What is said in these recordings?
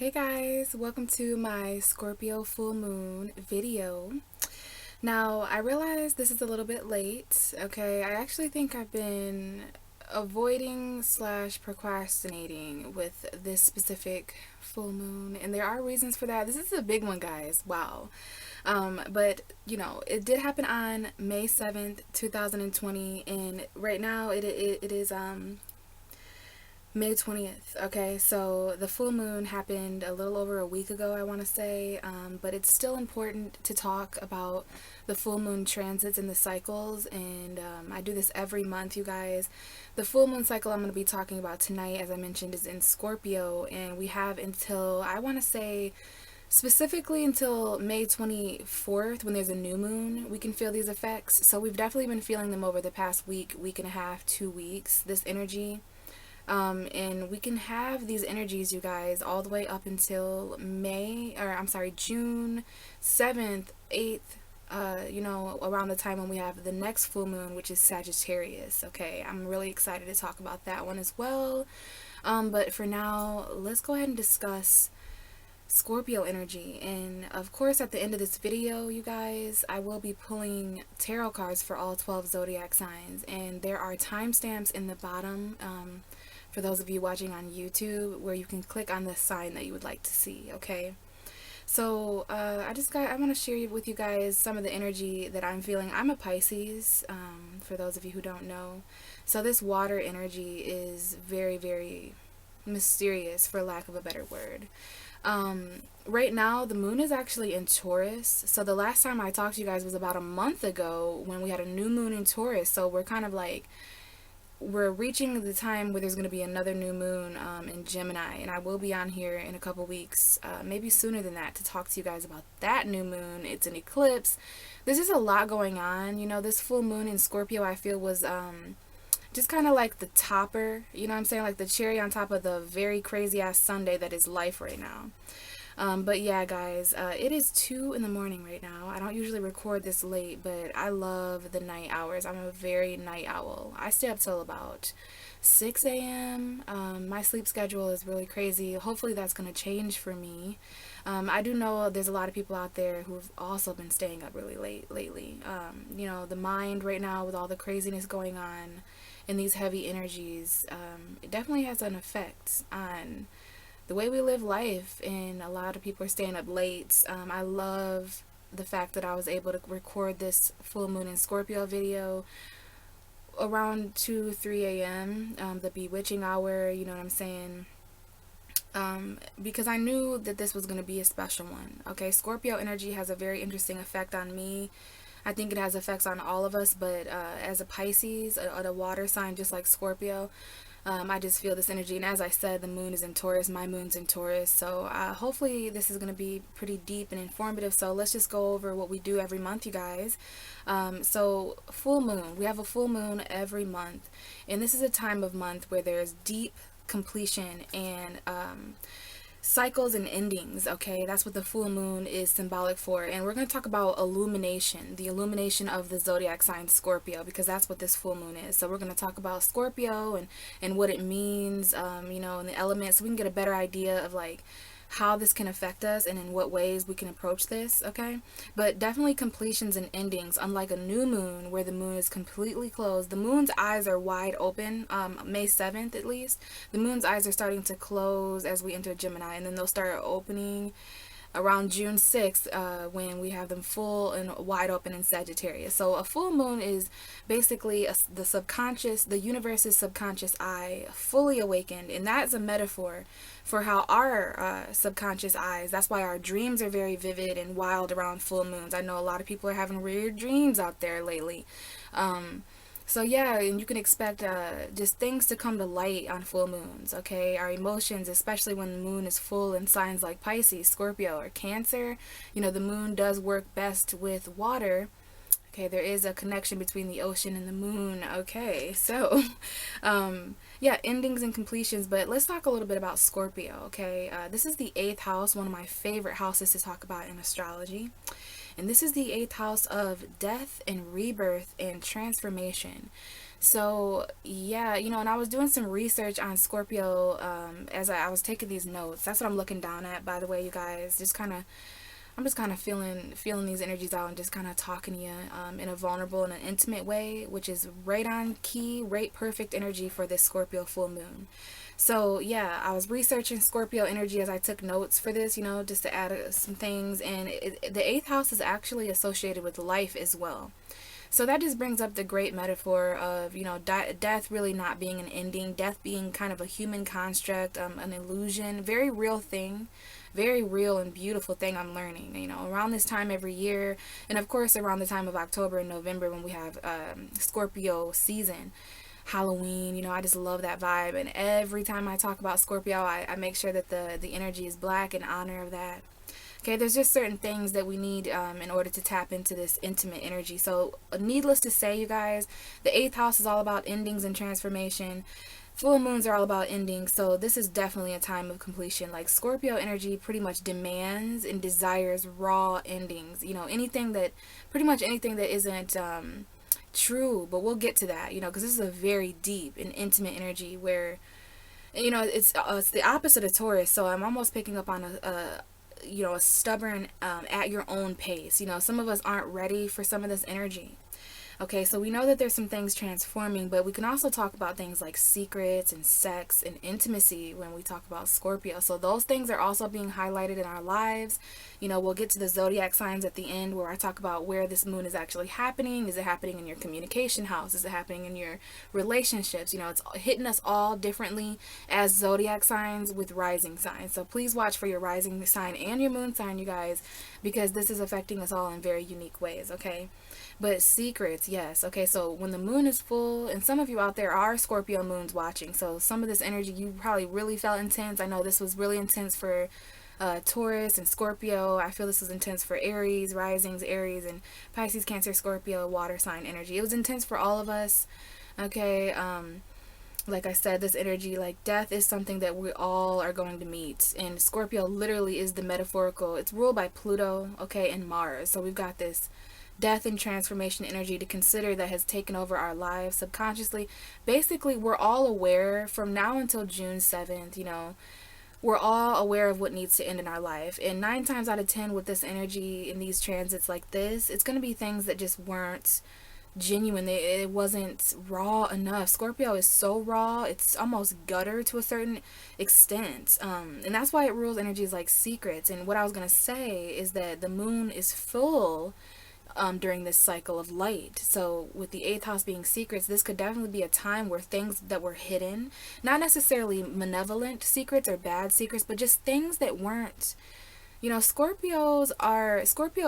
Hey guys, welcome to my Scorpio full moon video. Now, I realize this is a little bit late, okay? I actually think I've been avoiding slash procrastinating with this specific full moon, and there are reasons for that. This is a big one, guys. Wow. But it did happen on May 7th, 2020, and right now it is May 20th. Okay, so the full moon happened a little over a week ago, I want to say, but it's still important to talk about the full moon transits and the cycles, and I do this every month, you guys. The full moon cycle I'm going to be talking about tonight, as I mentioned, is in Scorpio, and we have until, I want to say, specifically until May 24th, when there's a new moon, we can feel these effects. So we've definitely been feeling them over the past week, week and a half, 2 weeks, this energy. And we can have these energies, you guys, all the way up until June 7th, 8th, around the time when we have the next full moon, which is Sagittarius. Okay, I'm really excited to talk about that one as well. But for now, let's go ahead and discuss Scorpio energy. And of course, at the end of this video, you guys, I will be pulling tarot cards for all 12 zodiac signs, and there are timestamps in the bottom, for those of you watching on YouTube, where you can click on the sign that you would like to see. Okay, so I want to share with you guys some of the energy that I'm feeling. I'm a Pisces, for those of you who don't know. So this water energy is very, very mysterious, for lack of a better word. Right now the moon is actually in Taurus. So the last time I talked to you guys was about a month ago, when we had a new moon in Taurus. So we're kind of like, we're reaching the time where there's going to be another new moon in Gemini, and I will be on here in a couple weeks, maybe sooner than that, to talk to you guys about that new moon. It's an eclipse. There's just a lot going on. This full moon in Scorpio, I feel, was just kind of like the topper, you know what I'm saying, like the cherry on top of the very crazy ass Sunday that is life right now. But yeah, guys, it is 2 in the morning right now. I don't usually record this late, but I love the night hours. I'm a very night owl. I stay up till about 6 a.m. My sleep schedule is really crazy. Hopefully that's going to change for me. I do know there's a lot of people out there who've also been staying up really late lately. The mind right now, with all the craziness going on and these heavy energies, it definitely has an effect on the way we live life, and a lot of people are staying up late. I love the fact that I was able to record this full moon in Scorpio video around 2-3 a.m. The bewitching hour, you know what I'm saying, because I knew that this was going to be a special one. Okay, Scorpio energy has a very interesting effect on me. I think it has effects on all of us, but as a Pisces, a water sign just like Scorpio, I just feel this energy. And as I said, the moon is in Taurus, my moon's in Taurus, so hopefully this is going to be pretty deep and informative. So let's just go over what we do every month, you guys. So full moon, we have a full moon every month, and this is a time of month where there's deep completion and cycles and endings. Okay, that's what the full moon is symbolic for. And we're going to talk about illumination, the illumination of the zodiac sign Scorpio, because that's what this full moon is. So we're going to talk about Scorpio and what it means, and the elements, so we can get a better idea of like how this can affect us and in what ways we can approach this. Okay, but definitely completions and endings, unlike a new moon where the moon is completely closed. The moon's eyes are wide open. May 7th at least, the moon's eyes are starting to close as we enter Gemini, and then they'll start opening around June 6th, when we have them full and wide open in Sagittarius. So a full moon is basically the subconscious, the universe's subconscious eye fully awakened, and that's a metaphor for how our subconscious eyes, that's why our dreams are very vivid and wild around full moons. I know a lot of people are having weird dreams out there lately. So yeah, and you can expect just things to come to light on full moons. Okay, our emotions, especially when the moon is full in signs like Pisces, Scorpio, or Cancer. The moon does work best with water. Okay, there is a connection between the ocean and the moon. Okay, so yeah, endings and completions. But let's talk a little bit about Scorpio. Okay, this is the 8th house, one of my favorite houses to talk about in astrology. And this is the 8th house of death and rebirth and transformation. So yeah, and I was doing some research on Scorpio as I was taking these notes. That's what I'm looking down at, by the way, you guys. I'm just kind of feeling these energies out and just kind of talking to you in a vulnerable and an intimate way, which is right on key, right perfect energy for this Scorpio full moon. So yeah, I was researching Scorpio energy as I took notes for this, just to add some things. And the eighth house is actually associated with life as well. So that just brings up the great metaphor of, death really not being an ending, death being kind of a human construct, an illusion, very real thing, very real and beautiful thing I'm learning, around this time every year. And of course, around the time of October and November when we have Scorpio season. Halloween, I just love that vibe. And every time I talk about Scorpio, I make sure that the energy is black in honor of that. Okay, there's just certain things that we need in order to tap into this intimate energy. So, needless to say, you guys, the eighth house is all about endings and transformation. Full moons are all about endings. So, this is definitely a time of completion. Like, Scorpio energy pretty much demands and desires raw endings. Pretty much anything that isn't true. But we'll get to that, because this is a very deep and intimate energy where, it's the opposite of Taurus. So, I'm almost picking up on a stubborn at your own pace. Some of us aren't ready for some of this energy. Okay, so we know that there's some things transforming, but we can also talk about things like secrets and sex and intimacy when we talk about Scorpio. So those things are also being highlighted in our lives. We'll get to the zodiac signs at the end where I talk about where this moon is actually happening. Is it happening in your communication house? Is it happening in your relationships? It's hitting us all differently as zodiac signs with rising signs. So please watch for your rising sign and your moon sign, you guys, because this is affecting us all in very unique ways, okay? But secrets, yes. Okay, so when the moon is full, and some of you out there are Scorpio moons watching, so some of this energy you probably really felt intense. I know this was really intense for Taurus and Scorpio. I feel this was intense for Aries, risings, Aries, and Pisces, Cancer, Scorpio, water sign energy. It was intense for all of us. Okay, like I said, this energy, like death is something that we all are going to meet. And Scorpio literally is the metaphorical, it's ruled by Pluto, okay, and Mars. So we've got this death and transformation energy to consider that has taken over our lives subconsciously. Basically, we're all aware from now until June 7th, we're all aware of what needs to end in our life. And 9 times out of 10 with this energy in these transits like this, it's going to be things that just weren't genuine. It wasn't raw enough. Scorpio is so raw, it's almost gutter to a certain extent. And that's why it rules energies like secrets. And what I was going to say is that the moon is full during this cycle of light. So with the eighth house being secrets, this could definitely be a time where things that were hidden, not necessarily malevolent secrets or bad secrets, but just things that weren't, Scorpio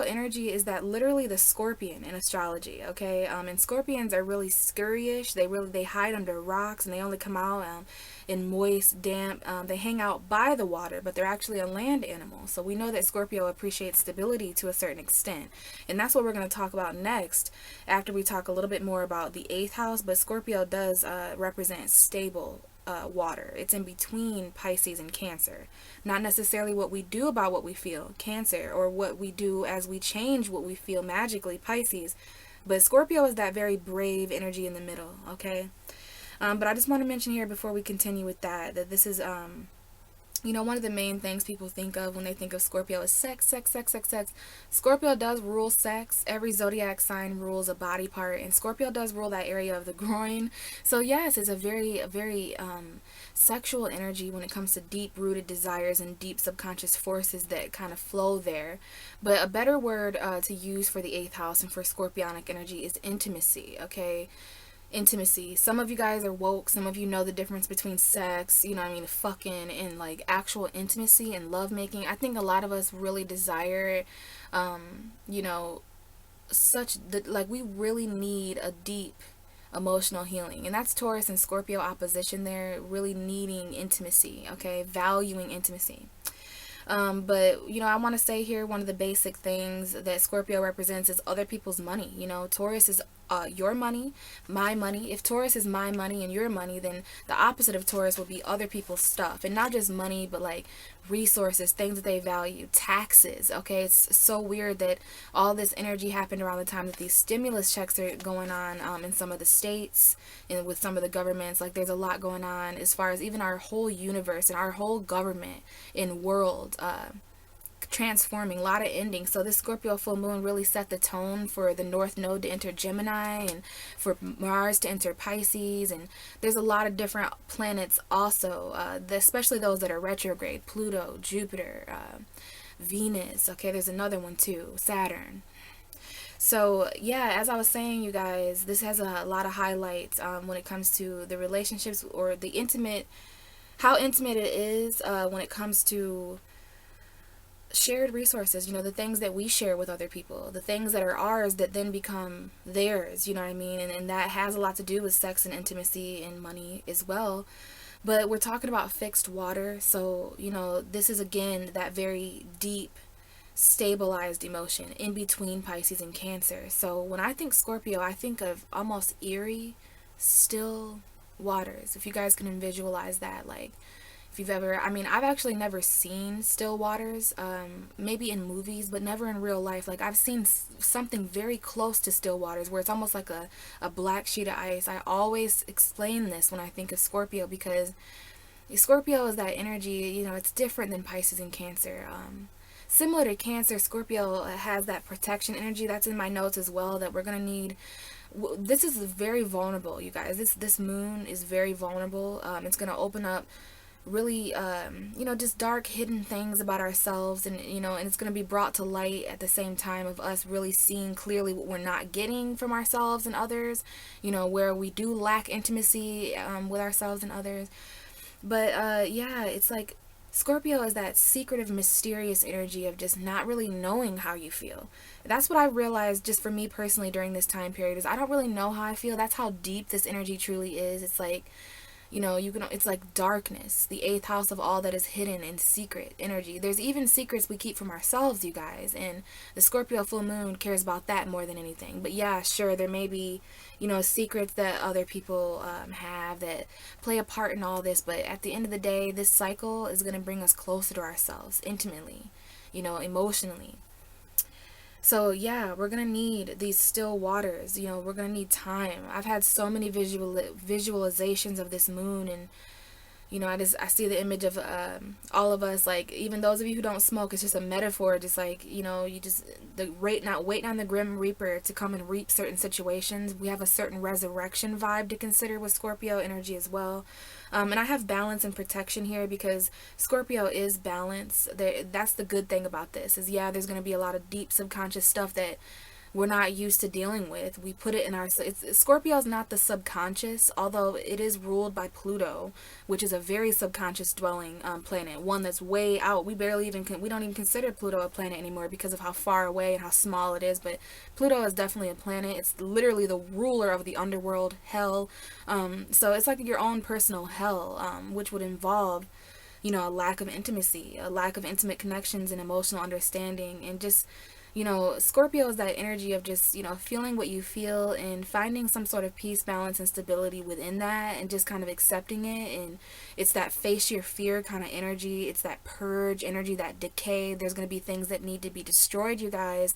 energy is that literally the scorpion in astrology, okay? And scorpions are really scurryish. They hide under rocks and they only come out in moist, damp. They hang out by the water, but they're actually a land animal. So we know that Scorpio appreciates stability to a certain extent. And that's what we're going to talk about next after we talk a little bit more about the eighth house. But Scorpio does represent stable water. It's in between Pisces and Cancer. Not necessarily what we do about what we feel, Cancer, or what we do as we change what we feel magically, Pisces. But Scorpio is that very brave energy in the middle, okay? But I just want to mention here before we continue with that this is one of the main things people think of when they think of Scorpio is sex, sex, sex, sex, sex. Scorpio does rule sex. Every zodiac sign rules a body part, and Scorpio does rule that area of the groin. So yes, it's a very sexual energy when it comes to deep-rooted desires and deep subconscious forces that kind of flow there. But a better word to use for the eighth house and for Scorpionic energy is intimacy, okay? Intimacy. Some of you guys are woke. Some of you know the difference between sex, fucking, and like actual intimacy and lovemaking. I think a lot of us really desire, we really need a deep emotional healing. And that's Taurus and Scorpio opposition there, really needing intimacy, okay? Valuing intimacy. But I want to say here, one of the basic things that Scorpio represents is other people's money. Taurus is your money, my money. If Taurus is my money and your money, then the opposite of Taurus will be other people's stuff. And not just money, but like resources, things that they value, taxes. Okay, it's so weird that all this energy happened around the time that these stimulus checks are going on in some of the states and with some of the governments. Like there's a lot going on as far as even our whole universe and our whole government and world transforming, a lot of endings. So this Scorpio full moon really set the tone for the North Node to enter Gemini and for Mars to enter Pisces. And there's a lot of different planets also, especially those that are retrograde: Pluto, Jupiter, Venus. Okay, there's another one too, Saturn. So yeah, as I was saying, you guys, this has a lot of highlights when it comes to the relationships or the intimate, how intimate it is when it comes to shared resources, the things that we share with other people, the things that are ours that then become theirs, you know what I mean? And that has a lot to do with sex and intimacy and money as well. But we're talking about fixed water, so this is again that very deep stabilized emotion in between Pisces and Cancer. So when I think Scorpio, I think of almost eerie, still waters. If you guys can visualize that, like if you've ever, I've actually never seen still waters, maybe in movies, but never in real life. Like I've seen something very close to still waters where it's almost like a black sheet of ice. I always explain this when I think of Scorpio because Scorpio is that energy, it's different than Pisces and Cancer. Similar to Cancer, Scorpio has that protection energy. That's in my notes as well, that we're going to need. This is very vulnerable, you guys. This moon is very vulnerable. It's going to open up really just dark hidden things about ourselves, and and it's going to be brought to light at the same time of us really seeing clearly what we're not getting from ourselves and others, where we do lack intimacy with ourselves and others. But yeah, it's like Scorpio is that secretive, mysterious energy of just not really knowing how you feel. That's what I realized just for me personally during this time period, is I don't really know how I feel. That's how deep this energy truly is. It's like it's like darkness, the eighth house of all that is hidden and secret energy. There's even secrets we keep from ourselves, you guys, and the Scorpio full moon cares about that more than anything. But yeah, sure, there may be, secrets that other people have that play a part in all this, but at the end of the day, this cycle is going to bring us closer to ourselves intimately, emotionally. So yeah, we're going to need these still waters, we're going to need time. I've had so many visualizations of this moon, and I see the image of all of us, like even those of you who don't smoke, it's just a metaphor, just like, you just not waiting on the grim reaper to come and reap certain situations. We have a certain resurrection vibe to consider with Scorpio energy as well. And I have balance and protection here because Scorpio is balance. That's the good thing about this, is yeah, there's going to be a lot of deep subconscious stuff that we're not used to dealing with. We put it in our... Scorpio is not the subconscious, although it is ruled by Pluto, which is a very subconscious dwelling planet, one that's way out. We don't even consider Pluto a planet anymore because of how far away and how small it is. But Pluto is definitely a planet. It's literally the ruler of the underworld, hell. So it's like your own personal hell, which would involve a lack of intimacy, a lack of intimate connections and emotional understanding, and just Scorpio is that energy of just, feeling what you feel and finding some sort of peace, balance, and stability within that, and just kind of accepting it. And it's that face your fear kind of energy. It's that purge energy, that decay. There's going to be things that need to be destroyed, you guys.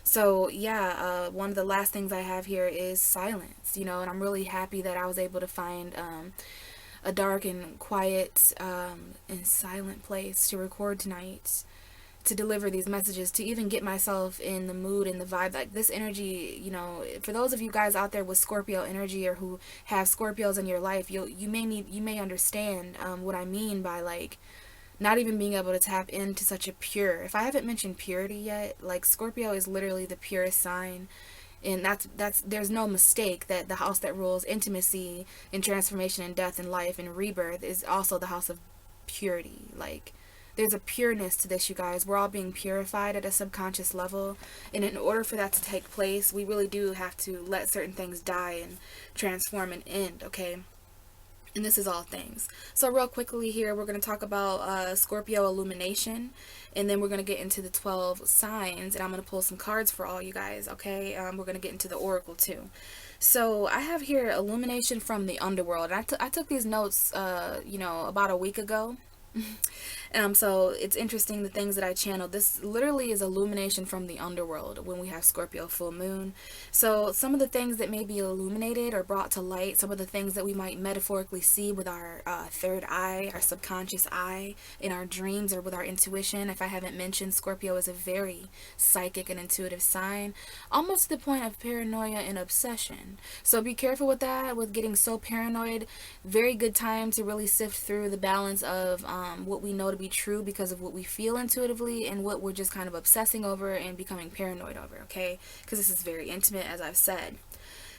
So yeah, one of the last things I have here is silence, and I'm really happy that I was able to find a dark and quiet and silent place to record tonight, to deliver these messages, to even get myself in the mood and the vibe. Like this energy, for those of you guys out there with Scorpio energy or who have Scorpios in your life, you may understand what I mean by like not even being able to tap into such a pure... If I haven't mentioned purity yet, like Scorpio is literally the purest sign. And that's there's no mistake that the house that rules intimacy and transformation and death and life and rebirth is also the house of purity. Like there's a pureness to this, you guys. We're all being purified at a subconscious level. And in order for that to take place, we really do have to let certain things die and transform and end, okay? And this is all things. So real quickly here, we're going to talk about Scorpio illumination, and then we're going to get into the 12 signs, and I'm going to pull some cards for all you guys, okay? We're going to get into the oracle too. So I have here illumination from the underworld. And I took these notes, you know, about a week ago. So it's interesting the things that I channeled. This literally is illumination from the underworld when we have Scorpio full moon. So some of the things that may be illuminated or brought to light, some of the things that we might metaphorically see with our third eye, our subconscious eye, in our dreams or with our intuition. If I haven't mentioned, Scorpio is a very psychic and intuitive sign, almost to the point of paranoia and obsession. So be careful with that, with getting so paranoid. Very good time to really sift through the balance of what we know to be true because of what we feel intuitively and what we're just kind of obsessing over and becoming paranoid over, okay? Because this is very intimate, as I've said.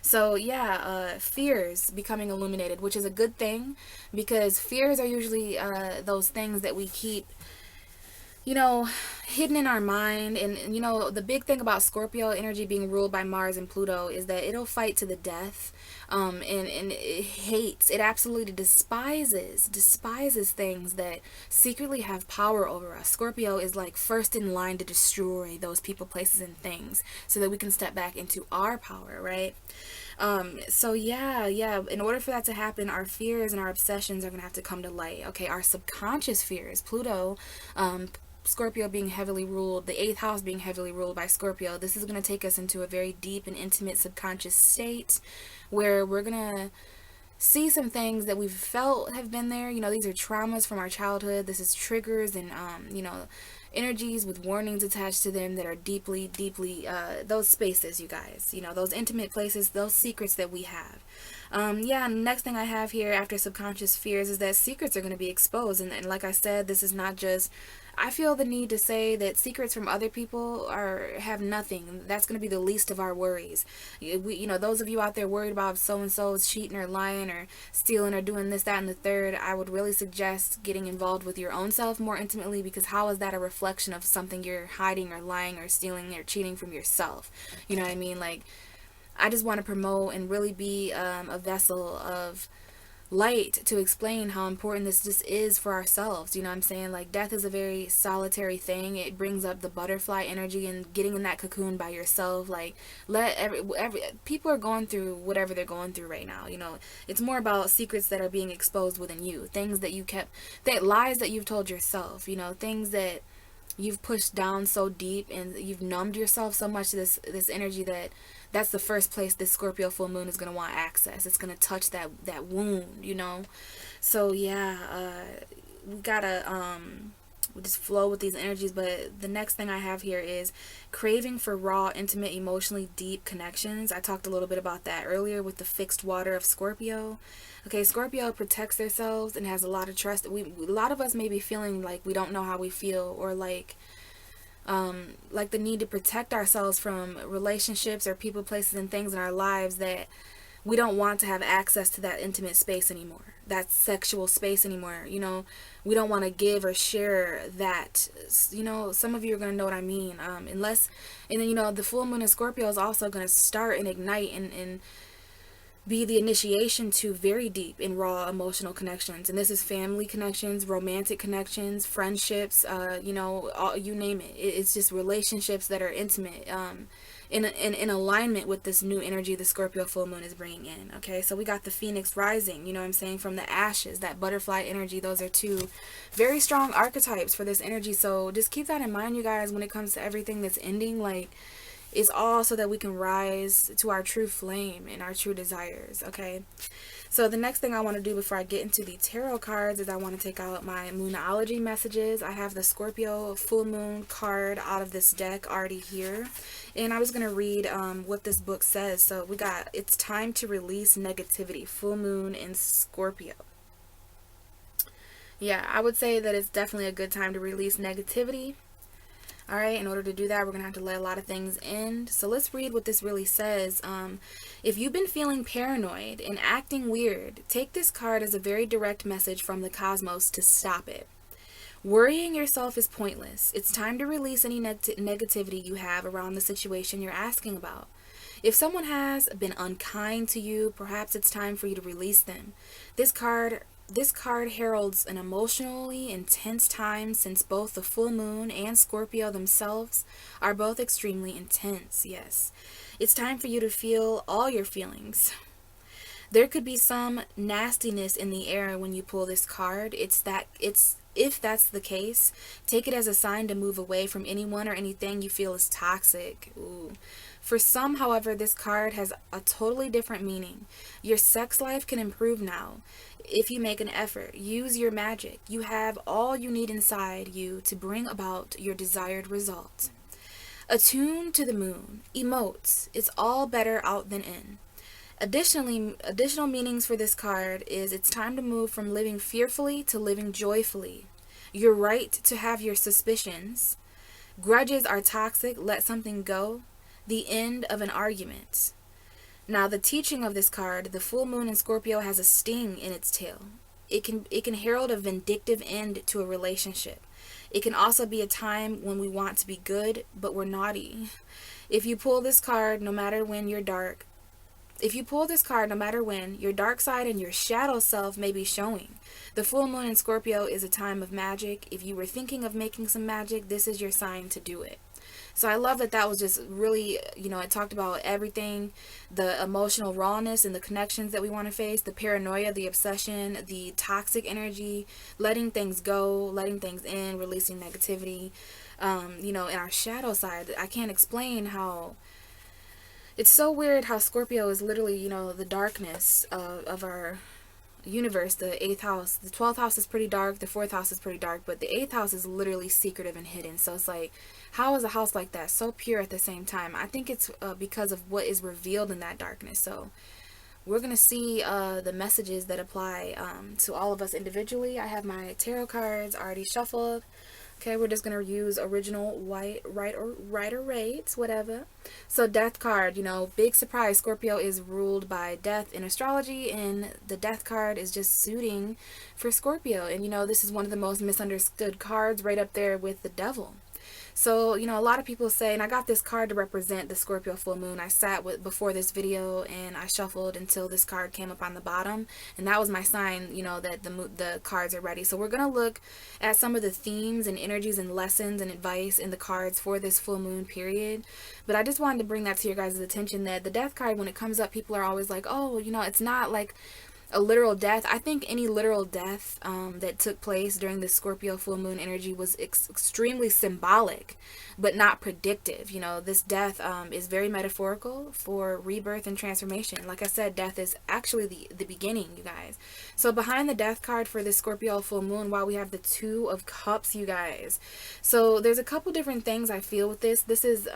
So yeah, fears becoming illuminated, which is a good thing, because fears are usually those things that we keep, you know, hidden in our mind. And you know, the big thing about Scorpio energy being ruled by Mars and Pluto is that it'll fight to the death, and it hates, it absolutely despises things that secretly have power over us. Scorpio is like first in line to destroy those people, places, and things so that we can step back into our power, right? So yeah, in order for that to happen, our fears and our obsessions are gonna have to come to light, okay? Our subconscious fears, Pluto, Scorpio being heavily ruled, the 8th house being heavily ruled by Scorpio, this is going to take us into a very deep and intimate subconscious state where we're going to see some things that we've felt have been there. You know, these are traumas from our childhood. This is triggers and, you know, energies with warnings attached to them that are deeply, those spaces, you guys, you know, those intimate places, those secrets that we have. Yeah, next thing I have here after subconscious fears is that secrets are going to be exposed. And like I said, this is not just, I feel the need to say that secrets from other people have nothing. That's going to be the least of our worries. You know, those of you out there worried about so-and-so is cheating or lying or stealing or doing this, that, and the third, I would really suggest getting involved with your own self more intimately, because how is that a reflection of something you're hiding or lying or stealing or cheating from yourself? You know what I mean? Like, I just want to promote and really be a vessel of light to explain how important this just is for ourselves. You know what I'm saying? Like, death is a very solitary thing. It brings up the butterfly energy and getting in that cocoon by yourself. Like, let every people are going through whatever they're going through right now. You know, it's more about secrets that are being exposed within you, things that you kept, lies that you've told yourself, you know, things that you've pushed down so deep and you've numbed yourself so much to this energy that's the first place this Scorpio full moon is going to want access. It's going to touch that wound, you know. So yeah, we gotta we just flow with these energies. But the next thing I have here is craving for raw, intimate, emotionally deep connections. I talked a little bit about that earlier with the fixed water of Scorpio. Okay, Scorpio protects themselves and has a lot of trust. A lot of us may be feeling like we don't know how we feel, or like the need to protect ourselves from relationships or people, places, and things in our lives that we don't want to have access to that intimate space anymore, that sexual space anymore. You know, we don't want to give or share that. You know, some of you are going to know what I mean. And then, you know, the full moon in Scorpio is also going to start and ignite and be the initiation to very deep and raw emotional connections. And this is family connections, romantic connections, friendships, you know, you name it. It's just relationships that are intimate, in alignment with this new energy the Scorpio full moon is bringing in. Okay, so we got the Phoenix rising, you know what I'm saying, from the ashes, that butterfly energy. Those are two very strong archetypes for this energy. So just keep that in mind, you guys, when it comes to everything that's ending. Like, it's all so that we can rise to our true flame and our true desires, okay? So the next thing I want to do before I get into the tarot cards is I want to take out my moonology messages. I have the Scorpio full moon card out of this deck already here. And I was going to read what this book says. So we got, it's time to release negativity, full moon in Scorpio. Yeah, I would say that it's definitely a good time to release negativity. Alright, in order to do that, we're going to have to let a lot of things end. So let's read what this really says. If you've been feeling paranoid and acting weird, take this card as a very direct message from the cosmos to stop it. Worrying yourself is pointless. It's time to release any negativity you have around the situation you're asking about. If someone has been unkind to you, perhaps it's time for you to release them. This card heralds an emotionally intense time, since both the full moon and Scorpio themselves are both extremely intense. Yes. It's time for you to feel all your feelings. There could be some nastiness in the air when you pull this card. If that's the case, take it as a sign to move away from anyone or anything you feel is toxic. Ooh. For some, however, this card has a totally different meaning. Your sex life can improve now if you make an effort. Use your magic. You have all you need inside you to bring about your desired result. Attune to the moon. Emotes. It's all better out than in. Additional meanings for this card is it's time to move from living fearfully to living joyfully. You're right to have your suspicions. Grudges are toxic. Let something go. The end of an argument. Now, the teaching of this card, the full moon in Scorpio has a sting in its tail. It can herald a vindictive end to a relationship. It can also be a time when we want to be good, but we're naughty. If you pull this card, no matter when, your dark side and your shadow self may be showing. The full moon in Scorpio is a time of magic. If you were thinking of making some magic, this is your sign to do it. So I love that that was just really, it talked about everything, the emotional rawness and the connections that we want to face, the paranoia, the obsession, the toxic energy, letting things go, letting things in, releasing negativity, in our shadow side. I can't explain how it's so weird how Scorpio is literally, the darkness of our universe. The 8th house, the 12th house is pretty dark, the 4th house is pretty dark, but the 8th house is literally secretive and hidden. So it's like, how is a house like that so pure at the same time? I think it's because of what is revealed in that darkness. So we're going to see the messages that apply to all of us individually. I have my tarot cards already shuffled. Okay, we're just going to use original rider rates, whatever. So death card, big surprise. Scorpio is ruled by death in astrology, and the death card is just suiting for Scorpio. And, this is one of the most misunderstood cards, right up there with the devil. So, a lot of people say, and I got this card to represent the Scorpio full moon. I sat before this video and I shuffled until this card came up on the bottom. And that was my sign, that the cards are ready. So we're going to look at some of the themes and energies and lessons and advice in the cards for this full moon period. But I just wanted to bring that to your guys' attention that the death card, when it comes up, people are always like, oh, it's not like a literal death. I think any literal death that took place during the Scorpio full moon energy was extremely symbolic, but not predictive. This death is very metaphorical for rebirth and transformation. Like I said, death is actually the beginning, you guys. So behind the death card for this Scorpio full moon, while we have the 2 of Cups, you guys. So there's a couple different things I feel with this. This is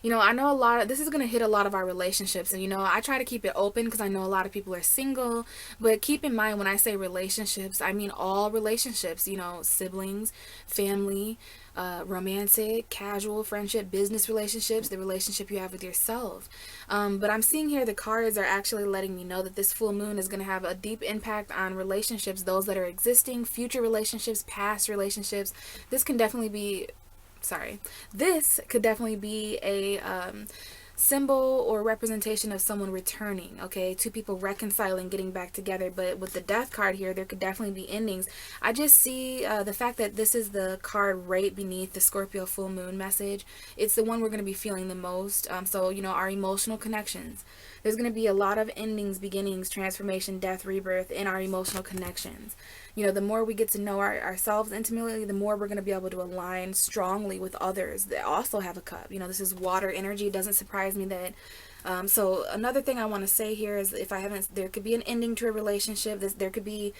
I know this is going to hit a lot of our relationships, and I try to keep it open because I know a lot of people are single, but keep in mind when I say relationships, I mean all relationships, siblings, family, romantic, casual, friendship, business relationships, the relationship you have with yourself. But I'm seeing here the cards are actually letting me know that this full moon is going to have a deep impact on relationships, those that are existing, future relationships, past relationships. This could definitely be a symbol or representation of someone returning, okay? 2 people reconciling, getting back together. But with the death card here, there could definitely be endings. I just see the fact that this is the card right beneath the Scorpio full moon message. It's the one we're going to be feeling the most. So our emotional connections. There's going to be a lot of endings, beginnings, transformation, death, rebirth in our emotional connections. The more we get to know ourselves intimately, the more we're going to be able to align strongly with others that also have a cup. This is water energy. It doesn't surprise me that. So another thing I want to say here is there could be an ending to a relationship. There could be,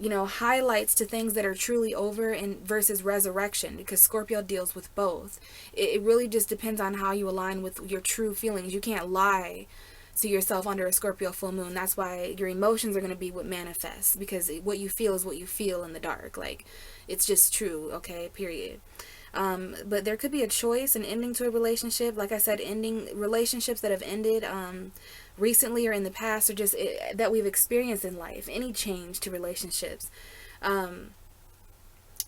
highlights to things that are truly over and versus resurrection, because Scorpio deals with both. It really just depends on how you align with your true feelings. You can't lie to yourself under a Scorpio full moon. That's why your emotions are going to be what manifests, because what you feel is what you feel in the dark. Like, it's just true, okay, period. But there could be a choice, an ending to a relationship. Like I said, ending relationships that have ended recently or in the past, or just that we've experienced in life. Any change to relationships.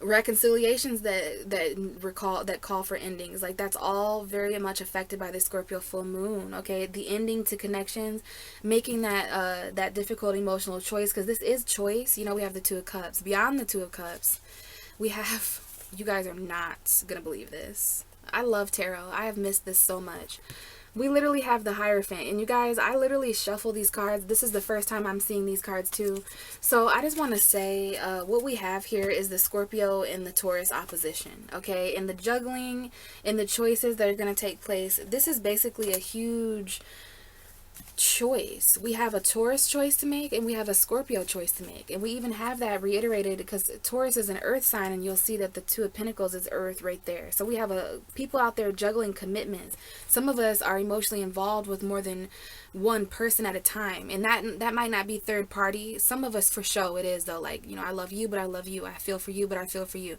reconciliations that call for endings. Like, that's all very much affected by the Scorpio full moon. Okay, the ending to connections, making that difficult emotional choice, because this is choice. You know, we have the Two of Cups. Beyond the Two of Cups, we have, you guys are not gonna believe this, I love tarot. I have missed this so much. We literally have the Hierophant. And you guys, I literally shuffle these cards. This is the first time I'm seeing these cards too. So I just want to say what we have here is the Scorpio and the Taurus opposition. Okay, and the juggling and the choices that are going to take place. This is basically a huge choice. We have a Taurus choice to make, and we have a Scorpio choice to make, and we even have that reiterated because Taurus is an earth sign, and you'll see that the Two of Pentacles is earth right there. So we have people out there juggling commitments. Some of us are emotionally involved with more than one person at a time, and that might not be third party. Some of us for sure it is though. Like, you know, I love you, but I love you. I feel for you, but I feel for you.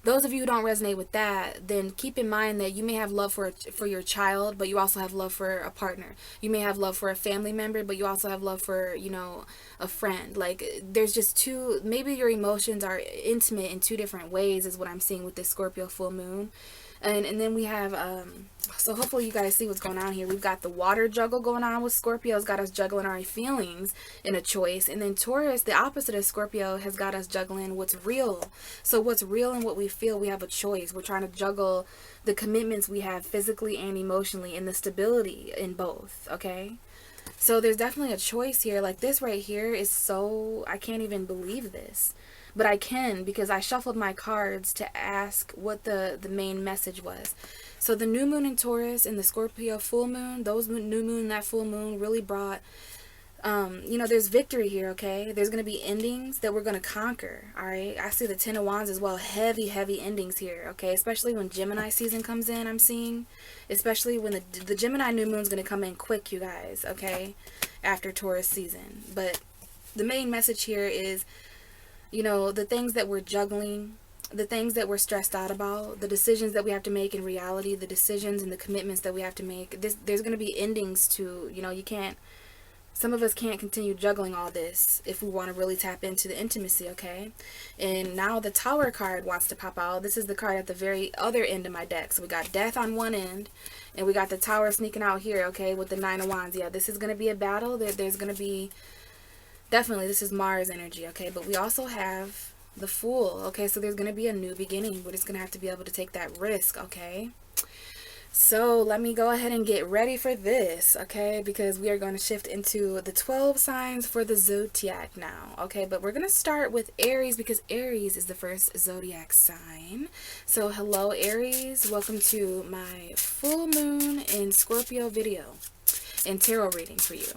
Those of you who don't resonate with that, then keep in mind that you may have love for your child, but you also have love for a partner. You may have love for a family member, but you also have love for, you know, a friend. Like, there's just two, maybe your emotions are intimate in two different ways is what I'm seeing with this Scorpio full moon. And then we have, so hopefully you guys see what's going on here. We've got the water juggle going on with Scorpio. It's got us juggling our feelings in a choice. And then Taurus, the opposite of Scorpio, has got us juggling what's real. So what's real and what we feel, we have a choice. We're trying to juggle the commitments we have physically and emotionally and the stability in both, okay? So there's definitely a choice here. Like, this right here is so, I can't even believe this. But I can, because I shuffled my cards to ask what the main message was. So the new moon in Taurus and the Scorpio full moon, those new moon, that full moon really brought, you know, there's victory here, okay? There's going to be endings that we're going to conquer, all right? I see the Ten of Wands as well. Heavy, heavy endings here, okay? Especially when Gemini season comes in, I'm seeing. Especially when the Gemini new moon is going to come in quick, you guys, okay? After Taurus season. But the main message here is, you know, the things that we're juggling, the things that we're stressed out about, the decisions that we have to make in reality, the decisions and the commitments that we have to make. There's going to be endings to, you know, you can't, some of us can't continue juggling all this if we want to really tap into the intimacy, okay? And now the Tower card wants to pop out. This is the card at the very other end of my deck. So we got Death on one end, and we got the Tower sneaking out here, okay, with the Nine of Wands. Yeah, this is going to be a battle. There's going to be, definitely, this is Mars energy, okay? But we also have the Fool, okay? So there's going to be a new beginning. We're just going to have to be able to take that risk, okay? So let me go ahead and get ready for this, okay? Because we are going to shift into the 12 signs for the Zodiac now, okay? But we're going to start with Aries because Aries is the first Zodiac sign. So hello, Aries. Welcome to my full moon in Scorpio video and tarot reading for you.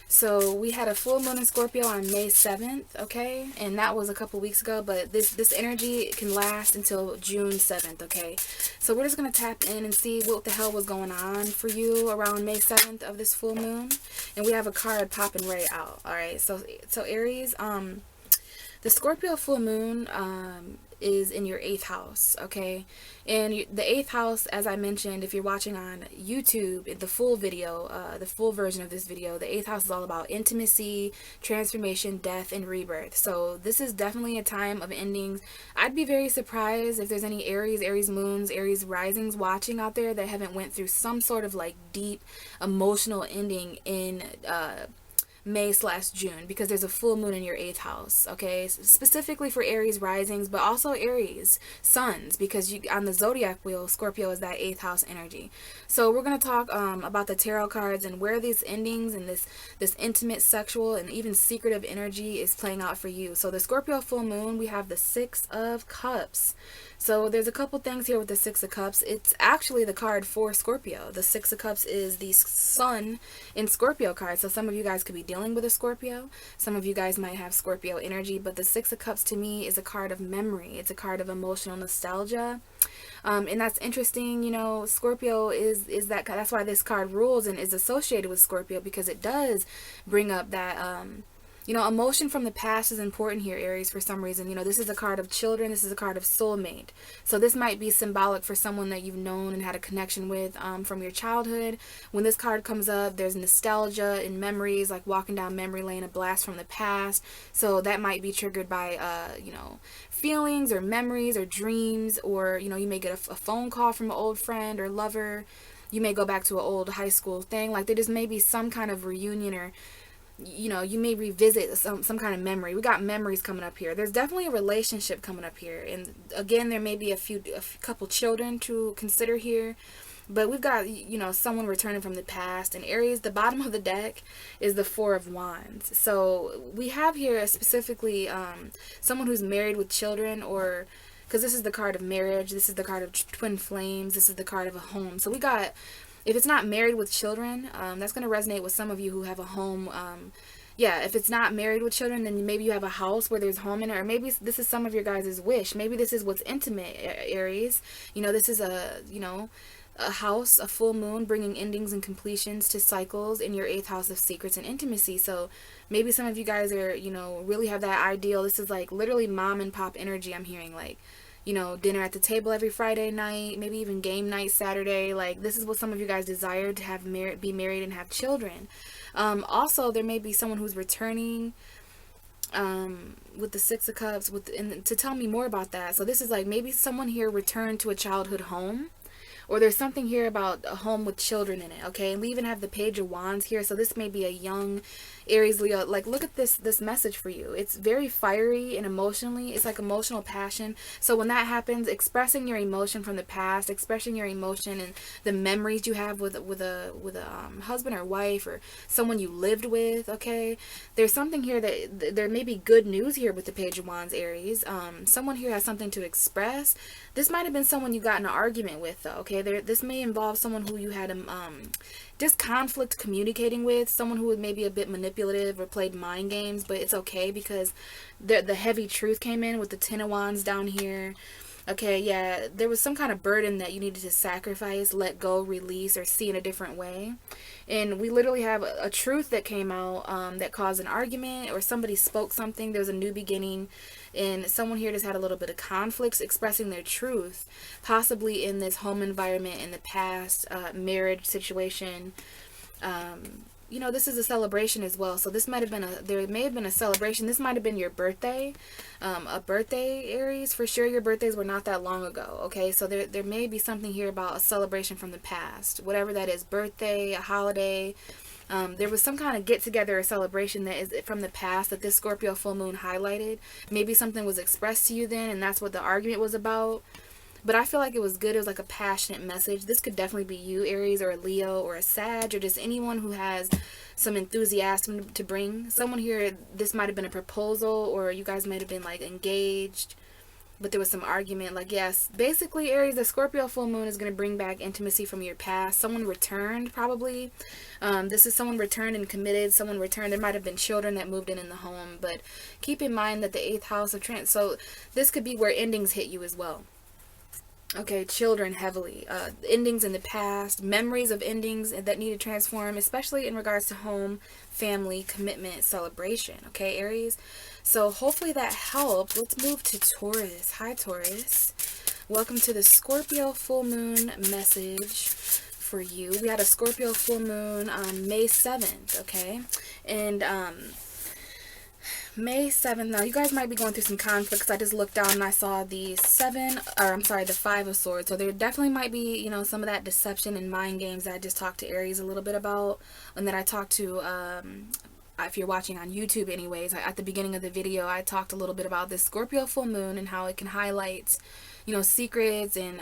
So we had a full moon in Scorpio on May 7th, okay? And that was a couple weeks ago, but this energy can last until June 7th, okay? So we're just going to tap in and see what the hell was going on for you around May 7th of this full moon. And we have a card popping right out, all right? So Aries, the Scorpio full moon is in your 8th house, okay? And the 8th house, as I mentioned, if you're watching on YouTube, the full video, the full version of this video, the 8th house is all about intimacy, transformation, death, and rebirth. So this is definitely a time of endings. I'd be very surprised if there's any Aries moons, Aries risings watching out there that haven't went through some sort of like deep emotional ending in May/June, because there's a full moon in your 8th house, okay? Specifically for Aries risings, but also Aries suns, because you on the zodiac wheel, Scorpio is that 8th house energy. So we're going to talk about the tarot cards and where these endings and this intimate, sexual, and even secretive energy is playing out for you. So the Scorpio full moon, we have the Six of Cups. So there's a couple things here with the Six of Cups. It's actually the card for Scorpio. The Six of Cups is the Sun in Scorpio card. So some of you guys could be dealing with a Scorpio. Some of you guys might have Scorpio energy. But the Six of Cups to me is a card of memory. It's a card of emotional nostalgia. And that's interesting, you know, Scorpio is that's why this card rules and is associated with Scorpio, because it does bring up that You know, emotion from the past is important here, Aries, for some reason. You know, this is a card of children. This is a card of soulmate. So this might be symbolic for someone that you've known and had a connection with from your childhood. When this card comes up, there's nostalgia and memories, like walking down memory lane, a blast from the past. So that might be triggered by, you know, feelings or memories or dreams, or, you know, you may get a phone call from an old friend or lover. You may go back to an old high school thing. Like there just may be some kind of reunion, or you know, you may revisit some kind of memory. We got memories coming up here. There's definitely a relationship coming up here, and again, there may be a couple children to consider here, but we've got, you know, someone returning from the past. And Aries, the bottom of the deck is the Four of Wands. So we have here specifically someone who's married with children, or because this is the card of marriage, this is the card of twin flames, this is the card of a home. So we got, if it's not married with children, that's going to resonate with some of you who have a home. Yeah, if it's not married with children, then maybe you have a house where there's home in it, or maybe this is some of your guys' wish. Maybe this is what's intimate, Aries. You know, this is a, you know, a house, a full moon, bringing endings and completions to cycles in your 8th house of secrets and intimacy. So maybe some of you guys are, you know, really have that ideal. This is like literally mom and pop energy I'm hearing, like, you know, dinner at the table every Friday night, maybe even game night Saturday. Like this is what some of you guys desire, to have be married and have children. Also, there may be someone who's returning with the Six of Cups, and to tell me more about that. So this is like maybe someone here returned to a childhood home, or there's something here about a home with children in it, okay? And we even have the Page of Wands here, so this may be a young Aries, Leo. Like, look at this message for you. It's very fiery and emotionally. It's like emotional passion. So when that happens, expressing your emotion from the past, expressing your emotion and the memories you have with a husband or wife or someone you lived with, okay? There's something here that there may be good news here with the Page of Wands, Aries. Someone here has something to express. This might have been someone you got in an argument with, though, okay? This may involve someone who you had just conflict communicating with, someone who was maybe a bit manipulative or played mind games, but it's okay because the heavy truth came in with the Ten of Wands down here. Okay, yeah, there was some kind of burden that you needed to sacrifice, let go, release, or see in a different way. And we literally have a truth that came out that caused an argument, or somebody spoke something. There's a new beginning, and someone here just had a little bit of conflicts expressing their truth, possibly in this home environment in the past, marriage situation. You know, this is a celebration as well. So this might have been there may have been a celebration. This might have been your birthday, a birthday, Aries. For sure, your birthdays were not that long ago, okay? So there may be something here about a celebration from the past, whatever that is, birthday, a holiday. There was some kind of get-together or celebration that is from the past that this Scorpio full moon highlighted. Maybe something was expressed to you then, and that's what the argument was about. But I feel like it was good. It was like a passionate message. This could definitely be you, Aries, or a Leo, or a Sag, or just anyone who has some enthusiasm to bring. Someone here, this might have been a proposal, or you guys might have been like engaged, but there was some argument. Like, yes, basically, Aries, the Scorpio full moon is going to bring back intimacy from your past. Someone returned, probably. This is someone returned and committed. Someone returned. There might have been children that moved in the home, but keep in mind that the 8th house of so this could be where endings hit you as well. Okay, children heavily. Endings in the past, memories of endings that need to transform, especially in regards to home, family, commitment, celebration. Okay, Aries? So hopefully that helped. Let's move to Taurus. Hi, Taurus. Welcome to the Scorpio full moon message for you. We had a Scorpio full moon on May 7th, okay? And, May 7th. Now, you guys might be going through some conflicts. I just looked down and I saw the the 5 of Swords. So there definitely might be, you know, some of that deception and mind games that I just talked to Aries a little bit about. And then I talked to, if you're watching on YouTube anyways, at the beginning of the video, I talked a little bit about this Scorpio full moon and how it can highlight, you know, secrets and,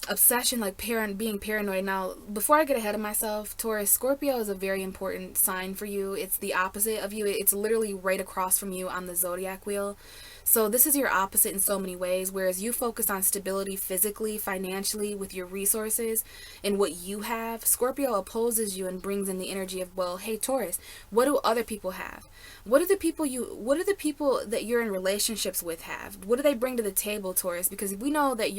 obsession, like being paranoid. Now, before I get ahead of myself, Taurus, Scorpio is a very important sign for you. It's the opposite of you. It's literally right across from you on the Zodiac wheel. So this is your opposite in so many ways. Whereas you focus on stability physically, financially, with your resources and what you have, Scorpio opposes you and brings in the energy of, well, hey, Taurus, what do other people have? What do the people that you're in relationships with have? What do they bring to the table, Taurus? Because we know that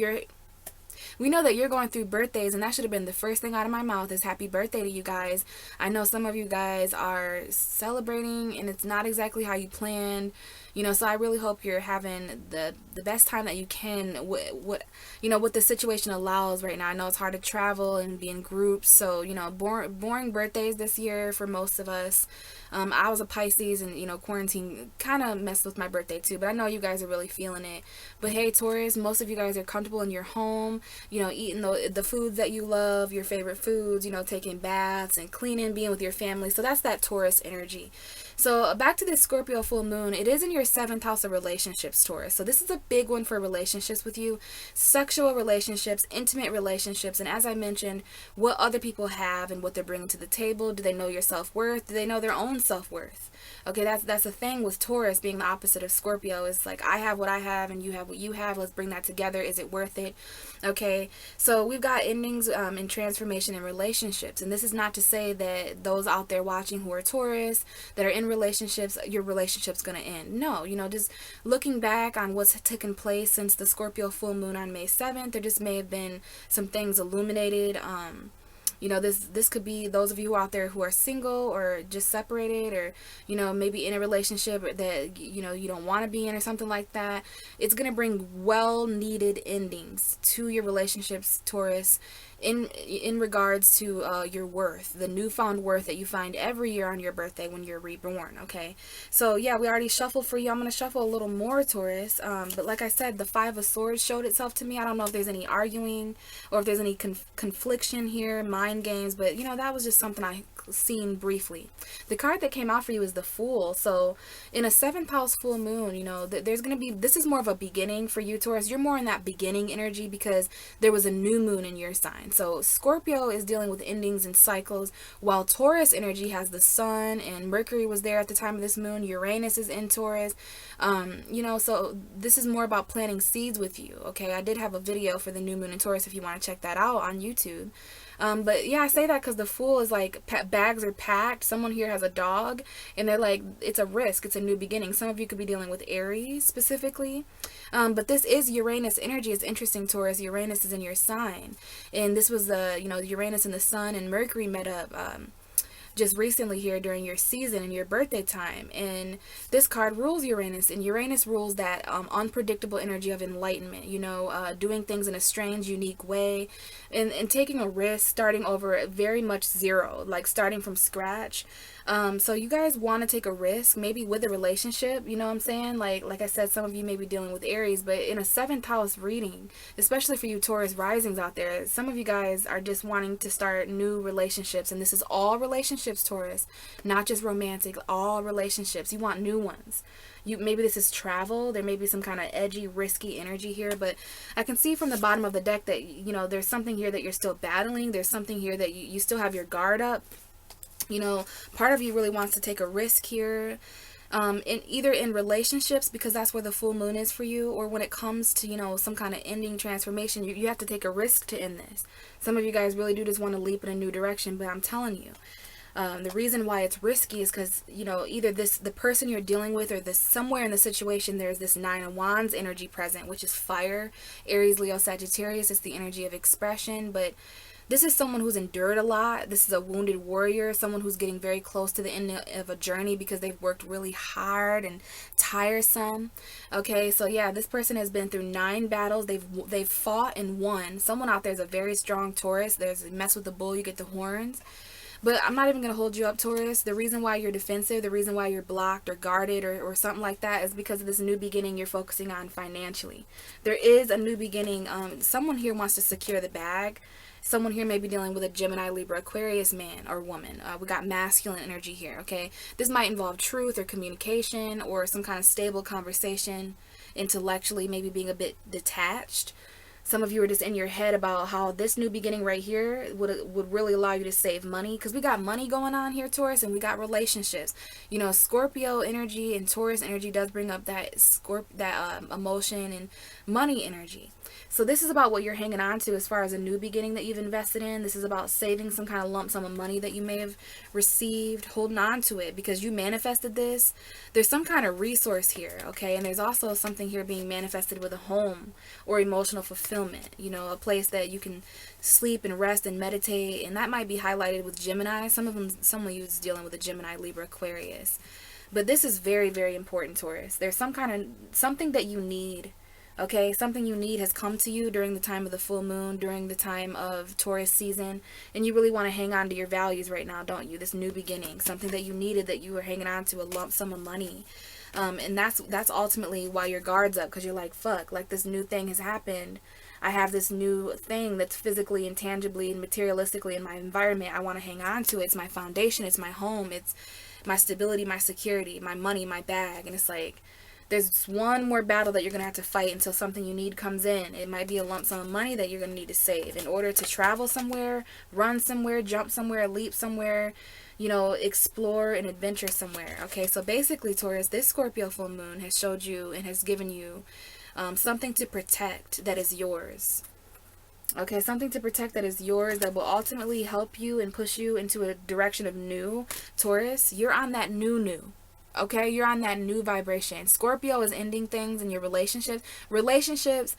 we know that you're going through birthdays, and that should have been the first thing out of my mouth is happy birthday to you guys. I know some of you guys are celebrating and it's not exactly how you planned, you know, so I really hope you're having the best time that you can, what you know, what the situation allows right now. I know it's hard to travel and be in groups, so, you know, boring birthdays this year for most of us. I was a Pisces, and, you know, quarantine kind of messed with my birthday too, but I know you guys are really feeling it. But hey, Taurus, most of you guys are comfortable in your home, you know, eating the foods that you love, your favorite foods, you know, taking baths and cleaning, being with your family. So that's that Taurus energy. So back to this Scorpio full moon, it is in your 7th house of relationships, Taurus. So this is a big one for relationships with you, sexual relationships, intimate relationships, and as I mentioned, what other people have and what they're bringing to the table. Do they know your self-worth? Do they know their own self-worth? Okay, that's the thing with Taurus being the opposite of Scorpio. It's like, I have what I have and you have what you have. Let's bring that together. Is it worth it? Okay, so we've got endings and transformation in relationships, and this is not to say that those out there watching who are Taurus that are in relationships, your relationship's gonna end. No, you know, just looking back on what's taken place since the Scorpio full moon on May 7th, there just may have been some things illuminated. You know, this could be those of you out there who are single or just separated, or, you know, maybe in a relationship that, you know, you don't want to be in or something like that. It's going to bring well-needed endings to your relationships, Taurus, in regards to your worth, the newfound worth that you find every year on your birthday when you're reborn. Okay, so yeah, we already shuffled for you. I'm going to shuffle a little more, Taurus, but like I said, the 5 of Swords showed itself to me. I don't know if there's any arguing or if there's any confliction here, mind games, but, you know, that was just something I seen briefly. The card that came out for you is the Fool. So in a 7th house full moon, you know, there's going to be, this is more of a beginning for you, Taurus. You're more in that beginning energy because there was a new moon in your sign. So Scorpio is dealing with endings and cycles, while Taurus energy has the sun, and Mercury was there at the time of this moon. Uranus is in Taurus. You know, so this is more about planting seeds with you. Okay, I did have a video for the new moon in Taurus if you want to check that out on YouTube. But yeah, I say that because the Fool is like, bags are packed. Someone here has a dog, and they're like, it's a risk. It's a new beginning. Some of you could be dealing with Aries specifically. But this is Uranus energy. It's interesting, Taurus. Uranus is in your sign. And this was you know, Uranus and the sun and Mercury met up just recently here during your season and your birthday time. And this card rules Uranus, and Uranus rules that unpredictable energy of enlightenment, you know, doing things in a strange, unique way, and taking a risk, starting over at very much zero, like starting from scratch. So you guys want to take a risk, maybe with a relationship, you know what I'm saying? Like I said, some of you may be dealing with Aries, but in a 7th house reading, especially for you Taurus risings out there, some of you guys are just wanting to start new relationships, and this is all relationships, Taurus, not just romantic, all relationships. You want new ones. Maybe this is travel. There may be some kind of edgy, risky energy here, but I can see from the bottom of the deck that, you know, there's something here that you're still battling. There's something here that you still have your guard up. You know, part of you really wants to take a risk here, either in relationships, because that's where the full moon is for you, or when it comes to, you know, some kind of ending transformation, you have to take a risk to end this. Some of you guys really do just want to leap in a new direction, but I'm telling you, the reason why it's risky is because, you know, either the person you're dealing with, or this somewhere in the situation, there's this 9 of Wands energy present, which is fire. Aries, Leo, Sagittarius is the energy of expression, but this is someone who's endured a lot. This is a wounded warrior, someone who's getting very close to the end of a journey because they've worked really hard and tiresome. Okay, so yeah, this person has been through 9 battles. They've fought and won. Someone out there is a very strong Taurus. There's mess with the bull, you get the horns. But I'm not even going to hold you up, Taurus. The reason why you're defensive, the reason why you're blocked or guarded or something like that is because of this new beginning you're focusing on financially. There is a new beginning. Someone here wants to secure the bag. Someone here may be dealing with a Gemini, Libra, Aquarius man or woman. We got masculine energy here, okay? This might involve truth or communication or some kind of stable conversation, intellectually, maybe being a bit detached. Some of you are just in your head about how this new beginning right here would really allow you to save money, because we got money going on here, Taurus, and we got relationships. You know, Scorpio energy and Taurus energy does bring up that emotion and money energy. So this is about what you're hanging on to as far as a new beginning that you've invested in. This is about saving some kind of lump sum of money that you may have received, holding on to it because you manifested this. There's some kind of resource here, okay? And there's also something here being manifested with a home or emotional fulfillment. fulfillment, you know, a place that you can sleep and rest and meditate. And that might be highlighted with Gemini. Some of you is dealing with a Gemini, Libra, Aquarius. But this is very, very important, Taurus. There's something that you need. Okay, something you need has come to you during the time of the full moon, during the time of Taurus season, and you really want to hang on to your values right now, don't you? This new beginning, something that you needed, that you were hanging on to, a lump sum of money. And that's ultimately why your guard's up, because you're like, fuck, like this new thing has happened. I have this new thing that's physically and tangibly and materialistically in my environment. I want to hang on to it. It's my foundation. It's my home. It's my stability, my security, my money, my bag. And it's like, there's one more battle that you're going to have to fight until something you need comes in. It might be a lump sum of money that you're going to need to save in order to travel somewhere, run somewhere, jump somewhere, leap somewhere, you know, explore and adventure somewhere. Okay, so basically, Taurus, this Scorpio full moon has showed you and has given you something to protect that is yours. Okay, something to protect that is yours, that will ultimately help you and push you into a direction of new. Taurus, you're on that new. Okay, you're on that new vibration. Scorpio is ending things in your relationships. Relationships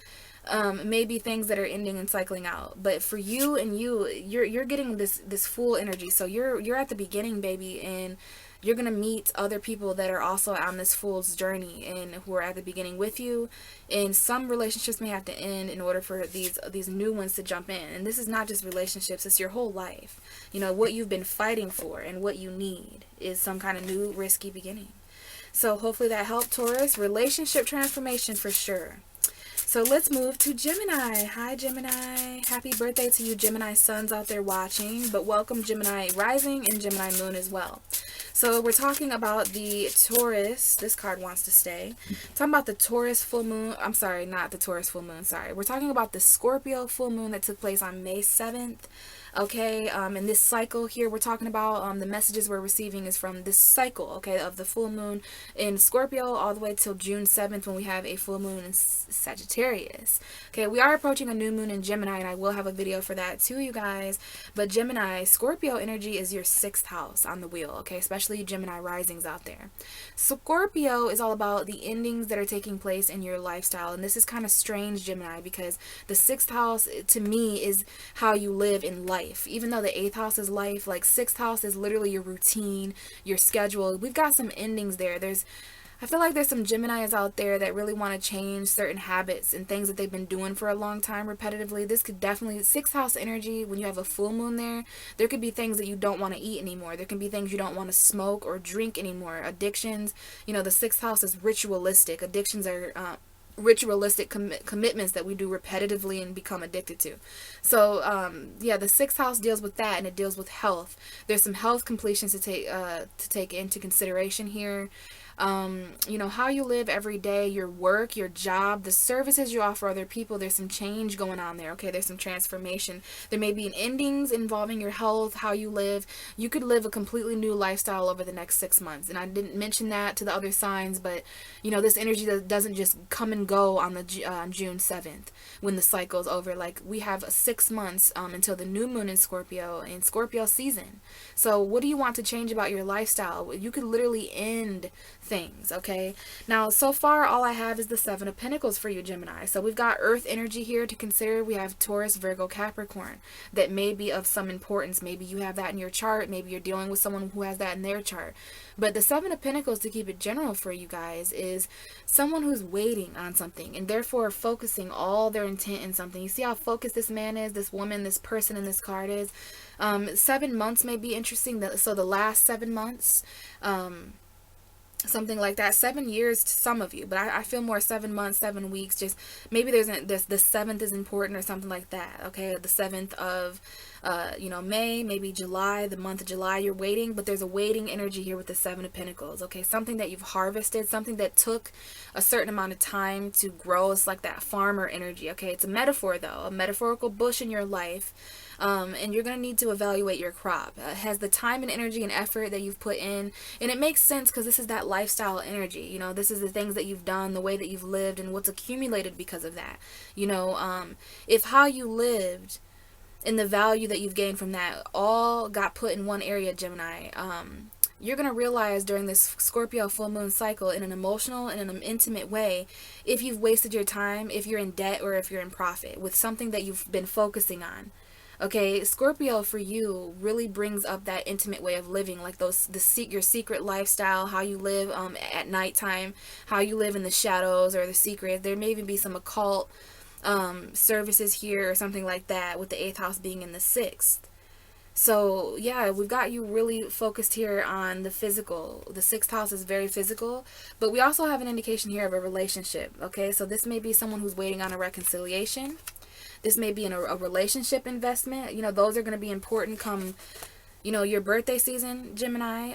may be things that are ending and cycling out. But for you and you're getting this full energy. So you're at the beginning, baby, and you're going to meet other people that are also on this fool's journey and who are at the beginning with you. And some relationships may have to end in order for these new ones to jump in. And this is not just relationships, it's your whole life. You know, what you've been fighting for and what you need is some kind of new risky beginning. So hopefully that helped, Taurus. Relationship transformation for sure. So let's move to Gemini. Hi, Gemini. Happy birthday to you, Gemini sons out there watching. But welcome, Gemini rising and Gemini moon as well. So we're talking about the Taurus. This card wants to stay. Talking about the Taurus full moon. I'm sorry, not the Taurus full moon. Sorry. We're talking about the Scorpio full moon that took place on May 7th. Okay, in this cycle here we're talking about, the messages we're receiving is from this cycle, okay, of the full moon in Scorpio all the way till June 7th when we have a full moon in Sagittarius. Okay, we are approaching a new moon in Gemini, and I will have a video for that too, you guys. But Gemini, Scorpio energy is your 6th house on the wheel, okay, especially you Gemini risings out there. Scorpio is all about the endings that are taking place in your lifestyle, and this is kind of strange, Gemini, because the 6th house to me is how you live in life. Even though the 8th house is life, like 6th house is literally your routine, your schedule. We've got some endings there. I feel like there's some Geminis out there that really want to change certain habits and things that they've been doing for a long time repetitively. This could definitely, 6th house energy, when you have a full moon there could be things that you don't want to eat anymore. There can be things you don't want to smoke or drink anymore. Addictions, you know, the 6th house is ritualistic. Addictions are ritualistic commitments that we do repetitively and become addicted to. So yeah, the 6th house deals with that, and it deals with health. There's some health completions to take into consideration here. You know, how you live every day, your work, your job, the services you offer other people. There's some change going on there. Okay, there's some transformation. There may be an endings involving your health, how you live. You could live a completely new lifestyle over the next 6 months, and I didn't mention that to the other signs, but you know, this energy doesn't just come and go on the June 7th when the cycle is over. Like, we have 6 months until the new moon in Scorpio season. So what do you want to change about your lifestyle? You could literally end things. Okay, now so far all I have is the 7 of Pentacles for you, Gemini. So we've got earth energy here to consider. We have Taurus, Virgo, Capricorn that may be of some importance. Maybe you have that in your chart. Maybe you're dealing with someone who has that in their chart. But the 7 of Pentacles, to keep it general for you guys, is someone who's waiting on something and therefore focusing all their intent in something. You see how focused this man is, this woman, this person in this card is. 7 months may be interesting. So the last 7 months, something like that. 7 years to some of you, but I feel more 7 months, 7 weeks. Just maybe there's the 7th is important or something like that. Okay, the 7th of you know, May, maybe July, the month of July, you're waiting, but there's a waiting energy here with the 7 of Pentacles. Okay, something that you've harvested, something that took a certain amount of time to grow. It's like that farmer energy. Okay, it's a metaphor though, a metaphorical bush in your life. And you're going to need to evaluate your crop. Has the time and energy and effort that you've put in, and it makes sense because this is that lifestyle energy. You know, this is the things that you've done, the way that you've lived, and what's accumulated because of that. You know, if how you lived and the value that you've gained from that all got put in one area, Gemini, you're going to realize during this Scorpio full moon cycle, in an emotional and in an intimate way, if you've wasted your time, if you're in debt, or if you're in profit with something that you've been focusing on. Okay, Scorpio for you really brings up that intimate way of living, like your secret lifestyle, how you live at nighttime, how you live in the shadows or the secret. There may even be some occult services here or something like that, with the eighth house being in the sixth. So yeah, we've got you really focused here on the physical. The sixth house is very physical, but we also have an indication here of a relationship. Okay, so this may be someone who's waiting on a reconciliation. This may be in a relationship investment. You know, those are going to be important come, you know, your birthday season, Gemini.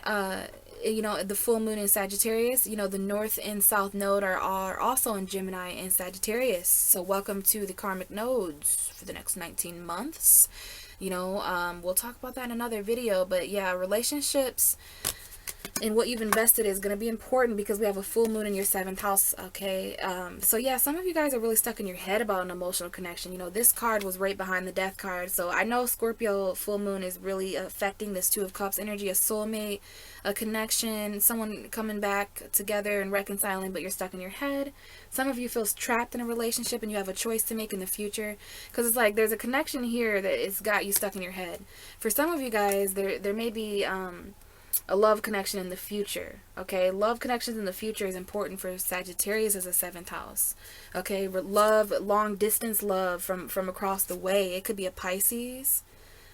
You know, the full moon in Sagittarius. You know, the north and south node are also in Gemini and Sagittarius. So welcome to the karmic nodes for the next 19 months. You know, we'll talk about that in another video. But yeah, relationships and what you've invested is going to be important because we have a full moon in your seventh house. Okay, so yeah, some of you guys are really stuck in your head about an emotional connection. You know, this card was right behind the death card, so I know Scorpio full moon is really affecting this two of cups energy, a soulmate, a connection, someone coming back together and reconciling, but you're stuck in your head. Some of you feel trapped in a relationship and you have a choice to make in the future, because it's like there's a connection here that it's got you stuck in your head. For some of you guys, there may be a love connection in the future. Okay, love connections in the future is important for Sagittarius as a seventh house. Okay, love, long distance love from across the way. It could be a Pisces.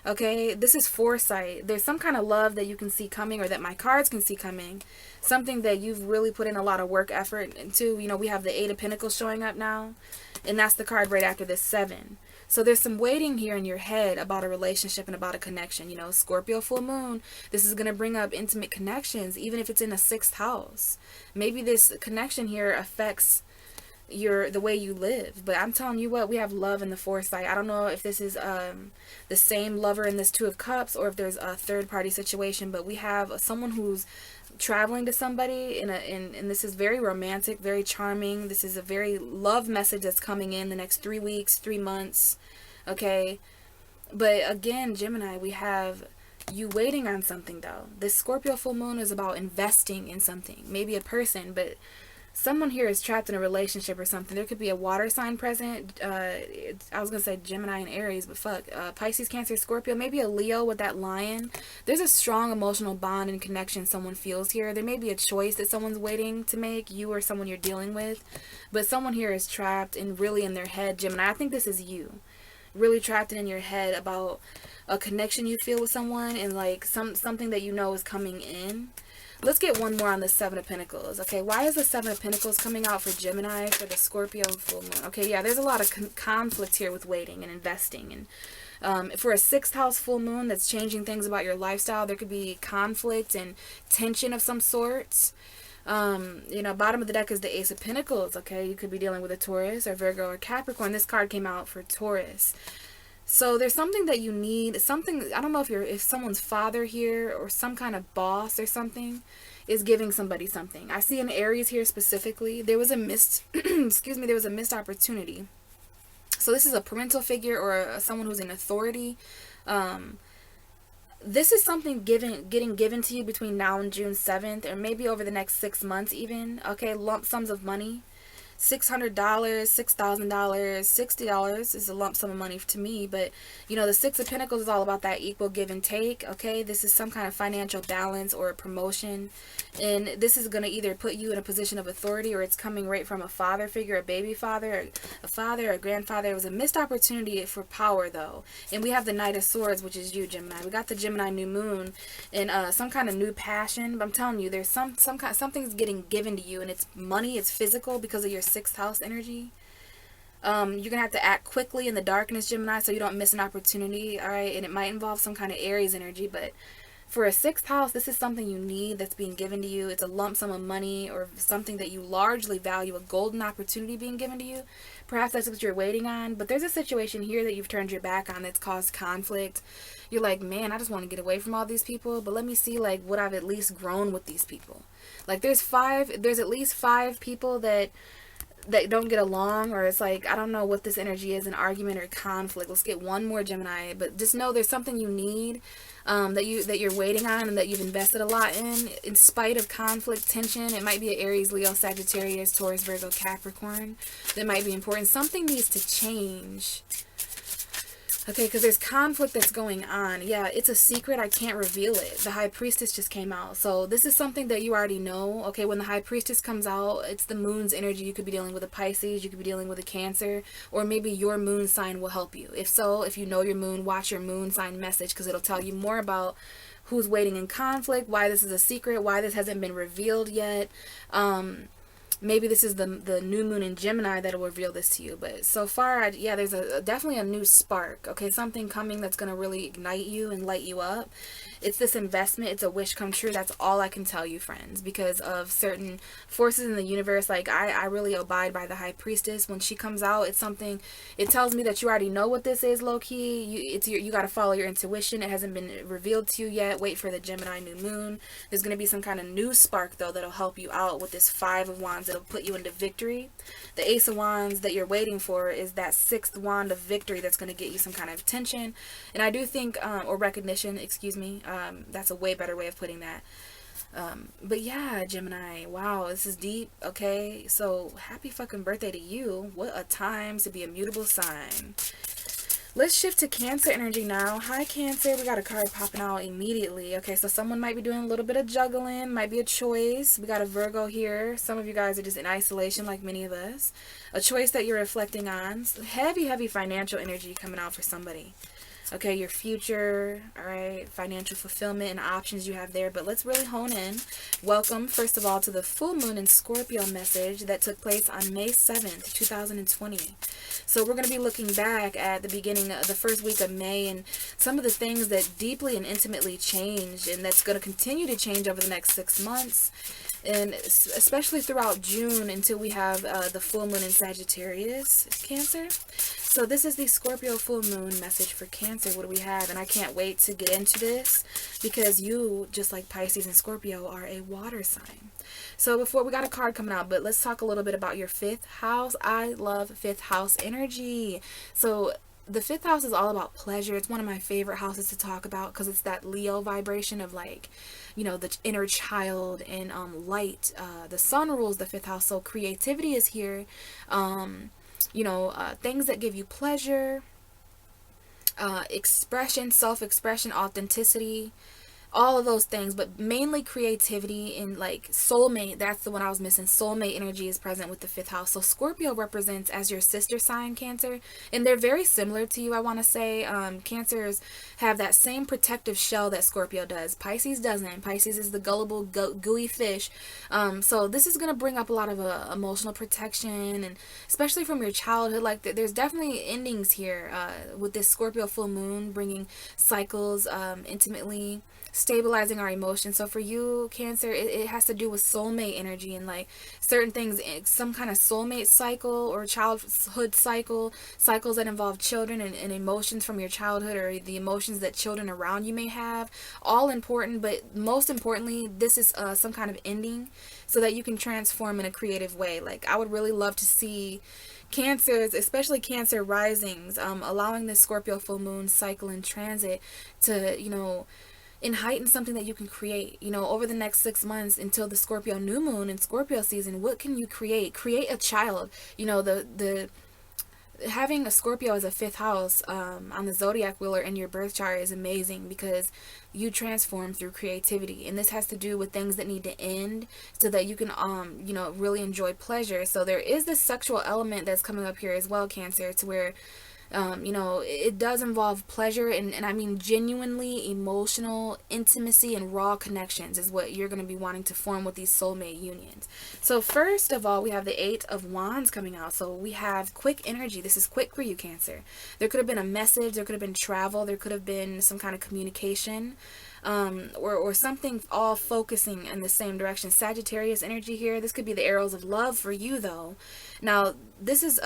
Okay, this is foresight. There's some kind of love that you can see coming, or that my cards can see coming. Something that you've really put in a lot of work effort into. You know, we have the Eight of Pentacles showing up now, and that's the card right after this 7. So there's some waiting here in your head about a relationship and about a connection. You know, Scorpio full moon, this is going to bring up intimate connections, even if it's in a 6th house. Maybe this connection here affects the way you live. But I'm telling you what, we have love in the foresight. I don't know if this is the same lover in this Two of Cups, or if there's a third party situation, but we have someone who's traveling to somebody and this is very romantic, very charming. This is a very love message that's coming in the next 3 weeks, 3 months. Okay, but again, Gemini, we have you waiting on something though. This Scorpio full moon is about investing in something, maybe a person, but someone here is trapped in a relationship or something. There could be a water sign present. I was going to say Gemini and Aries, but fuck. Pisces, Cancer, Scorpio. Maybe a Leo with that lion. There's a strong emotional bond and connection someone feels here. There may be a choice that someone's waiting to make, you or someone you're dealing with. But someone here is trapped and really in their head, Gemini. I think this is you. Really trapped in your head about a connection you feel with someone, and like something that you know is coming in. Let's get one more on the Seven of Pentacles. Okay, why is the Seven of Pentacles coming out for Gemini for the Scorpio full moon? Okay, yeah, there's a lot of conflict here with waiting and investing. And for a 6th house full moon that's changing things about your lifestyle, there could be conflict and tension of some sorts. You know, bottom of the deck is the Ace of Pentacles. Okay, you could be dealing with a Taurus or Virgo or Capricorn. This card came out for Taurus. So there's something that you need, something, I don't know if someone's father here or some kind of boss or something is giving somebody something. I see an Aries here specifically. There was a missed, excuse me, there was a missed opportunity. So this is a parental figure or someone who's in authority. This is something getting given to you between now and June 7th, or maybe over the next 6 months even. Okay, lump sums of money. $600, $6,000, $60 is a lump sum of money to me. But you know, the Six of Pentacles is all about that equal give and take. Okay, this is some kind of financial balance or a promotion, and this is going to either put you in a position of authority, or it's coming right from a father figure, a baby father, a father, a grandfather. It was a missed opportunity for power though. And we have the Knight of Swords, which is you, Gemini. We got the Gemini new moon and some kind of new passion. But I'm telling you, there's something's getting given to you, and it's money, it's physical, because of your 6th house energy. You're gonna have to act quickly in the darkness, Gemini, so you don't miss an opportunity. All right, and it might involve some kind of Aries energy, but for a 6th house, this is something you need that's being given to you. It's a lump sum of money or something that you largely value, a golden opportunity being given to you. Perhaps that's what you're waiting on, but there's a situation here that you've turned your back on that's caused conflict. You're like, man, I just want to get away from all these people, but let me see like what I've at least grown with these people. Like there's at least five people that that don't get along, or it's like, I don't know what this energy is, an argument or conflict. Let's get one more Gemini, but just know there's something you need, that you're waiting on and that you've invested a lot in spite of conflict, tension. It might be an Aries, Leo, Sagittarius, Taurus, Virgo, Capricorn that might be important. Something needs to change. Okay, because there's conflict that's going on. Yeah, it's a secret. I can't reveal it. The High Priestess just came out. So this is something that you already know. Okay, when the High Priestess comes out, it's the moon's energy. You could be dealing with a Pisces. You could be dealing with a Cancer. Or maybe your moon sign will help you. If so, if you know your moon, watch your moon sign message, because it'll tell you more about who's waiting in conflict, why this is a secret, why this hasn't been revealed yet. Maybe this is the new moon in Gemini that will reveal this to you. But so far, yeah, there's definitely a new spark. Okay, something coming that's going to really ignite you and light you up. It's this investment. It's a wish come true. That's all I can tell you, friends, because of certain forces in the universe. Like, I really abide by the High Priestess. When she comes out, it's something, it tells me that you already know what this is, low-key. You got to follow your intuition. It hasn't been revealed to you yet. Wait for the Gemini new moon. There's going to be some kind of new spark, though, that'll help you out with this Five of Wands. It'll put you into victory. The Ace of Wands that you're waiting for is that sixth wand of victory that's going to get you some kind of attention. And I do think, or recognition, excuse me. That's a way better way of putting that. But yeah, Gemini, wow, this is deep. Okay, so happy fucking birthday to you. What a time to be a mutable sign. Let's shift to Cancer energy now. Hi, Cancer. We got a card popping out immediately. Okay, so someone might be doing a little bit of juggling. Might be a choice. We got a Virgo here. Some of you guys are just in isolation like many of us. A choice that you're reflecting on. Heavy, heavy financial energy coming out for somebody. Okay, your future, all right, financial fulfillment and options you have there. But let's really hone in. Welcome, first of all, to the full moon in Scorpio message that took place on May 7th, 2020. So we're going to be looking back at the beginning of the first week of May and some of the things that deeply and intimately changed, and that's going to continue to change over the next 6 months. And especially throughout June until we have the full moon in Sagittarius, Cancer. So this is the Scorpio full moon message for Cancer. What do we have? And I can't wait to get into this because you, just like Pisces and Scorpio, are a water sign. So before, we got a card coming out, but let's talk a little bit about your fifth house. I love fifth house energy. So the fifth house is all about pleasure. It's one of my favorite houses to talk about because it's that Leo vibration of, like, you know, the inner child and light. The sun rules the fifth house, so creativity is here. You know, things that give you pleasure, expression, self-expression, authenticity, all of those things, but mainly creativity and like soulmate. That's the one I was missing. Soulmate energy is present with the fifth house. So Scorpio represents as your sister sign, Cancer, and they're very similar to you, I want to say. Cancers have that same protective shell that Scorpio does. Pisces doesn't. Pisces is the gullible, gooey fish. So this is going to bring up a lot of emotional protection, and especially from your childhood. Like, there's definitely endings here with this Scorpio full moon, bringing cycles, intimately stabilizing our emotions. So for you, Cancer, it has to do with soulmate energy and like certain things, some kind of soulmate cycle or childhood cycles that involve children and emotions from your childhood, or the emotions that children around you may have. All important, but most importantly, this is some kind of ending so that you can transform in a creative way. Like, I would really love to see Cancers, especially Cancer risings, allowing this Scorpio full moon cycle in transit to, you know, and heighten something that you can create, you know, over the next 6 months until the Scorpio new moon and Scorpio season. What can you create? Create a child. You know, the having a Scorpio as a fifth house on the Zodiac wheel or in your birth chart is amazing because you transform through creativity, and this has to do with things that need to end so that you can you know, really enjoy pleasure. So there is this sexual element that's coming up here as well, Cancer, to where you know, it does involve pleasure, and I mean genuinely emotional intimacy and raw connections is what you're going to be wanting to form with these soulmate unions. So first of all, we have the Eight of Wands coming out. So we have quick energy. This is quick for you, Cancer. There could have been a message, there could have been travel, there could have been some kind of communication, or something all focusing in the same direction. Sagittarius energy here. This could be the arrows of love for you, though. Now, this is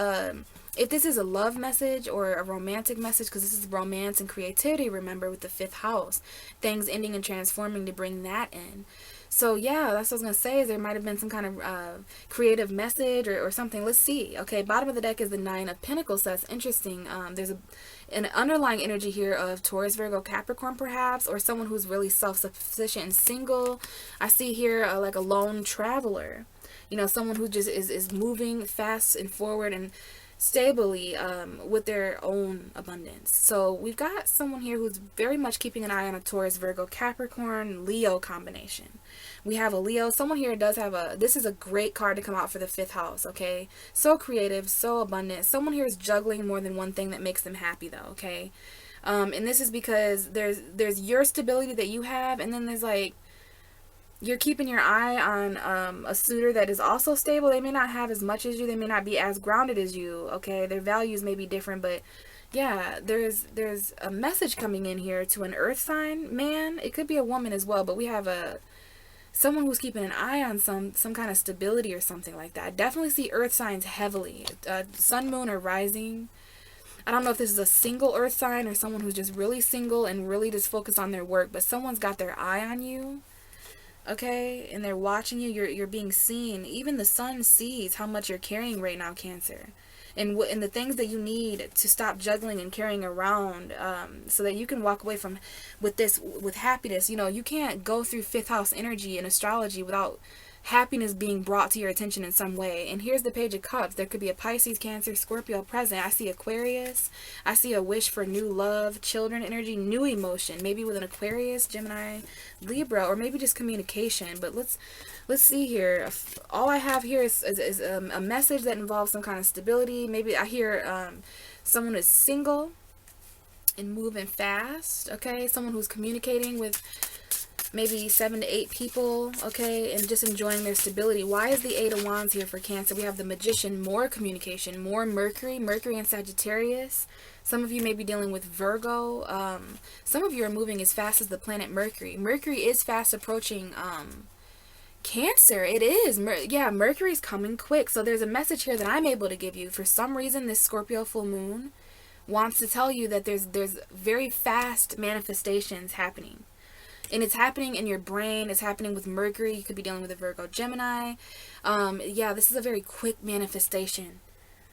if this is a love message or a romantic message, because this is romance and creativity, remember, with the fifth house, things ending and transforming to bring that in. So yeah, that's what I was gonna say. Is there might have been some kind of creative message or something. Let's see. Okay, bottom of the deck is the Nine of Pentacles. So that's interesting. There's an underlying energy here of Taurus, Virgo, Capricorn, perhaps, or someone who's really self-sufficient and single. I see here like a lone traveler. You know, someone who just is moving fast and forward and stably with their own abundance. So we've got someone here who's very much keeping an eye on a Taurus, Virgo, Capricorn, Leo combination. We have a Leo. Someone here does have this is a great card to come out for the 5th house, okay? So creative, so abundant. Someone here is juggling more than one thing that makes them happy, though, okay? And this is because there's your stability that you have, and then there's like, you're keeping your eye on a suitor that is also stable. They may not have as much as you. They may not be as grounded as you, okay? Their values may be different, but yeah, there's a message coming in here to an earth sign man. It could be a woman as well, but we have someone who's keeping an eye on some kind of stability or something like that. I definitely see earth signs heavily. Sun, moon, or rising. I don't know if this is a single earth sign or someone who's just really single and really just focused on their work, but someone's got their eye on you. Okay, and they're watching you. You're being seen. Even the sun sees how much you're carrying right now, Cancer, and the things that you need to stop juggling and carrying around, so that you can walk away from with happiness. You know, you can't go through 5th house energy in astrology without happiness being brought to your attention in some way. And here's the Page of Cups. There could be a Pisces, Cancer, Scorpio present. I see Aquarius. I see a wish for new love, children energy, new emotion, maybe with an Aquarius, Gemini, Libra, or maybe just communication. But let's see here. All I have here is a message that involves some kind of stability. Maybe I hear someone is single and moving fast, okay? Someone who's communicating with maybe 7 to 8 people, okay, and just enjoying their stability. Why is the 8 of Wands here for Cancer? We have the Magician, more communication, more Mercury and Sagittarius. Some of you may be dealing with Virgo. Some of you are moving as fast as the planet Mercury. Mercury is fast approaching Cancer. It is. Yeah, Mercury's coming quick. So there's a message here that I'm able to give you. For some reason, this Scorpio full moon wants to tell you that there's very fast manifestations happening. And it's happening in your brain. It's happening with Mercury. You could be dealing with a Virgo, Gemini. Yeah, this is a very quick manifestation.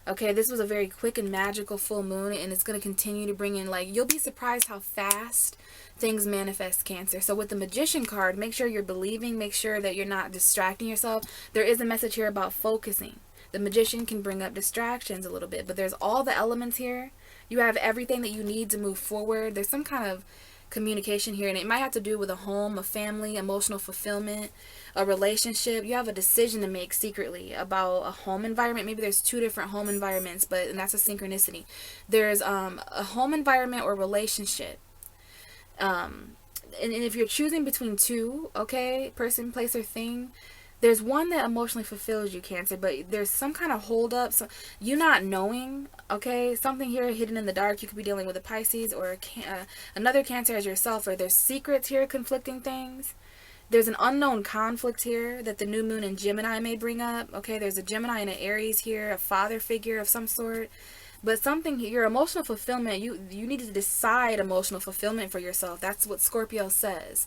Okay, this was a very quick and magical full moon, and it's going to continue to bring in, like, you'll be surprised how fast things manifest, Cancer. So with the Magician card, make sure you're believing. Make sure that you're not distracting yourself. There is a message here about focusing. The Magician can bring up distractions a little bit, but there's all the elements here. You have everything that you need to move forward. There's some kind of communication here, and it might have to do with a home, a family, emotional fulfillment, a relationship. You have a decision to make secretly about a home environment. Maybe there's 2 different home environments, and that's a synchronicity. There's a home environment or relationship, and if you're choosing between 2, okay, person, place, or thing, there's one that emotionally fulfills you, Cancer, but there's some kind of hold up, so you not knowing, okay, something here hidden in the dark. You could be dealing with a Pisces or another Cancer as yourself, or there's secrets here, conflicting things. There's an unknown conflict here that the new moon in Gemini may bring up, okay? There's a Gemini and an Aries here, a father figure of some sort. But something, your emotional fulfillment, you need to decide emotional fulfillment for yourself. That's what Scorpio says.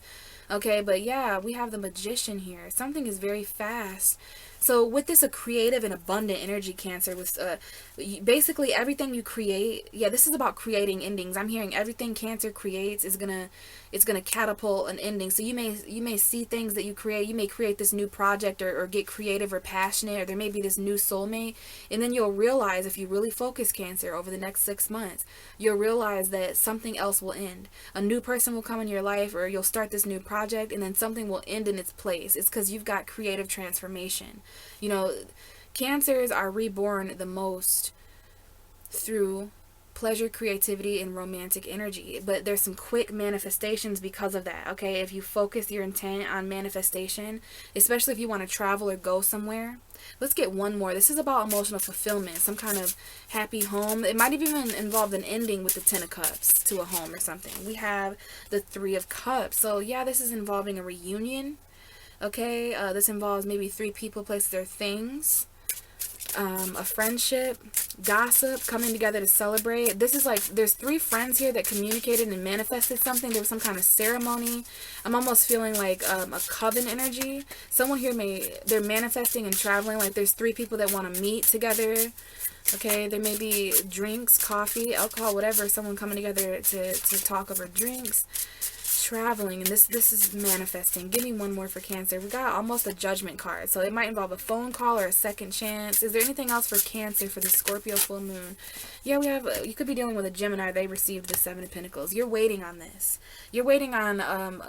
Okay, but yeah, we have the Magician here. Something is very fast. So with this, a creative and abundant energy, Cancer, with basically everything you create. Yeah, this is about creating endings. I'm hearing everything Cancer creates is it's gonna catapult an ending. So you may see things that you create. You may create this new project or get creative or passionate, or there may be this new soulmate, and then you'll realize, if you really focus, Cancer, over the next 6 months, you'll realize that something else will end. A new person will come in your life, or you'll start this new project, and then something will end in its place. It's because you've got creative transformation. You know, Cancers are reborn the most through pleasure, creativity, and romantic energy. But there's some quick manifestations because of that, okay? If you focus your intent on manifestation, especially if you want to travel or go somewhere. Let's get one more. This is about emotional fulfillment, some kind of happy home. It might even involve an ending with the 10 of Cups to a home or something. We have the 3 of Cups. So yeah, this is involving a reunion. Okay, this involves maybe 3 people, places, or things. A friendship, gossip, coming together to celebrate. This is like, there's 3 friends here that communicated and manifested something. There was some kind of ceremony. I'm almost feeling like a coven energy. Someone here they're manifesting and traveling. Like there's 3 people that want to meet together. Okay, there may be drinks, coffee, alcohol, whatever. Someone coming together to talk over drinks. Traveling, and this is manifesting. Give me one more for Cancer. We got almost a judgment card, so it might involve a phone call or a second chance. Is there anything else for Cancer for the Scorpio full moon? Yeah, we have, you could be dealing with a Gemini. They received the 7 of Pentacles. You're waiting on this. You're waiting on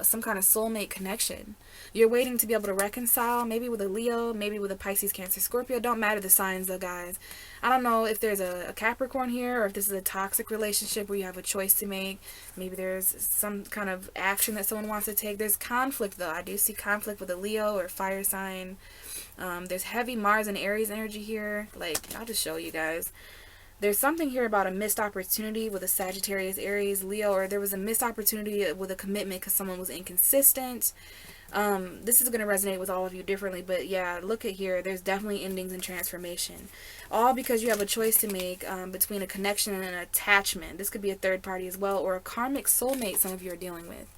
some kind of soulmate connection. You're waiting to be able to reconcile, maybe with a Leo, maybe with a Pisces, Cancer, Scorpio. Don't matter the signs though, guys. I don't know if there's a Capricorn here, or if this is a toxic relationship where you have a choice to make. Maybe there's some kind of action that someone wants to take. There's conflict though. I do see conflict with a Leo or fire sign. There's heavy Mars and Aries energy here. Like, I'll just show you guys. There's something here about a missed opportunity with a Sagittarius, Aries, Leo, or there was a missed opportunity with a commitment because someone was inconsistent. This is going to resonate with all of you differently, but yeah, look at here. There's definitely endings and transformation. All because you have a choice to make between a connection and an attachment. This could be a third party as well, or a karmic soulmate some of you are dealing with.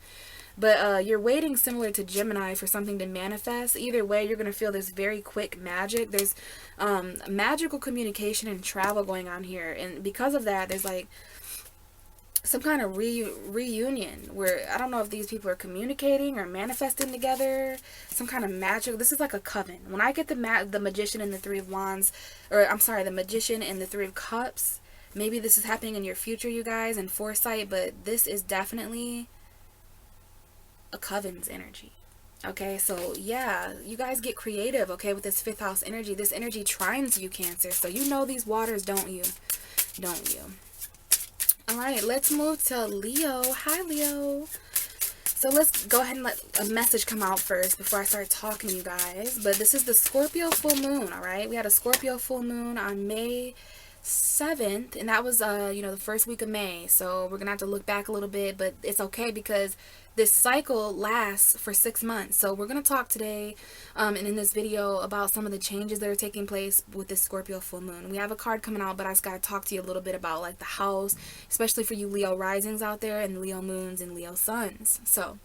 But you're waiting, similar to Gemini, for something to manifest. Either way, you're going to feel this very quick magic. There's magical communication and travel going on here. And because of that, there's like some kind of reunion where I don't know if these people are communicating or manifesting together. Some kind of magic. This is like a coven. When I get the Magician and the 3 of Wands, or I'm sorry, the Magician and the 3 of Cups, maybe this is happening in your future, you guys, and foresight, but this is definitely a coven's energy. Okay, so yeah, you guys get creative, okay, with this 5th house energy. This energy trines you, Cancer. So you know these waters, don't you? Don't you? All right, let's move to Leo. Hi, Leo. So let's go ahead and let a message come out first before I start talking to you guys. But this is the Scorpio full moon, all right? We had a Scorpio full moon on May 7th, and that was, you know, the first week of May. So we're going to have to look back a little bit, but it's okay because this cycle lasts for 6 months. So we're going to talk today and in this video about some of the changes that are taking place with this Scorpio full moon. We have a card coming out, but I just got to talk to you a little bit about like the house, especially for you Leo risings out there and Leo moons and Leo suns. So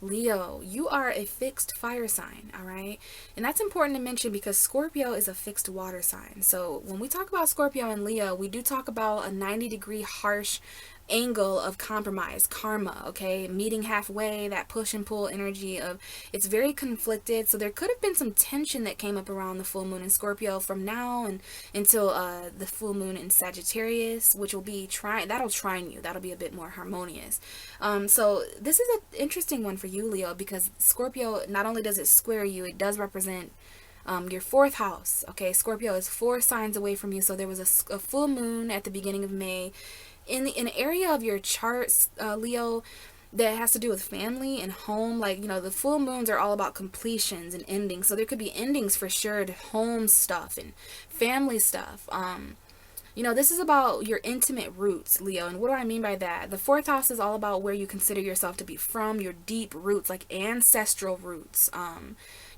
Leo, you are a fixed fire sign, all right? And that's important to mention because Scorpio is a fixed water sign. So when we talk about Scorpio and Leo, we do talk about a 90-degree harsh angle of compromise, karma, okay? Meeting halfway, that push and pull energy of, it's very conflicted. So there could have been some tension that came up around the full moon in Scorpio from now and until the full moon in Sagittarius, which will be that'll trine you. That'll be a bit more harmonious. So this is an interesting one for you, Leo, because Scorpio, not only does it square you, it does represent your 4th house. Okay, Scorpio is 4 signs away from you. So there was a full moon at the beginning of May in an area of your charts, Leo, that has to do with family and home. Like, you know, the full moons are all about completions and endings. So there could be endings for sure to home stuff and family stuff. You know, this is about your intimate roots, Leo. And what do I mean by that? The 4th house is all about where you consider yourself to be from, your deep roots, like ancestral roots,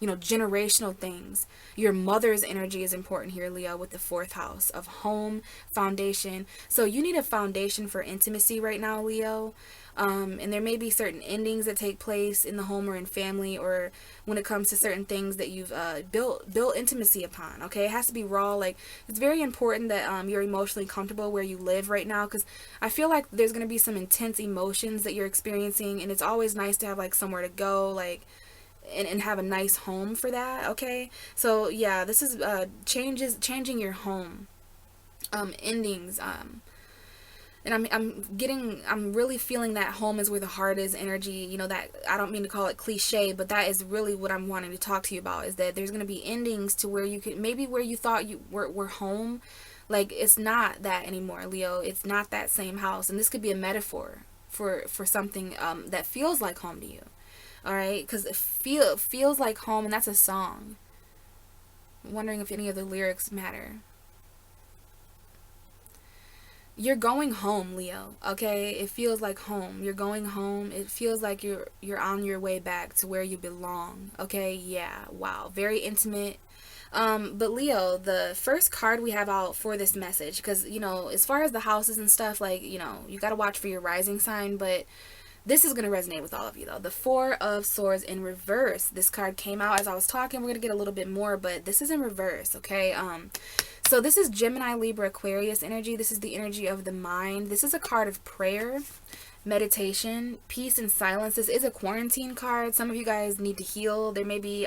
you know, generational things. Your mother's energy is important here, Leo, with the 4th house of home, foundation. So you need a foundation for intimacy right now, Leo. And there may be certain endings that take place in the home or in family, or when it comes to certain things that you've built intimacy upon. Okay, it has to be raw. Like, it's very important that you're emotionally comfortable where you live right now, because I feel like there's going to be some intense emotions that you're experiencing, and it's always nice to have like somewhere to go, like, and have a nice home for that. Okay, so yeah, this is changing your home, endings, and I'm really feeling that home is where the heart is energy. You know, that, I don't mean to call it cliche, but that is really what I'm wanting to talk to you about, is that there's going to be endings to where you could, maybe where you thought you were home, like, it's not that anymore, Leo. It's not that same house. And this could be a metaphor for something that feels like home to you. All right, because it feels like home, and that's a song. I'm wondering if any of the lyrics matter. You're going home, Leo. Okay, it feels like home. You're going home. It feels like you're on your way back to where you belong. Okay, yeah, wow, very intimate. But Leo, the first card we have out for this message, because, you know, as far as the houses and stuff, like, you know, you got to watch for your rising sign, but this is going to resonate with all of you, though. The Four of Swords in reverse. This card came out as I was talking. We're going to get a little bit more, but this is in reverse, okay? So this is Gemini, Libra, Aquarius energy. This is the energy of the mind. This is a card of prayer, meditation, peace, and silence. This is a quarantine card. Some of you guys need to heal. There may be,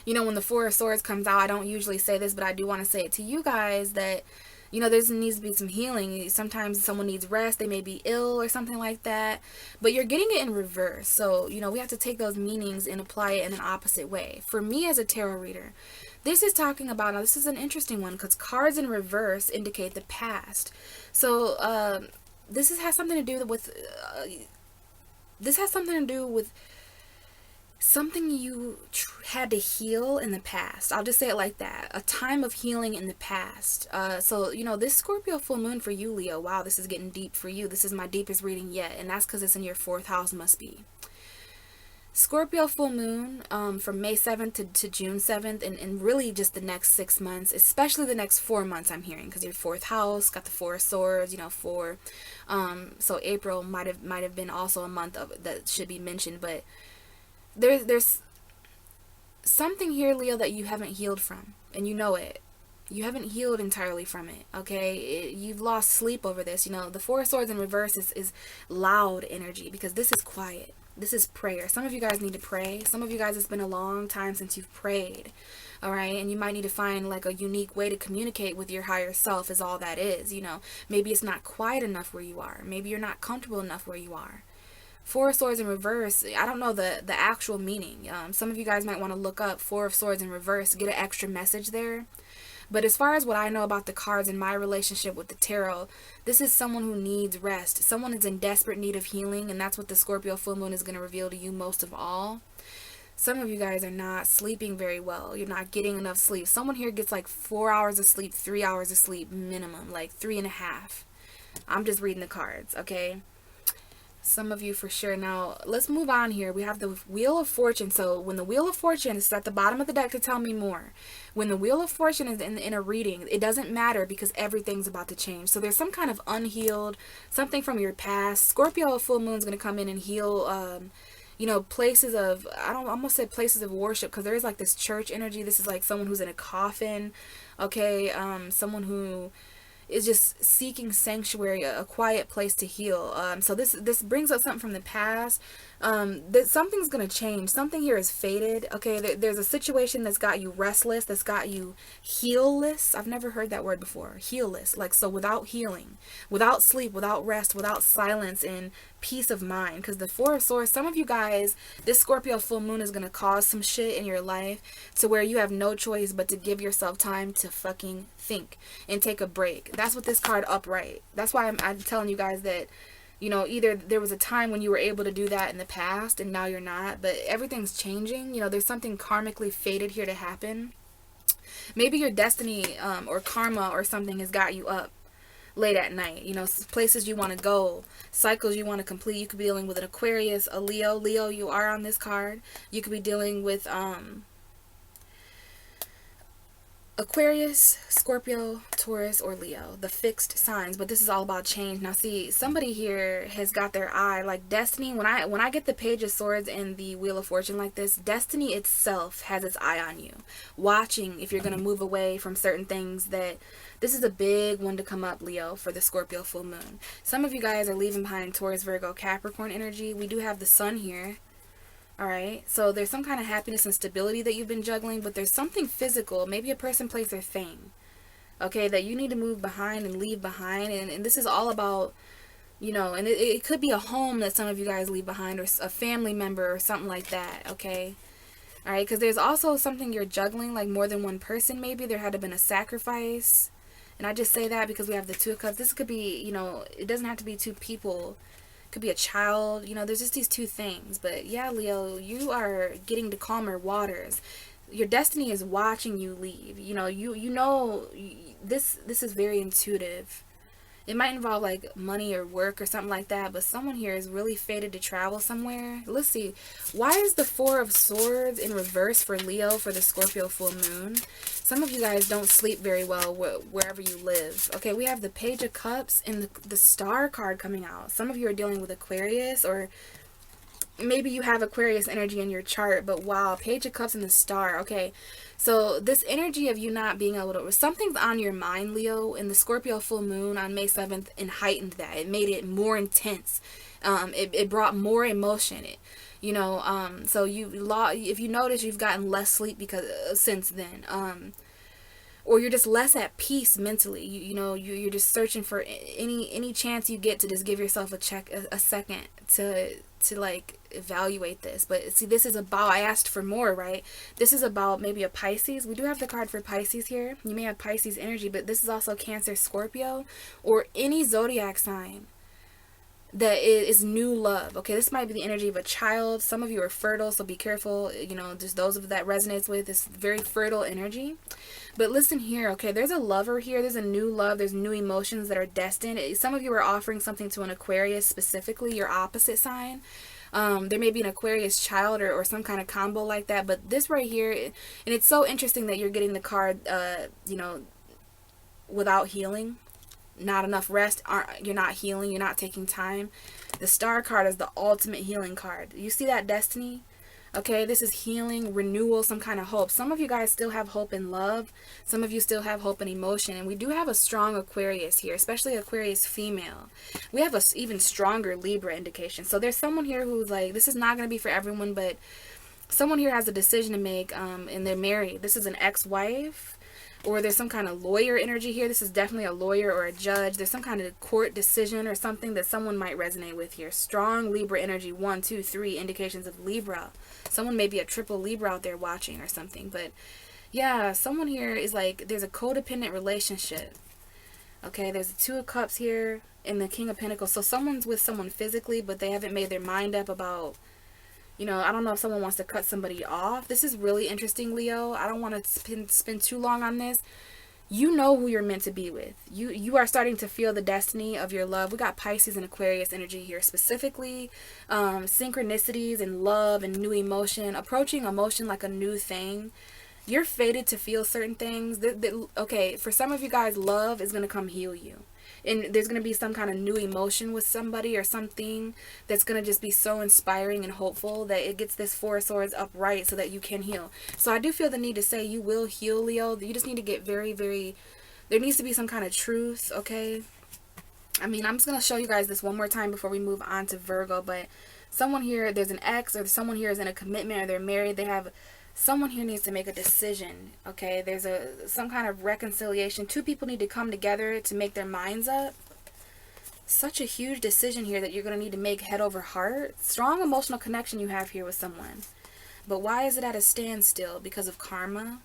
you know, when the Four of Swords comes out, I don't usually say this, but I do want to say it to you guys that, you know, there needs to be some healing. Sometimes someone needs rest. They may be ill or something like that. But you're getting it in reverse. So, you know, we have to take those meanings and apply it in an opposite way. For me as a tarot reader, this is talking about, now this is an interesting one because cards in reverse indicate the past. So, has something to do with, something you had to heal in the past. I'll just say it like that. A time of healing in the past. So, you know, this Scorpio full moon for you, Leo. Wow, this is getting deep for you. This is my deepest reading yet. And that's because it's in your 4th house, must be. Scorpio full moon from May 7th to June 7th. And really just the next 6 months. Especially the next 4 months, I'm hearing. Because your 4th house got the 4 of swords, you know, 4. So April might have been also a month of that should be mentioned. But there's something here, Leo, that you haven't healed from, and you know it. You haven't healed entirely from it, okay? You've lost sleep over this. You know, the Four of Swords in reverse is loud energy because this is quiet. This is prayer. Some of you guys need to pray. Some of you guys, it's been a long time since you've prayed, all right? And you might need to find like a unique way to communicate with your higher self is all that is, you know. Maybe it's not quiet enough where you are. Maybe you're not comfortable enough where you are. Four of Swords in reverse, I don't know the actual meaning. Some of you guys might want to look up Four of Swords in reverse, get an extra message there. But as far as what I know about the cards in my relationship with the tarot, this is someone who needs rest. Someone is in desperate need of healing, and that's what the Scorpio full moon is going to reveal to you most of all. Some of you guys are not sleeping very well. You're not getting enough sleep. Someone here gets like 4 hours of sleep, 3 hours of sleep minimum, like 3.5. I'm just reading the cards, okay? Some of you for sure. Now, let's move on here. We have the Wheel of Fortune. So when the Wheel of Fortune is at the bottom of the deck to tell me more. When the Wheel of Fortune is in a reading, it doesn't matter because everything's about to change. So there's some kind of unhealed, something from your past. Scorpio full moon is going to come in and heal, you know, places of, I almost said places of worship because there is like this church energy. This is like someone who's in a coffin, okay? Someone who is just seeking sanctuary, a quiet place to heal. So this brings up something from the past. That something's gonna change. Something here is faded. Okay, there's a situation that's got you restless, that's got you heelless. I've never heard that word before. Heelless, like so without healing, without sleep, without rest, without silence and peace of mind. Because the Four of Swords, some of you guys, this Scorpio full moon is gonna cause some shit in your life to where you have no choice but to give yourself time to fucking think and take a break. That's what this card upright. That's why I'm telling you guys that, you know, either there was a time when you were able to do that in the past and now you're not, but everything's changing. You know, there's something karmically fated here to happen. Maybe your destiny or karma or something has got you up late at night. You know, places you want to go, cycles you want to complete. You could be dealing with an Aquarius, a Leo. Leo, you are on this card. You could be dealing with Aquarius, Scorpio, Taurus, or Leo, the fixed signs. But this is all about change. Now see, somebody here has got their eye, like destiny. When I get the Page of Swords and the Wheel of Fortune like this, destiny itself has its eye on you, watching if you're going to move away from certain things. That this is a big one to come up, Leo, for the Scorpio full moon. Some of you guys are leaving behind Taurus, Virgo, Capricorn energy. We do have the sun here. Alright, so there's some kind of happiness and stability that you've been juggling, but there's something physical, maybe a person, place, or thing, okay, that you need to move behind and leave behind, and this is all about, you know, and it could be a home that some of you guys leave behind, or a family member, or something like that, okay, alright, because there's also something you're juggling, like more than one person, maybe, there had to have been a sacrifice, and I just say that because we have the Two of Cups. This could be, you know, it doesn't have to be two people. Could be a child, you know, there's just these two things. But yeah, Leo, you are getting to calmer waters. Your destiny is watching you leave. You know, you know this is very intuitive. It might involve like money or work or something like that, but someone here is really fated to travel somewhere. Let's see. Why is the Four of Swords in reverse for Leo for the Scorpio full moon? Some of you guys don't sleep very well wherever you live. Okay, we have the Page of Cups and the Star card coming out. Some of you are dealing with Aquarius, or maybe you have Aquarius energy in your chart, but wow, Page of Cups and the Star. Okay, so this energy of you not being able to, something's on your mind, Leo, and the Scorpio full moon on May 7th and heightened that. It made it more intense. It brought more emotion. So if you notice, you've gotten less sleep because since then. Or you're just less at peace mentally. You're just searching for any chance you get to just give yourself a second to like evaluate this. But see, this is about, I asked for more, right? This is about maybe a Pisces. We do have the card for Pisces here. You may have Pisces energy, but this is also Cancer, Scorpio, or any zodiac sign that is new love. Okay, this might be the energy of a child. Some of you are fertile, so be careful. Just those of that resonates with this very fertile energy. But listen here, okay, there's a lover here. There's a new love. There's new emotions that are destined. Some of you are offering something to an Aquarius, specifically your opposite sign. There may be an Aquarius child or some kind of combo like that. But this right here, and it's so interesting that you're getting the card, without healing. Not enough rest, you're not healing, you're not taking time. The Star card is the ultimate healing card. You see that destiny? Okay, this is healing, renewal, some kind of hope. Some of you guys still have hope in love. Some of you still have hope in emotion. And we do have a strong Aquarius here, especially Aquarius female. We have a even stronger Libra indication. So there's someone here who's like, this is not going to be for everyone, but someone here has a decision to make, and they're married. This is an ex-wife. Or there's some kind of lawyer energy here. This is definitely a lawyer or a judge. There's some kind of court decision or something that someone might resonate with here. Strong Libra energy. 1, 2, 3 indications of Libra. Someone may be a triple Libra out there watching or something. But yeah, someone here is like, there's a codependent relationship. Okay, there's the Two of Cups here and the King of Pentacles. So someone's with someone physically, but they haven't made their mind up about, I don't know if someone wants to cut somebody off. This is really interesting, Leo. I don't want to spend too long on this. You know who you're meant to be with. You are starting to feel the destiny of your love. We got Pisces and Aquarius energy here specifically. Synchronicities and love and new emotion. Approaching emotion like a new thing. You're fated to feel certain things. Okay, for some of you guys, love is going to come heal you. And there's going to be some kind of new emotion with somebody or something that's going to just be so inspiring and hopeful that it gets this Four of Swords upright so that you can heal. So I do feel the need to say you will heal, Leo. You just need to get very, very, there needs to be some kind of truth, okay? I'm just going to show you guys this one more time before we move on to Virgo. But someone here, there's an ex, or someone here is in a commitment, or they're married. Someone here needs to make a decision, okay? There's some kind of reconciliation. Two people need to come together to make their minds up. Such a huge decision here that you're going to need to make head over heart. Strong emotional connection you have here with someone. But why is it at a standstill? Because of karma?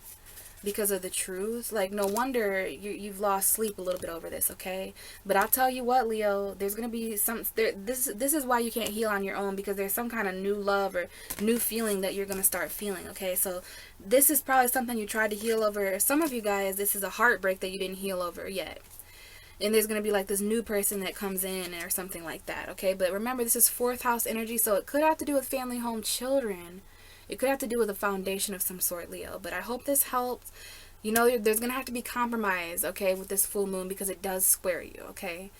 Because of the truth? Like, no wonder you've lost sleep a little bit over this, okay? But I'll tell you what, Leo, there's going to be this is why you can't heal on your own, because there's some kind of new love or new feeling that you're going to start feeling, okay? So this is probably something you tried to heal over. Some of you guys, this is a heartbreak that you didn't heal over yet. And there's going to be like this new person that comes in or something like that, okay? But remember, this is 4th house energy, so it could have to do with family, home, children. It could have to do with a foundation of some sort, Leo. But I hope this helps. There's going to have to be compromise, okay, with this full moon, because it does square you, okay?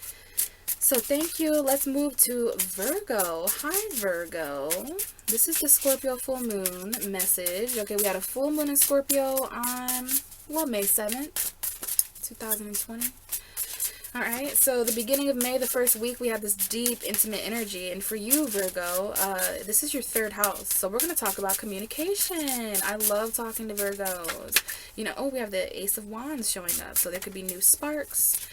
So thank you. Let's move to Virgo. Hi, Virgo. This is the Scorpio full moon message. Okay, we had a full moon in Scorpio on, May 7th, 2020. Alright, so the beginning of May, the first week, we have this deep, intimate energy. And for you, Virgo, this is your 3rd house. So we're going to talk about communication. I love talking to Virgos. We have the Ace of Wands showing up. So there could be new sparks,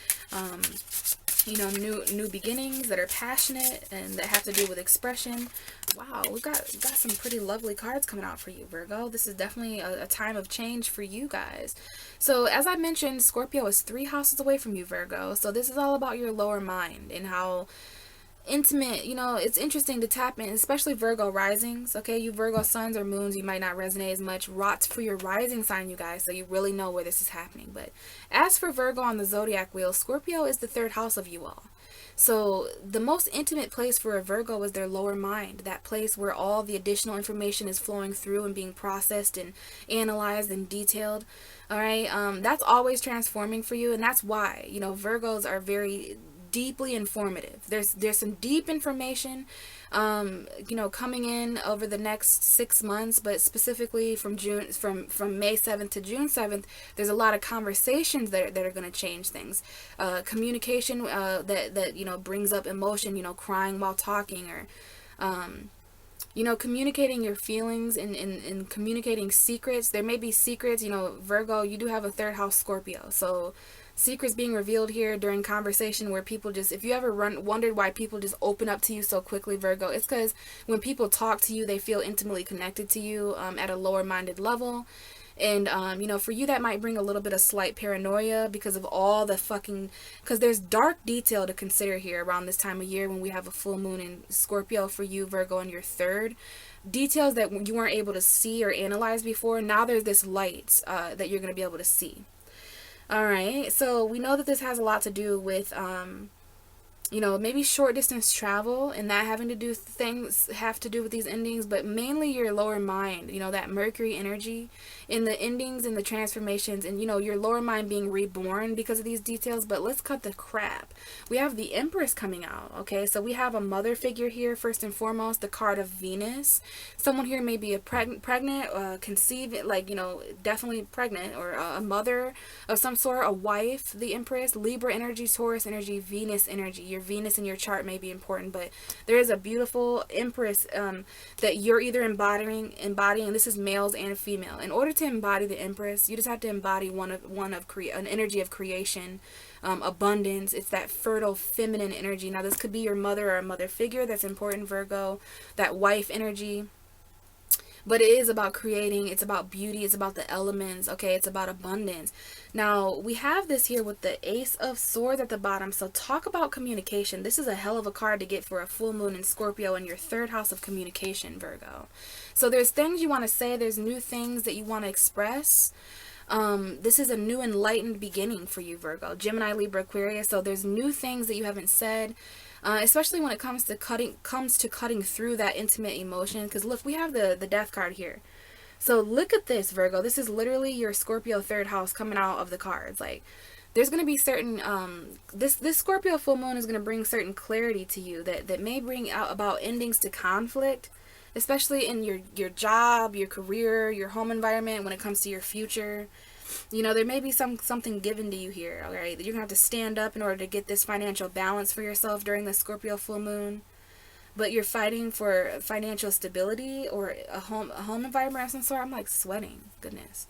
new beginnings that are passionate and that have to do with expression. Wow, we've got some pretty lovely cards coming out for you, Virgo. This is definitely a time of change for you guys. So as I mentioned, Scorpio is 3 houses away from you, Virgo. So this is all about your lower mind and how intimate, you know, it's interesting to tap in, especially Virgo risings. Okay, you Virgo suns or moons, you might not resonate as much. Rots for your rising sign, you guys, so you really know where this is happening. But as for Virgo on the zodiac wheel, Scorpio is the third house of you all. So the most intimate place for a Virgo is their lower mind, that place where all the additional information is flowing through and being processed and analyzed and detailed. All right, that's always transforming for you, and that's why, you know, Virgos are very deeply informative. There's some deep information, you know, coming in over the next 6 months, but specifically from May 7th to June 7th, there's a lot of conversations that are going to change things. Communication that you know brings up emotion, you know, crying while talking, or you know, communicating your feelings and communicating secrets. There may be secrets, you know, Virgo, you do have a third house Scorpio. So secrets being revealed here during conversation where people just, if you ever wondered why people just open up to you so quickly, Virgo, it's because when people talk to you, they feel intimately connected to you at a lower minded level. And, you know, for you, that might bring a little bit of slight paranoia because of all the fucking, because there's dark detail to consider here around this time of year when we have a full moon in Scorpio for you, Virgo, in your third. Details that you weren't able to see or analyze before. Now there's this light that you're going to be able to see. All right. So we know that this has a lot to do with, you know, maybe short distance travel, and that having to do things have to do with these endings, but mainly your lower mind, you know, that Mercury energy in the endings and the transformations, and, you know, your lower mind being reborn because of these details. But let's cut the crap. We have the Empress coming out. Okay, so we have a mother figure here, first and foremost, the card of Venus. Someone here may be a pregnant, conceiving, like, you know, definitely pregnant, or a mother of some sort, a wife, the Empress, Libra energy, Taurus energy, Venus energy. Your Venus in your chart may be important, but there is a beautiful Empress that you're either embodying. This is males and female. In order to embody the Empress, you just have to embody an energy of creation, abundance. It's that fertile feminine energy. Now this could be your mother or a mother figure that's important, Virgo, that wife energy. But it is about creating, it's about beauty, it's about the elements, okay, it's about abundance. Now, we have this here with the Ace of Swords at the bottom, so talk about communication. This is a hell of a card to get for a full moon in Scorpio in your third house of communication, Virgo. So there's things you want to say, there's new things that you want to express. This is a new enlightened beginning for you, Virgo, Gemini, Libra, Aquarius. So there's new things that you haven't said. Especially when it comes to cutting through that intimate emotion. Because look, we have the death card here. So look at this, Virgo. This is literally your Scorpio third house coming out of the cards. Like, there's going to be certain, this Scorpio full moon is going to bring certain clarity to you that may bring out about endings to conflict, especially in your job, your career, your home environment, when it comes to your future. You know, there may be something given to you here, all right, that you're going to have to stand up in order to get this financial balance for yourself during the Scorpio full moon. But you're fighting for financial stability or a home environment of some sort. I'm like sweating, goodness.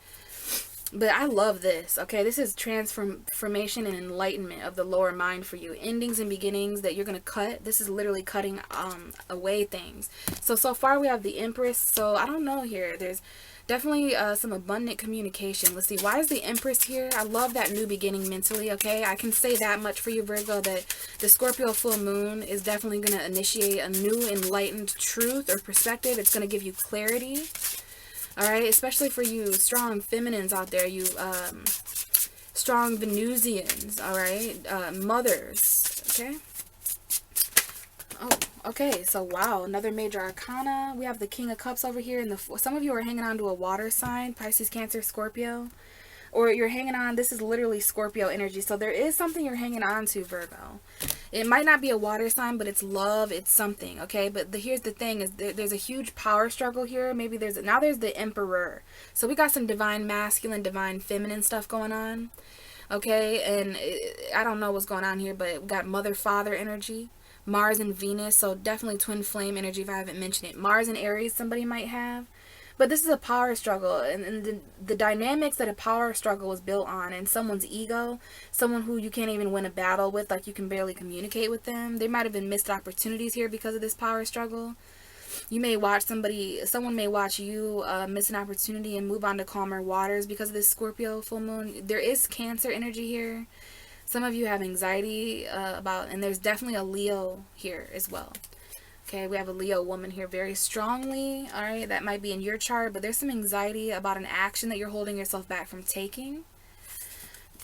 But I love this, okay? This is transformation and enlightenment of the lower mind for you. Endings and beginnings that you're going to cut. This is literally cutting away things. So far we have the Empress. So I don't know here. There's definitely some abundant communication. Let's see. Why is the Empress here? I love that new beginning mentally, okay? I can say that much for you, Virgo, that the Scorpio full moon is definitely going to initiate a new enlightened truth or perspective. It's going to give you clarity. All right, especially for you strong feminines out there, you strong Venusians, all right, mothers, okay? Oh, okay, so wow, another major arcana. We have the King of Cups over here, and some of you are hanging on to a water sign, Pisces, Cancer, Scorpio, or you're hanging on, this is literally Scorpio energy, so there is something you're hanging on to, Virgo. It might not be a water sign, but it's love, it's something, okay? But here's the thing, is there's a huge power struggle here. Maybe there's the Emperor. So we got some divine masculine, divine feminine stuff going on, okay? And I don't know what's going on here, but we got mother-father energy, Mars and Venus, so definitely twin flame energy if I haven't mentioned it. Mars and Aries somebody might have. But this is a power struggle, and the dynamics that a power struggle is built on, and someone's ego, someone who you can't even win a battle with, like you can barely communicate with them. There might have been missed opportunities here because of this power struggle. You may watch someone may watch you miss an opportunity and move on to calmer waters because of this Scorpio full moon. There is Cancer energy here. Some of you have anxiety about, and there's definitely a Leo here as well. Okay, we have a Leo woman here very strongly. All right, that might be in your chart, but there's some anxiety about an action that you're holding yourself back from taking.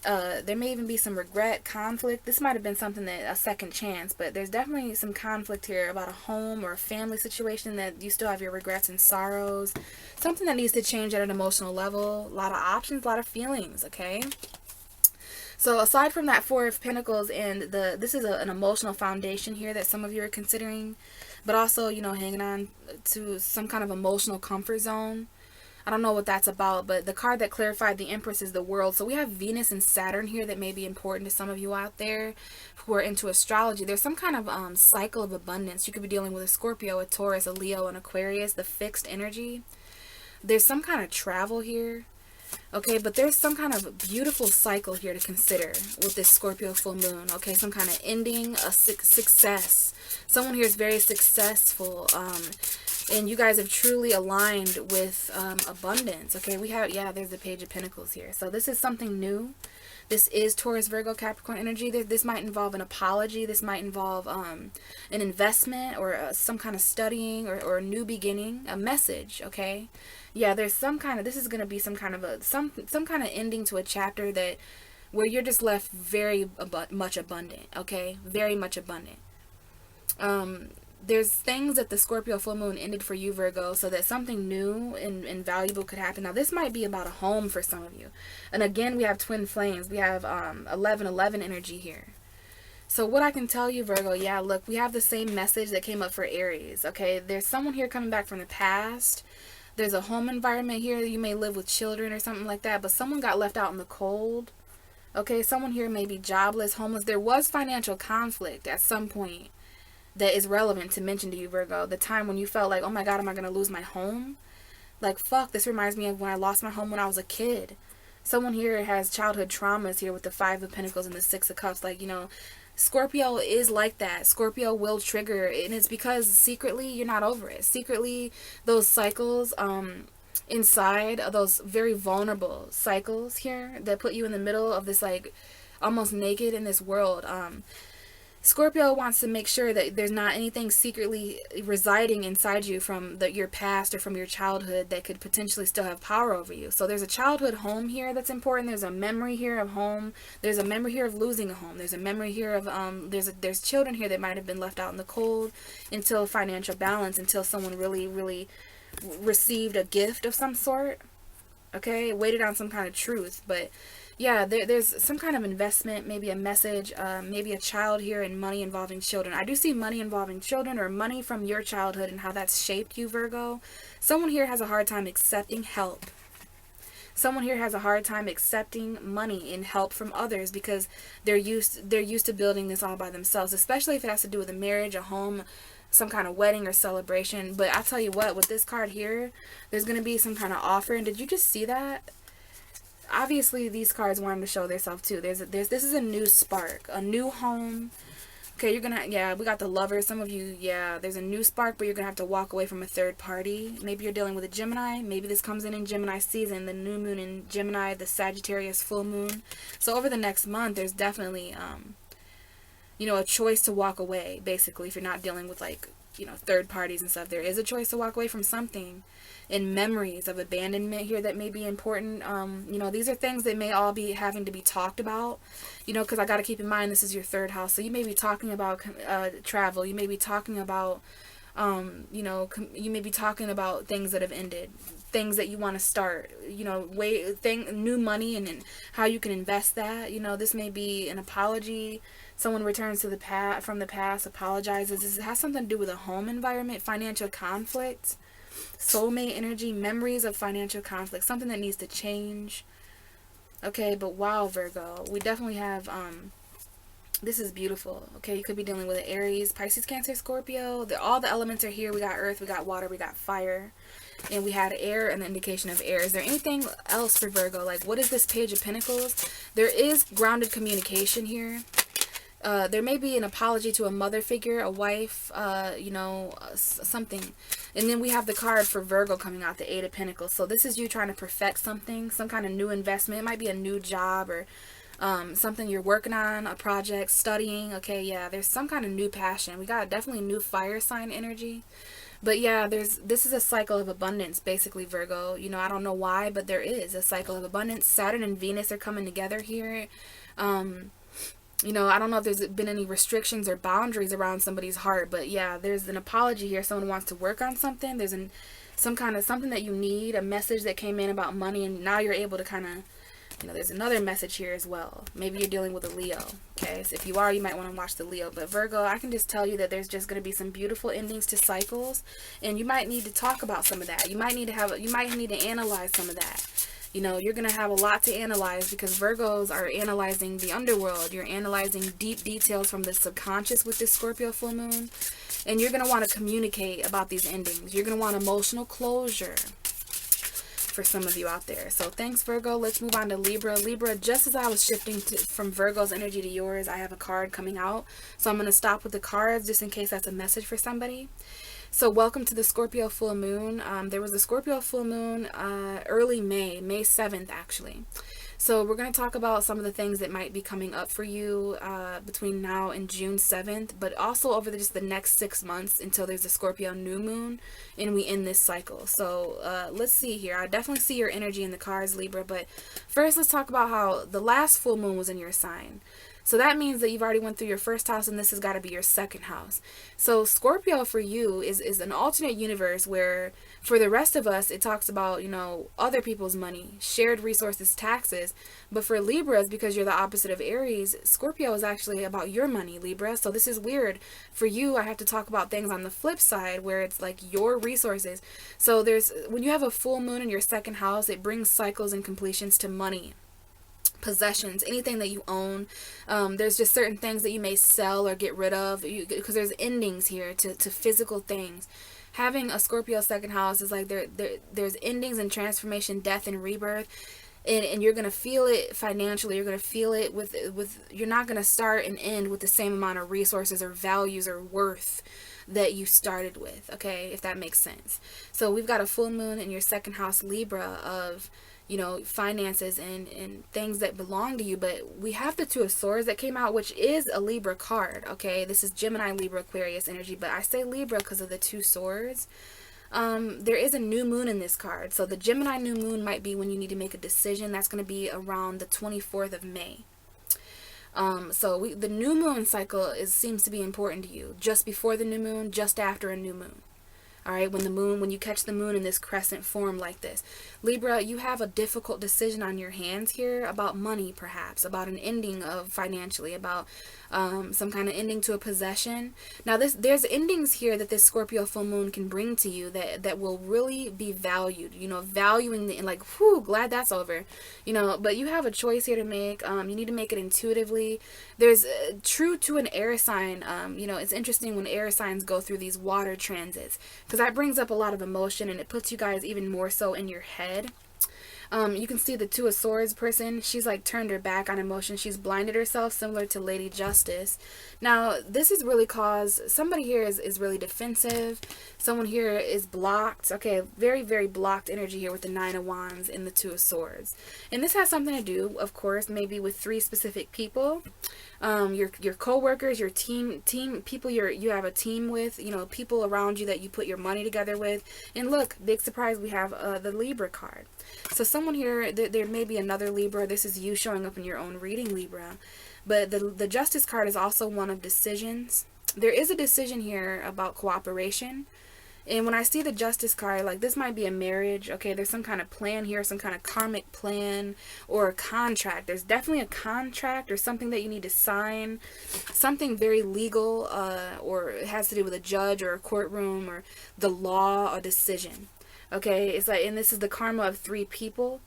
There may even be some regret, conflict. This might have been something that a second chance, but there's definitely some conflict here about a home or a family situation that you still have your regrets and sorrows. Something that needs to change at an emotional level. A lot of options, a lot of feelings, okay? So aside from that Four of Pentacles and this is an emotional foundation here that some of you are considering, but also, you know, hanging on to some kind of emotional comfort zone. I don't know what that's about, but the card that clarified the Empress is the World. So we have Venus and Saturn here that may be important to some of you out there who are into astrology. There's some kind of cycle of abundance. You could be dealing with a Scorpio, a Taurus, a Leo, an Aquarius, the fixed energy. There's some kind of travel here. Okay, but there's some kind of beautiful cycle here to consider with this Scorpio full moon. Okay, some kind of ending, a success. Someone here is very successful. And you guys have truly aligned with abundance. Okay, we have, yeah, there's the Page of Pentacles here. So this is something new. This is Taurus, Virgo, Capricorn energy. This might involve an apology. This might involve an investment or some kind of studying or a new beginning, a message, okay? Yeah, there's some kind of, this is going to be some kind of some kind of ending to a chapter that where you're just left very much abundant, okay? Very much abundant. There's things that the Scorpio full moon ended for you, Virgo, so that something new and valuable could happen. Now, this might be about a home for some of you. And again, we have twin flames. We have 11-11 energy here. So what I can tell you, Virgo, yeah, look, we have the same message that came up for Aries, okay? There's someone here coming back from the past. There's a home environment here. You may live with children or something like that, but someone got left out in the cold. Okay, someone here may be jobless, homeless. There was financial conflict at some point that is relevant to mention to you, Virgo. The time when you felt like, oh my God, am I going to lose my home? Like, fuck, this reminds me of when I lost my home when I was a kid. Someone here has childhood traumas here with the Five of Pentacles and the Six of Cups. Like, you know, Scorpio is like that. Scorpio will trigger, and it's because secretly you're not over it. Secretly, those cycles, inside of those very vulnerable cycles here that put you in the middle of this, like, almost naked in this world, Scorpio wants to make sure that there's not anything secretly residing inside you from your past or from your childhood that could potentially still have power over you. So there's a childhood home here that's important. There's a memory here of home. There's a memory here of losing a home. There's a memory here of there's children here that might have been left out in the cold until financial balance, until someone really received a gift of some sort. Okay, waited on some kind of truth. But yeah, there's some kind of investment, maybe a message, maybe a child here, and money involving children. I do see money involving children or money from your childhood and how that's shaped you, Virgo. Someone here has a hard time accepting help. Someone here has a hard time accepting money and help from others because they're used to building this all by themselves, especially if it has to do with a marriage, a home, some kind of wedding or celebration. But I'll tell you what, with this card here, there's going to be some kind of offer. And did you just see that? Obviously, these cards want them to show themselves too. This is a new spark, a new home. Okay, you're gonna, yeah, we got the Lover. Some of you, yeah, there's a new spark, but you're gonna have to walk away from a third party. Maybe you're dealing with a Gemini. Maybe this comes in Gemini season, the new moon in Gemini, the Sagittarius full moon. So over the next month, there's definitely, you know, a choice to walk away. Basically, if you're not dealing with, like, you know, third parties and stuff, there is a choice to walk away from something. And memories of abandonment here that may be important. You know, these are things that may all be having to be talked about, you know, because I got to keep in mind this is your third house. So you may be talking about travel. You may be talking about, you know, you may be talking about things that have ended, things that you want to start, you know, new money and how you can invest that. You know, this may be an apology. Someone returns to from the past, apologizes. This has something to do with a home environment, financial conflict. Soulmate energy, memories of financial conflict, something that needs to change. Okay, but wow, Virgo, we definitely have, this is beautiful. Okay, you could be dealing with an Aries, Pisces, Cancer, Scorpio. All the elements are here. We got earth, we got water, we got fire, and we had air and the indication of air. Is there anything else for Virgo? Like, what is this Page of Pentacles? There is grounded communication here. There may be an apology to a mother figure, a wife, you know, something. And then we have the card for Virgo coming out, the Eight of Pentacles. So this is you trying to perfect something, some kind of new investment. It might be a new job or something you're working on, a project, studying. Okay, yeah, there's some kind of new passion. We got definitely new fire sign energy. But yeah, this is a cycle of abundance, basically, Virgo. You know, I don't know why, but there is a cycle of abundance. Saturn and Venus are coming together here. You know, I don't know if there's been any restrictions or boundaries around somebody's heart, but yeah, there's an apology here. Someone wants to work on something. There's some kind of something that you need, a message that came in about money, and now you're able to kind of, you know, there's another message here as well. Maybe you're dealing with a Leo. Okay, so if you are, you might want to watch the Leo. But Virgo, I can just tell you that there's just going to be some beautiful endings to cycles, and you might need to talk about some of that. You might need to analyze some of that. You know, you're going to have a lot to analyze because Virgos are analyzing the underworld. You're analyzing deep details from the subconscious with this Scorpio full moon. And you're going to want to communicate about these endings. You're going to want emotional closure for some of you out there. So thanks, Virgo. Let's move on to Libra. Libra, just as I was shifting from Virgo's energy to yours, I have a card coming out. So I'm going to stop with the cards just in case that's a message for somebody. So welcome to the Scorpio full moon. There was a Scorpio full moon early May 7th actually. So we're going to talk about some of the things that might be coming up for you between now and June 7th, but also over just the next 6 months until there's a Scorpio new moon and we end this cycle. So let's see here. I definitely see your energy in the cards, Libra, but first let's talk about how the last full moon was in your sign. So that means that you've already went through your first house and this has got to be your second house. So Scorpio for you is an alternate universe where for the rest of us, it talks about, you know, other people's money, shared resources, taxes. But for Libras, because you're the opposite of Aries, Scorpio is actually about your money, Libra. So this is weird. For you, I have to talk about things on the flip side where it's like your resources. So when you have a full moon in your second house, it brings cycles and completions to money, possessions, anything that you own. There's just certain things that you may sell or get rid of because there's endings here to physical things. Having a Scorpio second house is like there's endings and transformation, death and rebirth, and you're gonna feel it financially. You're gonna feel it with you're not gonna start and end with the same amount of resources or values or worth that you started with. Okay, if that makes sense. So we've got a full moon in your second house, Libra, of, you know, finances and things that belong to you. But we have the Two of Swords that came out, which is a Libra card. Okay, this is Gemini, Libra, Aquarius energy, but I say Libra because of the Two Swords. There is a new moon in this card, so the Gemini new moon might be when you need to make a decision. That's going to be around the 24th of May. So the new moon cycle seems to be important to you. Just before the new moon, just after a new moon. All right, when you catch the moon in this crescent form like this. Libra, you have a difficult decision on your hands here about money, perhaps, about an ending of financially, about some kind of ending to a possession. Now, there's endings here that this Scorpio full moon can bring to you that will really be valued, you know, valuing the, like, whew, glad that's over, you know, but you have a choice here to make. You need to make it intuitively. There's true to an air sign. You know, it's interesting when air signs go through these water transits, because that brings up a lot of emotion and it puts you guys even more so in your head. You can see the Two of Swords person. She's like turned her back on emotion. She's blinded herself, similar to Lady Justice. Now, this is really caused, somebody here is really defensive. Someone here is blocked. Okay, very, very blocked energy here with the Nine of Wands and the Two of Swords. And this has something to do, of course, maybe with 3 specific people. Your co-workers, your team people you have a team with, you know, people around you that you put your money together with. And look, big surprise, we have the Libra card. So someone here, there may be another Libra. This is you showing up in your own reading, Libra. But the Justice card is also one of decisions. There is a decision here about cooperation. And when I see the Justice card, like, this might be a marriage. Okay, there's some kind of plan here, some kind of karmic plan or a contract. There's definitely a contract or something that you need to sign, something very legal, or it has to do with a judge or a courtroom or the law or decision. Okay, it's like, and this is the karma of 3 people.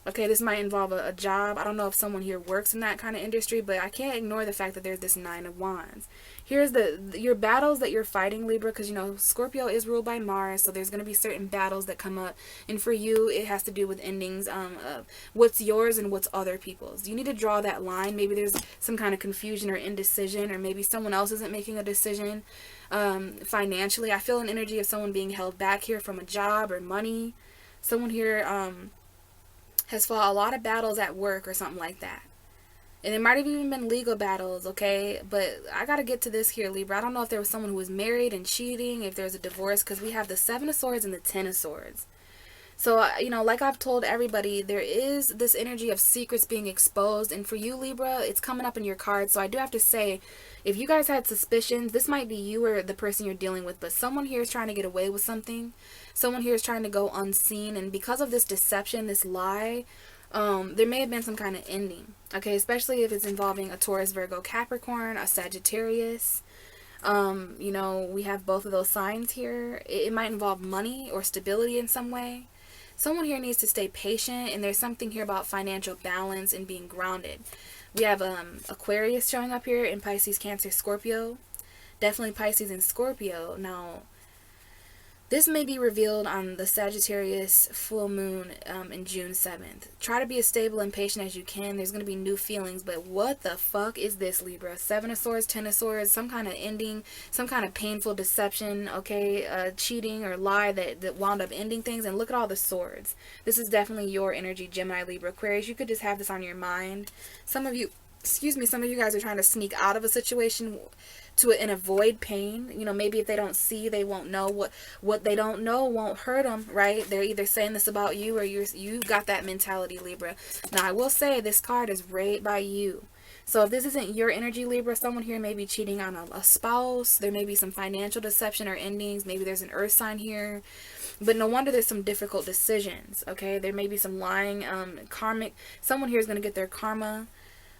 Okay, this might involve a job. I don't know if someone here works in that kind of industry, but I can't ignore the fact that there's this Nine of Wands. Here's your battles that you're fighting, Libra, because, you know, Scorpio is ruled by Mars, so there's going to be certain battles that come up. And for you, it has to do with endings of what's yours and what's other people's. You need to draw that line. Maybe there's some kind of confusion or indecision, or maybe someone else isn't making a decision financially. I feel an energy of someone being held back here from a job or money. Someone here has fought a lot of battles at work or something like that. And there might have even been legal battles, okay? But I gotta get to this here, Libra. I don't know if there was someone who was married and cheating, if there's a divorce, because we have the Seven of Swords and the Ten of Swords. So, you know, like I've told everybody, there is this energy of secrets being exposed. And for you, Libra, it's coming up in your cards. So I do have to say, if you guys had suspicions, this might be you or the person you're dealing with. But someone here is trying to get away with something. Someone here is trying to go unseen. And because of this deception, this lie, there may have been some kind of ending. Okay, especially if it's involving a Taurus, Virgo, Capricorn, a Sagittarius. You know, we have both of those signs here. It might involve money or stability in some way. Someone here needs to stay patient, and there's something here about financial balance and being grounded. We have Aquarius showing up here in Pisces, Cancer, Scorpio. Definitely Pisces and Scorpio. Now, this may be revealed on the Sagittarius full moon in June 7th. Try to be as stable and patient as you can. There's going to be new feelings, but what the fuck is this, Libra? Seven of Swords, Ten of Swords, some kind of ending, some kind of painful deception, okay, cheating or lie that wound up ending things. And look at all the swords. This is definitely your energy, Gemini, Libra, Aquarius. You could just have this on your mind. Some of you, excuse me, some of you guys are trying to sneak out of a situation and avoid pain. You know, maybe if they don't see, they won't know. What they don't know won't hurt them, right? They're either saying this about you or you got that mentality, Libra. Now, I will say this card is right by you. So if this isn't your energy, Libra, someone here may be cheating on a spouse. There may be some financial deception or endings. Maybe there's an earth sign here. But no wonder there's some difficult decisions, okay? There may be some lying, karmic. Someone here is going to get their karma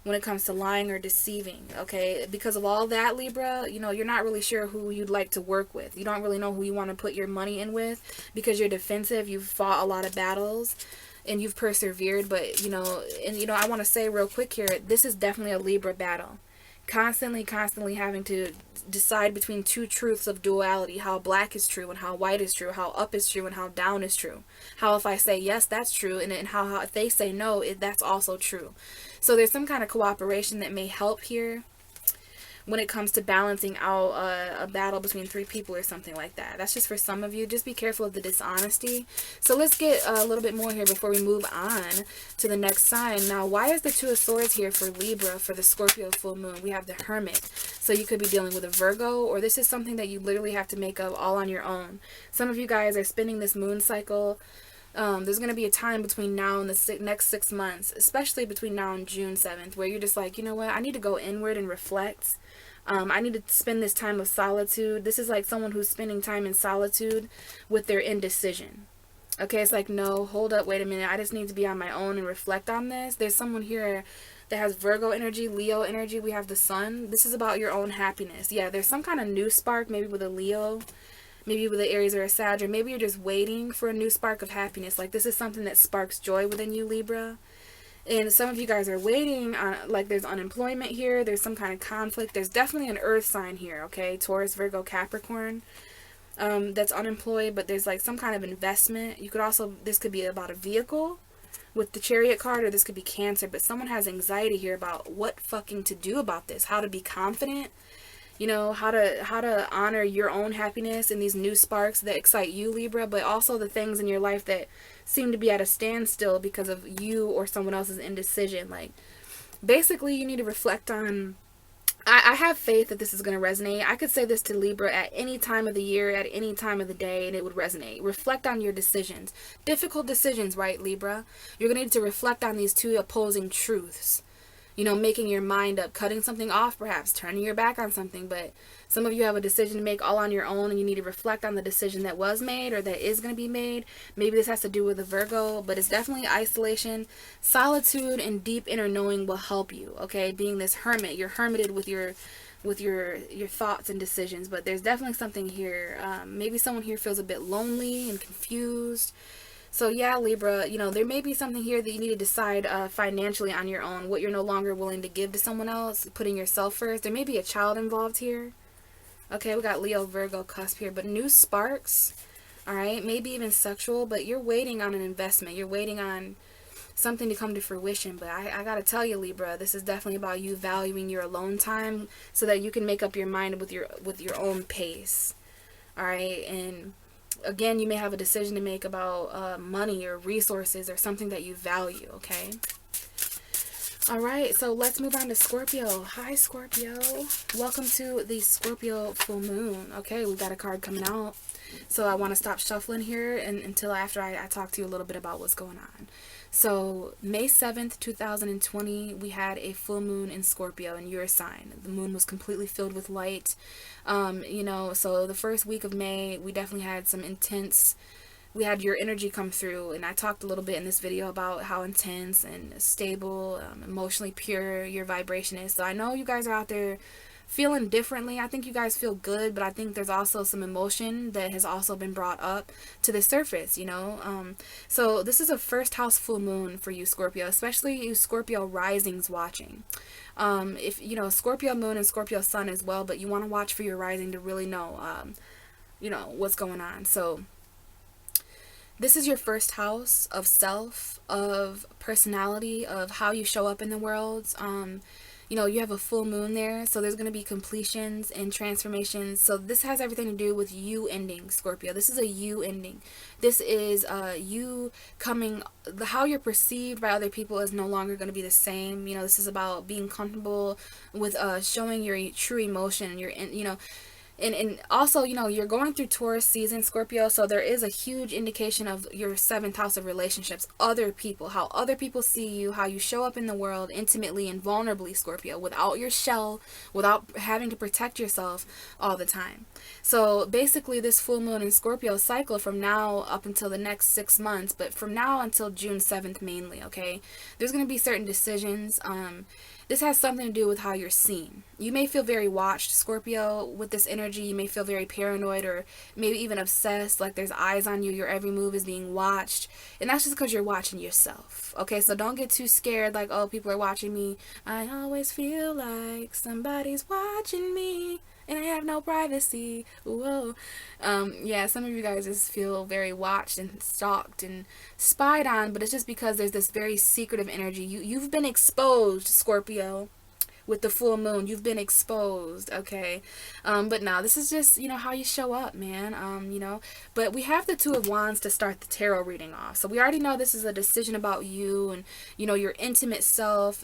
when it comes to lying or deceiving, okay? Because of all that, Libra, you know, you're not really sure who you'd like to work with. You don't really know who you want to put your money in with because you're defensive. You've fought a lot of battles and you've persevered. But, you know, I want to say real quick here, this is definitely a Libra battle. Constantly having to decide between two truths of duality, how black is true and how white is true, how up is true and how down is true, how if I say yes, that's true, and how if they say no, that's also true. So there's some kind of cooperation that may help here when it comes to balancing out a battle between three people or something like that. That's just for some of you. Just be careful of the dishonesty. So let's get a little bit more here before we move on to the next sign. Now, why is the Two of Swords here for Libra for the Scorpio full moon? We have the Hermit. So you could be dealing with a Virgo, or this is something that you literally have to make up all on your own. Some of you guys are spending this moon cycle. There's going to be a time between now and the next 6 months, especially between now and June 7th, where you're just like, you know what, I need to go inward and reflect. I need to spend this time of solitude. This is like someone who's spending time in solitude with their indecision. Okay, it's like, no, hold up, wait a minute. I just need to be on my own and reflect on this. There's someone here that has Virgo energy, Leo energy. We have the Sun. This is about your own happiness. Yeah, there's some kind of new spark, maybe with a Leo, maybe with an Aries or a Sag, or maybe you're just waiting for a new spark of happiness. Like, this is something that sparks joy within you, Libra. And some of you guys are waiting on, like, there's unemployment here. There's some kind of conflict. There's definitely an earth sign here, okay? Taurus, Virgo, Capricorn. That's unemployed, but there's like some kind of investment. You could also, this could be about a vehicle with the Chariot card, or this could be Cancer, but someone has anxiety here about what fucking to do about this, how to be confident, you know, how to honor your own happiness and these new sparks that excite you, Libra, but also the things in your life that seem to be at a standstill because of you or someone else's indecision. Like, basically, you need to reflect on, I have faith that this is going to resonate. I could say this to Libra at any time of the year, at any time of the day, and it would resonate. Reflect on your decisions. Difficult decisions, right, Libra? You're going to need to reflect on these two opposing truths. You know, making your mind up, cutting something off, perhaps turning your back on something. But some of you have a decision to make all on your own, and you need to reflect on the decision that was made or that is going to be made. Maybe this has to do with a Virgo, but it's definitely isolation. Solitude and deep inner knowing will help you, okay? Being this hermit, you're hermited with your thoughts and decisions, but there's definitely something here. Maybe someone here feels a bit lonely and confused. So yeah, Libra, you know, there may be something here that you need to decide financially on your own, what you're no longer willing to give to someone else, putting yourself first. There may be a child involved here. Okay, we got Leo, Virgo, cusp here, but new sparks, all right, maybe even sexual, but you're waiting on an investment. You're waiting on something to come to fruition. But I got to tell you, Libra, this is definitely about you valuing your alone time so that you can make up your mind with your own pace, all right? And again, you may have a decision to make about money or resources or something that you value, okay? All right, so let's move on to Scorpio. Hi, Scorpio. Welcome to the Scorpio full moon. Okay, we've got a card coming out. So I want to stop shuffling here until after I talk to you a little bit about what's going on. So May 7th, 2020, we had a full moon in Scorpio in your sign. The moon was completely filled with light. So the first week of May, we definitely had some intense, we had your energy come through, and I talked a little bit in this video about how intense and stable, emotionally pure your vibration is. So I know you guys are out there feeling differently. I think you guys feel good, but I think there's also some emotion that has also been brought up to the surface, so this is a first house full moon for you, Scorpio, especially you Scorpio risings watching. If Scorpio moon and Scorpio sun as well, but you want to watch for your rising to really know what's going on. So this is your first house of self, of personality, of how you show up in the world. You have a full moon there, so there's going to be completions and transformations. So this has everything to do with you ending, Scorpio. This is a you ending. This is you coming, how you're perceived by other people is no longer going to be the same. This is about being comfortable with showing your true emotion and and also, you're going through Taurus season, Scorpio, so there is a huge indication of your seventh house of relationships, other people, how other people see you, how you show up in the world intimately and vulnerably, Scorpio, without your shell, without having to protect yourself all the time. So basically, this full moon in Scorpio cycle from now up until the next 6 months, but from now until June 7th mainly, okay? There's going to be certain decisions. This has something to do with how you're seen. You may feel very watched, Scorpio, with this energy. You may feel very paranoid or maybe even obsessed, like there's eyes on you. Your every move is being watched. And that's just because you're watching yourself. Okay, so don't get too scared like, oh, people are watching me. I always feel like somebody's watching me and I have no privacy. Whoa. Some of you guys just feel very watched and stalked and spied on, but it's just because there's this very secretive energy. You've been exposed, Scorpio, with the full moon. You've been exposed, okay? But now this is just, how you show up, man. But we have the Two of Wands to start the tarot reading off. So we already know this is a decision about you and, your intimate self,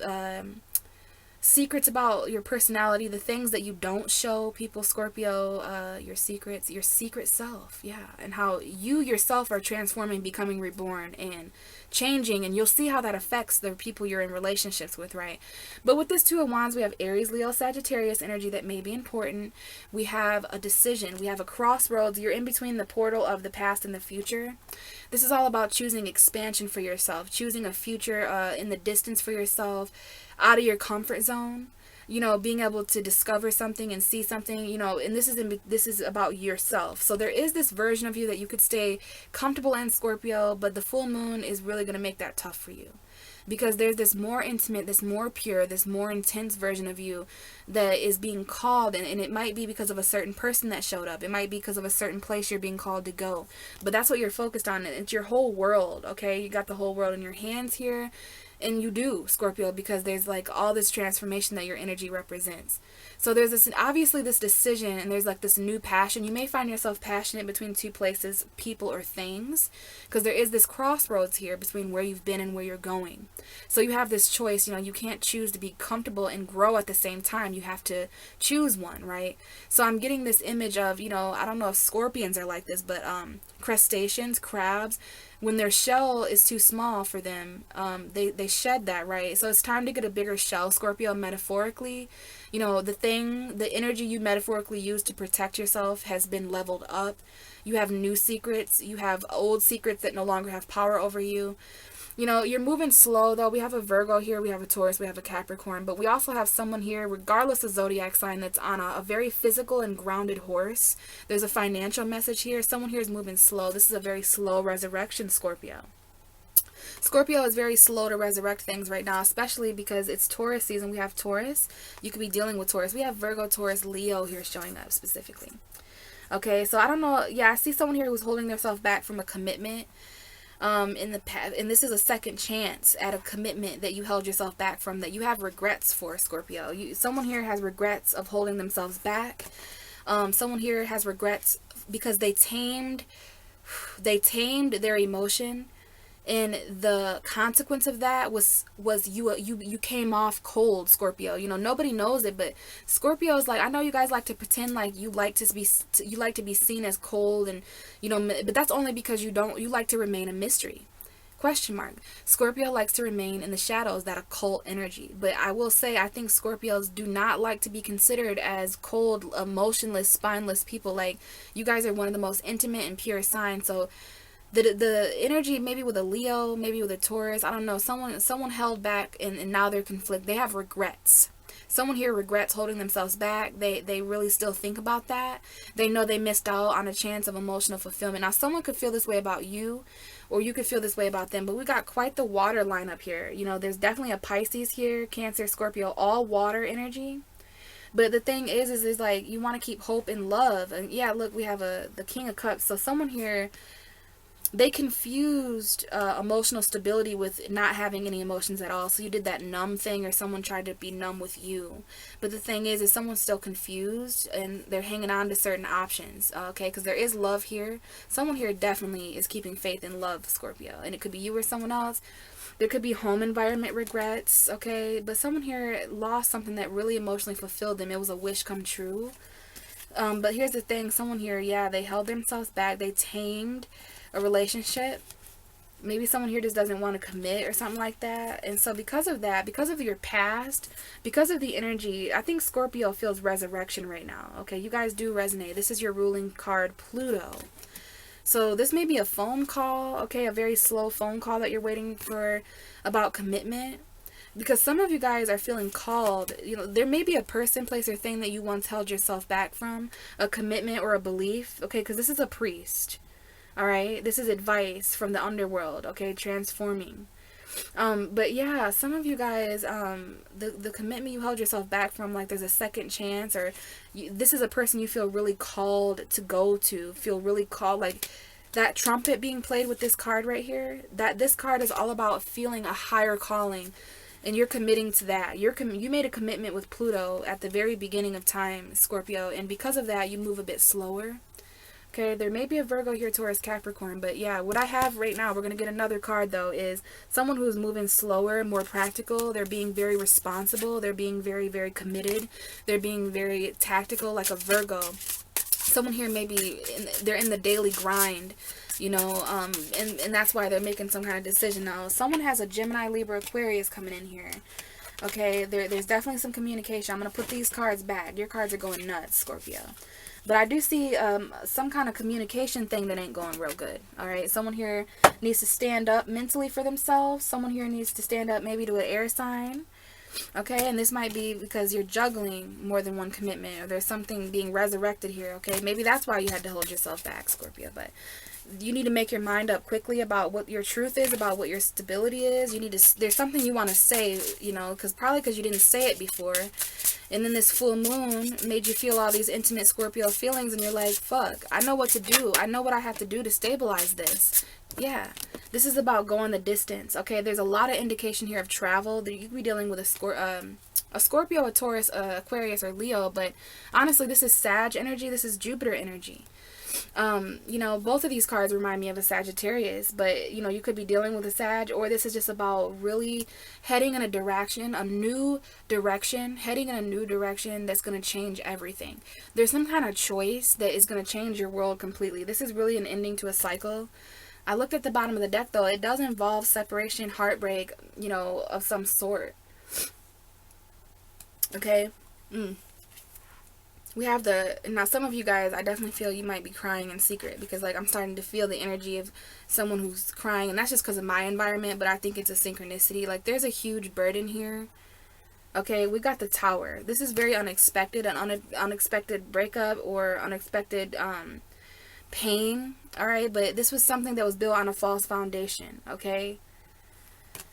secrets about your personality, the things that you don't show people, Scorpio, your secrets, your secret self, yeah, and how you yourself are transforming, becoming reborn, and changing, and you'll see how that affects the people you're in relationships with, right? But with this Two of Wands, we have Aries, Leo, Sagittarius energy that may be important. We have a decision. We have a crossroads. You're in between the portal of the past and the future. This is all about choosing expansion for yourself, choosing a future in the distance for yourself, out of your comfort zone, being able to discover something and see something, and this is about yourself. So there is this version of you that you could stay comfortable in, Scorpio, but the full moon is really going to make that tough for you. Because there's this more intimate, this more pure, this more intense version of you that is being called, and it might be because of a certain person that showed up. It might be because of a certain place you're being called to go. But that's what you're focused on. It's your whole world, okay? You got the whole world in your hands here. And you do, Scorpio, because there's like all this transformation that your energy represents. So there's this, obviously this decision, and there's like this new passion. You may find yourself passionate between two places, people or things, because there is this crossroads here between where you've been and where you're going. So you have this choice, you can't choose to be comfortable and grow at the same time. You have to choose one, right? So I'm getting this image of, I don't know if scorpions are like this, but crustaceans, crabs, when their shell is too small for them, they shed that, right? So it's time to get a bigger shell, Scorpio, metaphorically. The energy you metaphorically use to protect yourself has been leveled up. You have new secrets. You have old secrets that no longer have power over you. You're moving slow, though. We have a Virgo here, we have a Taurus, we have a Capricorn, but we also have someone here, regardless of zodiac sign, that's on a very physical and grounded horse. There's a financial message here. Someone here is moving slow. This is a very slow resurrection, Scorpio. Scorpio is very slow to resurrect things right now, especially because it's Taurus season. We have Taurus. You could be dealing with Taurus. We have Virgo, Taurus, Leo here showing up specifically. Okay, so I don't know. Yeah, I see someone here who's holding themselves back from a commitment. In the past, and this is a second chance at a commitment that you held yourself back from, that you have regrets for, Scorpio. Someone here has regrets of holding themselves back. Someone here has regrets because they tamed their emotion And the consequence of that was you came off cold, Scorpio. You know, nobody knows it, but Scorpio is like, I know you guys like to pretend like you like to be seen as cold, and you know, but that's only because you like to remain a mystery. Question mark. Scorpio likes to remain in the shadows, that occult energy. But I will say, I think Scorpios do not like to be considered as cold, emotionless, spineless people. Like, you guys are one of the most intimate and pure signs. So the energy, maybe with a Leo, maybe with a Taurus, I don't know, someone held back, and now they're conflict. They have regrets. Someone here regrets holding themselves back. They really still think about that. They know they missed out on a chance of emotional fulfillment. Now, someone could feel this way about you, or you could feel this way about them, but we got quite the water lineup here. You know, there's definitely a Pisces here, Cancer, Scorpio, all water energy. But the thing is like, you want to keep hope and love. And yeah, look, we have the King of Cups. So someone here, they confused emotional stability with not having any emotions at all. So you did that numb thing, or someone tried to be numb with you. But the thing is someone's still confused, and they're hanging on to certain options, okay? Because there is love here. Someone here definitely is keeping faith in love, Scorpio. And it could be you or someone else. There could be home environment regrets, okay? But someone here lost something that really emotionally fulfilled them. It was a wish come true. But here's the thing. Someone here, yeah, they held themselves back. They tamed a relationship. Maybe someone here just doesn't want to commit or something like that. And so because of that, because of your past, because of the energy, I think Scorpio feels resurrection right now. Okay, you guys do resonate. This is your ruling card, Pluto. So this may be a phone call, okay, a very slow phone call that you're waiting for about commitment. Because some of you guys are feeling called. You know, there may be a person, place, or thing that you once held yourself back from, a commitment or a belief, okay, because this is a priest. All right, this is advice from the underworld, okay, transforming. But yeah, some of you guys, the commitment you held yourself back from, like there's a second chance, or this is a person you feel really called to go to, feel really called, like that trumpet being played with this card right here, that this card is all about feeling a higher calling, and you're committing to that. You made a commitment with Pluto at the very beginning of time, Scorpio, and because of that, you move a bit slower. Okay, there may be a Virgo here, Taurus, Capricorn, but yeah, what I have right now, we're going to get another card though, is someone who's moving slower, more practical. They're being very responsible. They're being very, very committed. They're being very tactical, like a Virgo. Someone here maybe, they're in the daily grind, you know, and that's why they're making some kind of decision now. Someone has a Gemini, Libra, Aquarius coming in here. Okay, there's definitely some communication. I'm going to put these cards back. Your cards are going nuts, Scorpio. But I do see some kind of communication thing that ain't going real good. All right. Someone here needs to stand up mentally for themselves. Someone here needs to stand up maybe to an air sign. Okay. And this might be because you're juggling more than one commitment, or there's something being resurrected here. Okay. Maybe that's why you had to hold yourself back, Scorpio. But you need to make your mind up quickly about what your truth is, about what your stability is. You need to, there's something you want to say, you know, because you didn't say it before. And then this full moon made you feel all these intimate Scorpio feelings, and you're like, fuck, I know what to do. I know what I have to do to stabilize this. Yeah, this is about going the distance. Okay, there's a lot of indication here of travel. You could be dealing with a Scorpio, a Taurus, Aquarius, or Leo, but honestly, this is Sag energy. This is Jupiter energy. You know, both of these cards remind me of a Sagittarius, but you know, you could be dealing with a Sag, or this is just about really heading in a direction, heading in a new direction that's going to change everything. There's some kind of choice that is going to change your world completely. This is really an ending to a cycle. I looked at the bottom of the deck though. It does involve separation, heartbreak, you know, of some sort. Okay. We have now some of you guys, I definitely feel you might be crying in secret, because like I'm starting to feel the energy of someone who's crying, and that's just because of my environment, but I think it's a synchronicity. Like there's a huge burden here. Okay, we got the Tower. This is very unexpected, an unexpected breakup or unexpected pain. All right, but this was something that was built on a false foundation. Okay.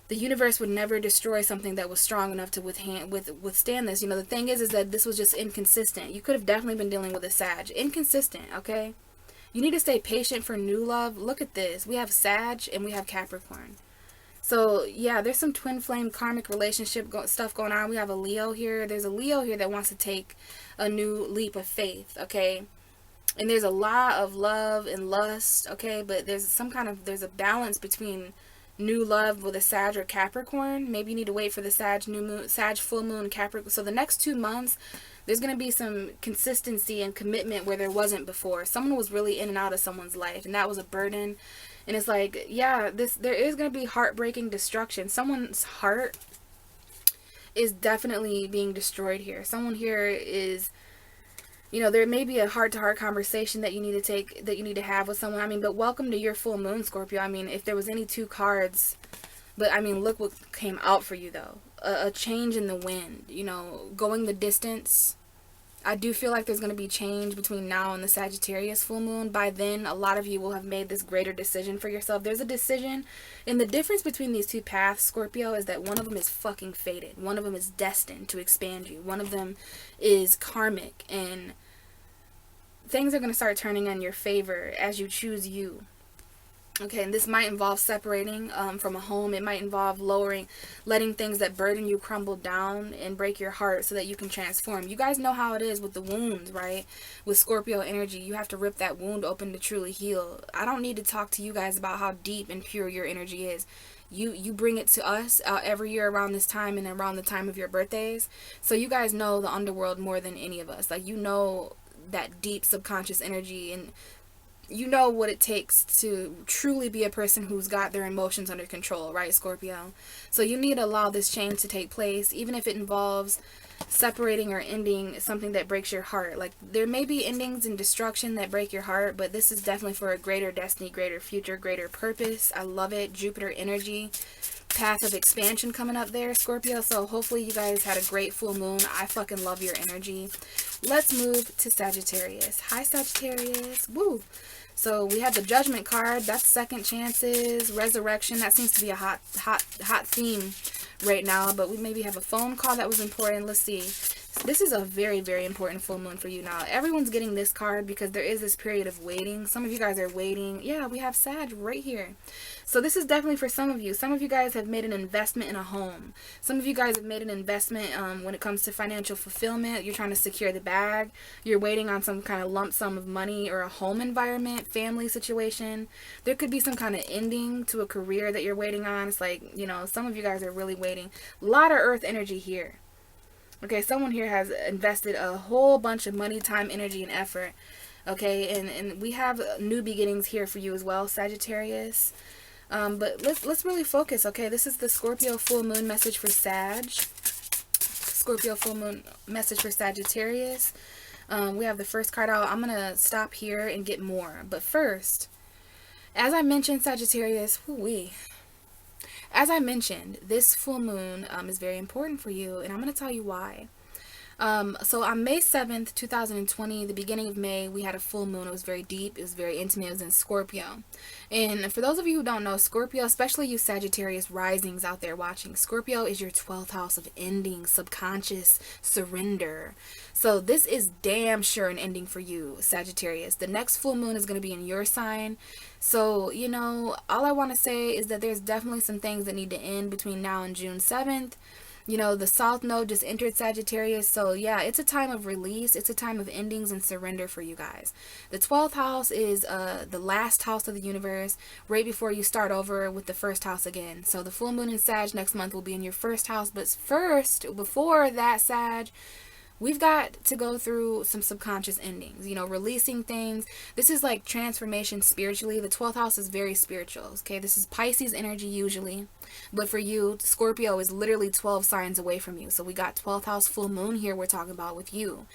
The universe would never destroy something that was strong enough to withstand this. You know, the thing is that this was just inconsistent. You could have definitely been dealing with a Sag. Inconsistent, okay? You need to stay patient for new love. Look at this. We have Sag and we have Capricorn. So, yeah, there's some twin flame karmic relationship stuff going on. We have a Leo here. There's a Leo here that wants to take a new leap of faith, okay? And there's a lot of love and lust, okay? But there's a balance between new love with a Sag or Capricorn. Maybe you need to wait for the Sag new moon, Sag full moon, Capricorn. So the next 2 months, there's going to be some consistency and commitment where there wasn't before. Someone was really in and out of someone's life, and that was a burden. And it's like, yeah, there is going to be heartbreaking destruction. Someone's heart is definitely being destroyed here. Someone here is, you know, there may be a heart-to-heart conversation that you need to take, that you need to have with someone. I mean, but welcome to your full moon, Scorpio. I mean, if there was any 2 cards, but I mean, look what came out for you, though. A change in the wind, you know, going the distance. I do feel like there's going to be change between now and the Sagittarius full moon. By then, a lot of you will have made this greater decision for yourself. There's a decision, and the difference between these 2 paths, Scorpio, is that one of them is fucking fated. One of them is destined to expand you. One of them is karmic, and things are going to start turning in your favor as you choose you. Okay, and this might involve separating from a home. It might involve letting things that burden you crumble down and break your heart so that you can transform. You guys know how it is with the wounds, right? With Scorpio energy, you have to rip that wound open to truly heal. I don't need to talk to you guys about how deep and pure your energy is. You bring it to us every year around this time and around the time of your birthdays. So you guys know the underworld more than any of us. Like, you know that deep subconscious energy, and you know what it takes to truly be a person who's got their emotions under control, right, Scorpio? So you need to allow this change to take place, even if it involves separating or ending something that breaks your heart. Like, there may be endings and destruction that break your heart, but this is definitely for a greater destiny, greater future, greater purpose. I love it. Jupiter energy, path of expansion coming up there, Scorpio. So hopefully you guys had a great full moon. I fucking love your energy. Let's move to Sagittarius. Hi, Sagittarius. Woo! So we have the Judgment card. That's second chances, resurrection. That seems to be a hot theme right now. But we maybe have a phone call that was important. Let's see. This is a very, very important full moon for you now. Everyone's getting this card because there is this period of waiting. Some of you guys are waiting. Yeah, we have Sag right here. So this is definitely for some of you. Some of you guys have made an investment in a home. Some of you guys have made an investment when it comes to financial fulfillment. You're trying to secure the bag. You're waiting on some kind of lump sum of money or a home environment, family situation. There could be some kind of ending to a career that you're waiting on. It's like, you know, some of you guys are really waiting. A lot of earth energy here. Okay, someone here has invested a whole bunch of money, time, energy, and effort. Okay, and we have new beginnings here for you as well, Sagittarius. But let's really focus. Okay, this is the Scorpio full moon message for Sag. Scorpio full moon message for Sagittarius. We have the first card out. I'm gonna stop here and get more. But first, as I mentioned, Sagittarius, as I mentioned, this full moon is very important for you, and I'm going to tell you why. So on May 7th, 2020, the beginning of May, we had a full moon. It was very deep. It was very intimate. It was in Scorpio. And for those of you who don't know, Scorpio, especially you Sagittarius risings out there watching, Scorpio is your 12th house of ending, subconscious, surrender. So this is damn sure an ending for you, Sagittarius. The next full moon is going to be in your sign. So, you know, all I want to say is that there's definitely some things that need to end between now and June 7th. You know, the South Node just entered Sagittarius. So, yeah, it's a time of release. It's a time of endings and surrender for you guys. The 12th house is the last house of the universe, right before you start over with the first house again. So, the full moon in Sag next month will be in your first house. But first, before that, Sag, we've got to go through some subconscious endings, you know, releasing things. This is like transformation spiritually. The 12th house is very spiritual, okay? This is Pisces energy usually. But for you, Scorpio is literally 12 signs away from you. So we got 12th house full moon here we're talking about with you.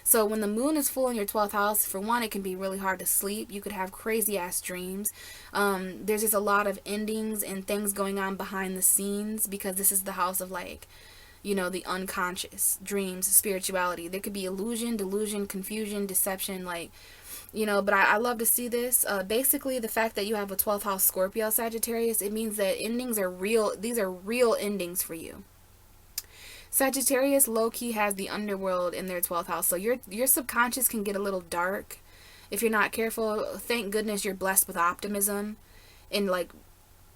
So when the moon is full in your 12th house, for one, it can be really hard to sleep. You could have crazy ass dreams. There's just a lot of endings and things going on behind the scenes because this is the house of, like, you know, the unconscious, dreams, spirituality. There could be illusion, delusion, confusion, deception, like, you know, but I love to see this. Basically, the fact that you have a 12th house Scorpio Sagittarius, it means that endings are real. These are real endings for you. Sagittarius low-key has the underworld in their 12th house. So your subconscious can get a little dark if you're not careful. Thank goodness you're blessed with optimism and, like,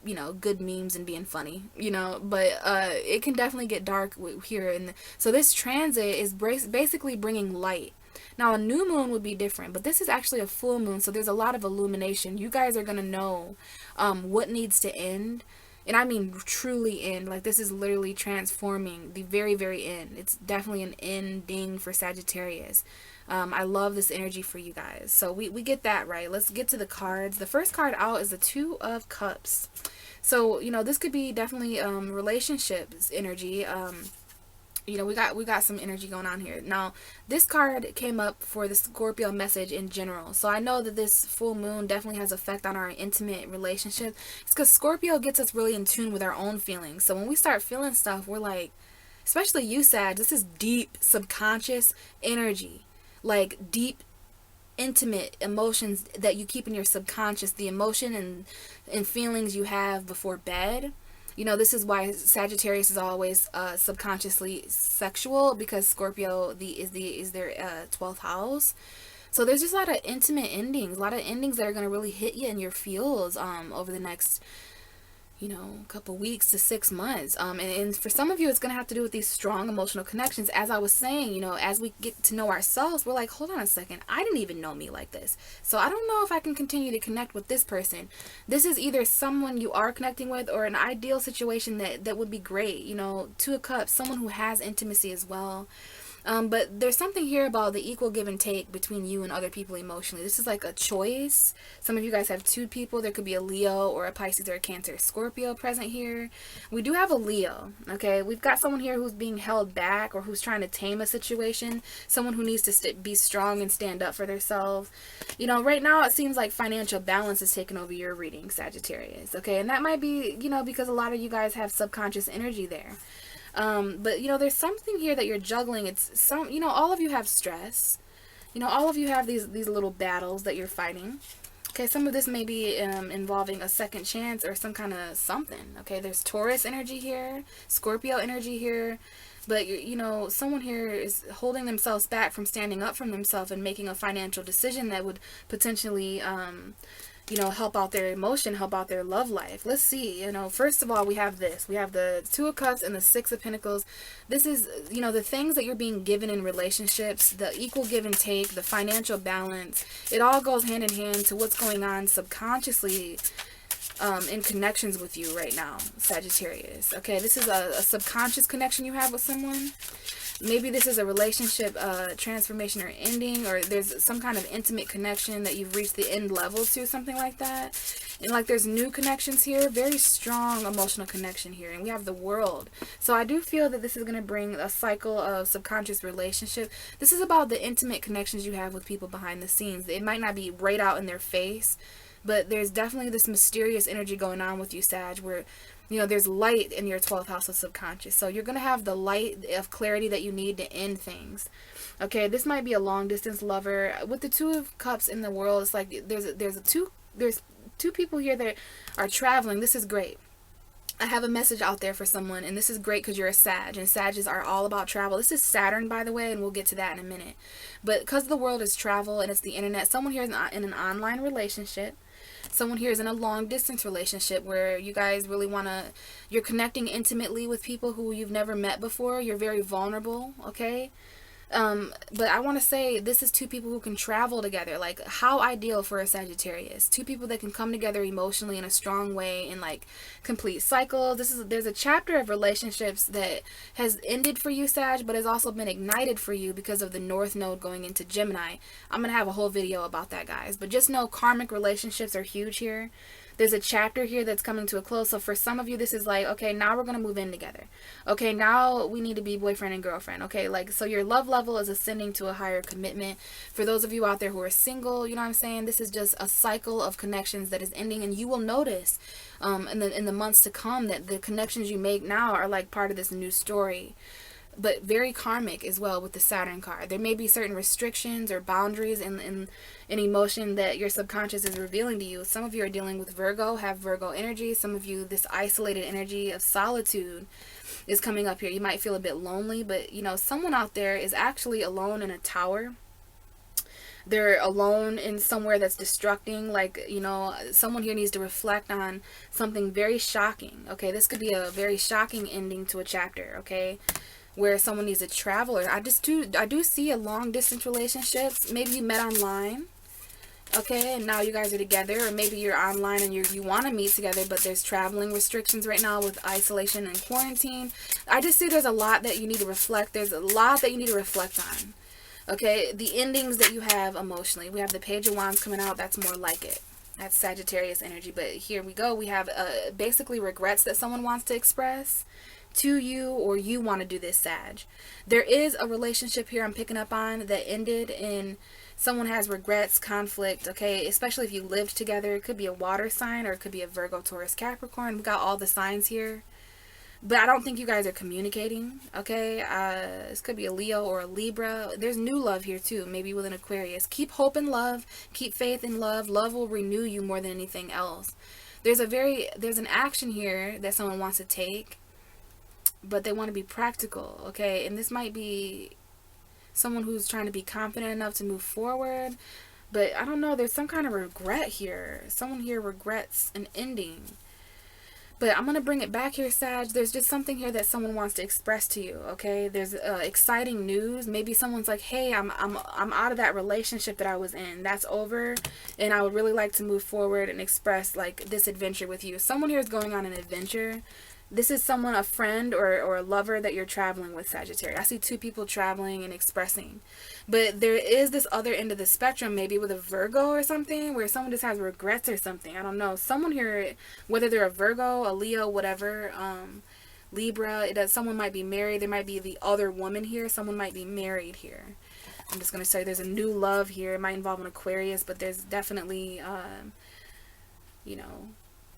you know, good memes and being funny, you know, but it can definitely get dark here. And so this transit is basically bringing light. Now a new moon would be different, but this is actually a full moon, so there's a lot of illumination. You guys are going to know what needs to end And I mean truly end. Like, this is literally transforming the very, very end. It's definitely an ending for Sagittarius. I love this energy for you guys. So we get that right. Let's get to the cards. The first card out is the Two of Cups. So, you know, this could be definitely relationships energy. You know, we got some energy going on here. Now, this card came up for the Scorpio message in general. So I know that this full moon definitely has effect on our intimate relationship. It's because Scorpio gets us really in tune with our own feelings. So when we start feeling stuff, we're like, especially you, Sag, this is deep subconscious energy. Like deep intimate emotions that you keep in your subconscious, the emotion and feelings you have before bed. You know, this is why Sagittarius is always subconsciously sexual, because Scorpio is their 12th house. So there's just a lot of intimate endings, a lot of endings that are going to really hit you in your feels over the next, you know, couple weeks to 6 months. And for some of you, it's going to have to do with these strong emotional connections. As I was saying, you know, as we get to know ourselves, we're like, hold on a second, I didn't even know me like this. So I don't know if I can continue to connect with this person. This is either someone you are connecting with or an ideal situation that would be great. You know, Two of Cups, someone who has intimacy as well. But there's something here about the equal give and take between you and other people emotionally. This is like a choice. Some of you guys have two people. There could be a Leo or a Pisces or a Cancer or Scorpio present here. We do have a Leo, okay? We've got someone here who's being held back or who's trying to tame a situation. Someone who needs to be strong and stand up for themselves. You know, right now it seems like financial balance is taking over your reading, Sagittarius, okay? And that might be, you know, because a lot of you guys have subconscious energy there. But you know, there's something here that you're juggling. It's some, you know, all of you have stress. You know, all of you have these little battles that you're fighting. Okay, some of this may be involving a second chance or some kind of something. Okay, there's Taurus energy here, Scorpio energy here. But, you know, someone here is holding themselves back from standing up for themselves and making a financial decision that would potentially you know, help out their emotion, help out their love life. Let's see, you know, first of all, we have this. We have the Two of Cups and the Six of Pentacles. This is, you know, the things that you're being given in relationships, the equal give and take, the financial balance. It all goes hand in hand to what's going on subconsciously in connections with you right now, Sagittarius. Okay, this is a subconscious connection you have with someone. Maybe this is a relationship transformation or ending, or there's some kind of intimate connection that you've reached the end level to, something like that. And like there's new connections here, very strong emotional connection here. And we have the World. So I do feel that this is going to bring a cycle of subconscious relationship. This is about the intimate connections you have with people behind the scenes. It might not be right out in their face, but there's definitely this mysterious energy going on with you, Sag, where, you know, there's light in your 12th house of subconscious. So you're going to have the light of clarity that you need to end things. Okay, this might be a long distance lover. With the Two of Cups in the World, it's like there's two people here that are traveling. This is great. I have a message out there for someone, and this is great because you're a Sag, and Sages are all about travel. This is Saturn, by the way, and we'll get to that in a minute. But because the world is travel and it's the internet, someone here is in an online relationship. Someone here is in a long distance relationship where you guys really you're connecting intimately with people who you've never met before. You're very vulnerable, okay? But I want to say this is two people who can travel together. Like, how ideal for a Sagittarius. Two people that can come together emotionally in a strong way and like complete cycles. There's a chapter of relationships that has ended for you, Sag, but has also been ignited for you because of the North Node going into Gemini. I'm going to have a whole video about that, guys. But just know karmic relationships are huge here. There's a chapter here that's coming to a close. So for some of you, this is like, okay, now we're going to move in together. Okay, now we need to be boyfriend and girlfriend. Okay, like, so your love level is ascending to a higher commitment. For those of you out there who are single, you know what I'm saying? This is just a cycle of connections that is ending. And you will notice in the months to come that the connections you make now are like part of this new story. But very karmic as well with the Saturn card. There may be certain restrictions or boundaries in emotion that your subconscious is revealing to you. Some of you are dealing with Virgo, have Virgo energy. Some of you, this isolated energy of solitude is coming up here. You might feel a bit lonely, but you know, someone out there is actually alone in a tower. They're alone in somewhere that's destructing. Like, you know, someone here needs to reflect on something very shocking. Okay, this could be a very shocking ending to a chapter, okay? Where someone needs a traveler. I do see a long distance relationships. Maybe you met online. Okay, and now you guys are together, or maybe you're online and you want to meet together, but there's traveling restrictions right now with isolation and quarantine. I just see there's a lot that you need to reflect. There's a lot that you need to reflect on. Okay, the endings that you have emotionally. We have the Page of Wands coming out. That's more like it. That's Sagittarius energy. But here we go. We have basically regrets that someone wants to express to you, or you want to do this, Sag. There is a relationship here I'm picking up on that ended in someone has regrets, conflict, okay? Especially if you lived together. It could be a water sign, or it could be a Virgo, Taurus, Capricorn. We got all the signs here. But I don't think you guys are communicating, okay? This could be a Leo or a Libra. There's new love here too, maybe with an Aquarius. Keep hope in love. Keep faith in love. Love will renew you more than anything else. There's an action here that someone wants to take, but they want to be practical, okay? And this might be someone who's trying to be confident enough to move forward, but I don't know, there's some kind of regret here. Someone here regrets an ending. But I'm going to bring it back here, Sag. There's just something here that someone wants to express to you, okay? There's exciting news. Maybe someone's like, hey, I'm out of that relationship that I was in. That's over, and I would really like to move forward and express, like, this adventure with you. Someone here is going on an adventure. This is someone, a friend or a lover that you're traveling with, Sagittarius. I see two people traveling and expressing. But there is this other end of the spectrum, maybe with a Virgo or something, where someone just has regrets or something. I don't know. Someone here, whether they're a Virgo, a Leo, whatever, Libra, someone might be married. There might be the other woman here. Someone might be married here. I'm just going to say there's a new love here. It might involve an Aquarius, but there's definitely, you know,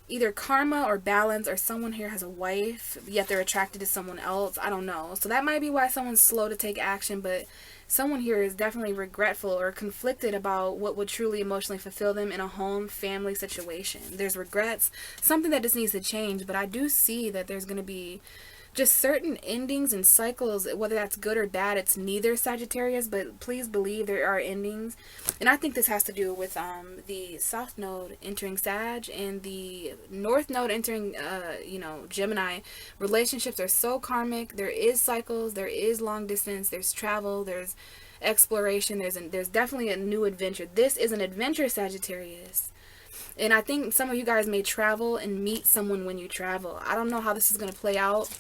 either karma or balance, or someone here has a wife, yet they're attracted to someone else. I don't know. So that might be why someone's slow to take action, but someone here is definitely regretful or conflicted about what would truly emotionally fulfill them in a home family situation. There's regrets, something that just needs to change, but I do see that there's going to be just certain endings and cycles, whether that's good or bad. It's neither, Sagittarius, but please believe there are endings. And I think this has to do with the South Node entering Sag and the North Node entering, Gemini. Relationships are so karmic. There is cycles, there is long distance, there's travel, there's exploration, there's definitely a new adventure. This is an adventure, Sagittarius. And I think some of you guys may travel and meet someone when you travel. I don't know how this is going to play out.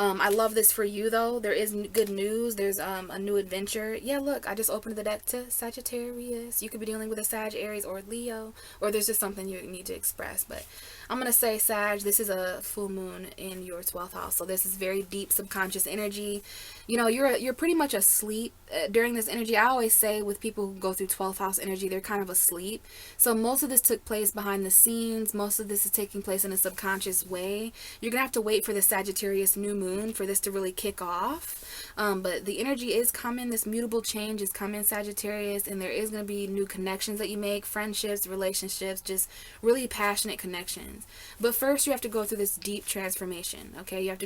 I love this for you, though. There is good news. There's a new adventure. Yeah, look, I just opened the deck to Sagittarius. You could be dealing with a Sag, Aries, or Leo, or there's just something you need to express. But I'm going to say, Sag, this is a full moon in your 12th house. So this is very deep subconscious energy. You know, you're pretty much asleep during this energy. I always say with people who go through 12th house energy, they're kind of asleep. So most of this took place behind the scenes. Most of this is taking place in a subconscious way. You're going to have to wait for the Sagittarius new moon for this to really kick off. But the energy is coming. This mutable change is coming, Sagittarius, and there is going to be new connections that you make, friendships, relationships, just really passionate connections. But first you have to go through this deep transformation, okay? You have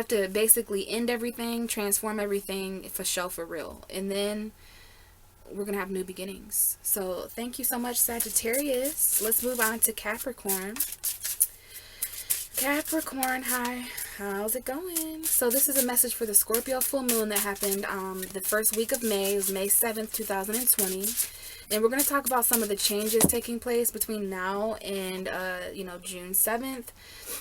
to basically end everything, transform everything for show, for real. And then we're going to have new beginnings. So thank you so much, Sagittarius. Let's move on to Capricorn. Capricorn, hi. How's it going? So this is a message for the Scorpio full moon that happened the first week of May. It was May 7th, 2020. And we're going to talk about some of the changes taking place between now and, June 7th.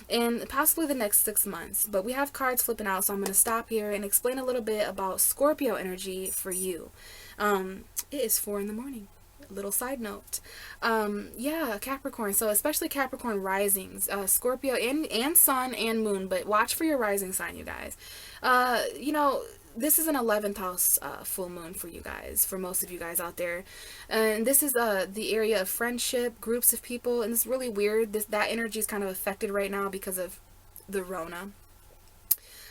And possibly the next 6 months. But we have cards flipping out, so I'm going to stop here and explain a little bit about Scorpio energy for you. It is 4 in the morning. Little side note. Capricorn. So especially Capricorn risings, Scorpio and sun and moon, but watch for your rising sign, you guys. This is an 11th house full moon for you guys, for most of you guys out there. And this is the area of friendship, groups of people, and it's really weird. That energy is kind of affected right now because of the Rona.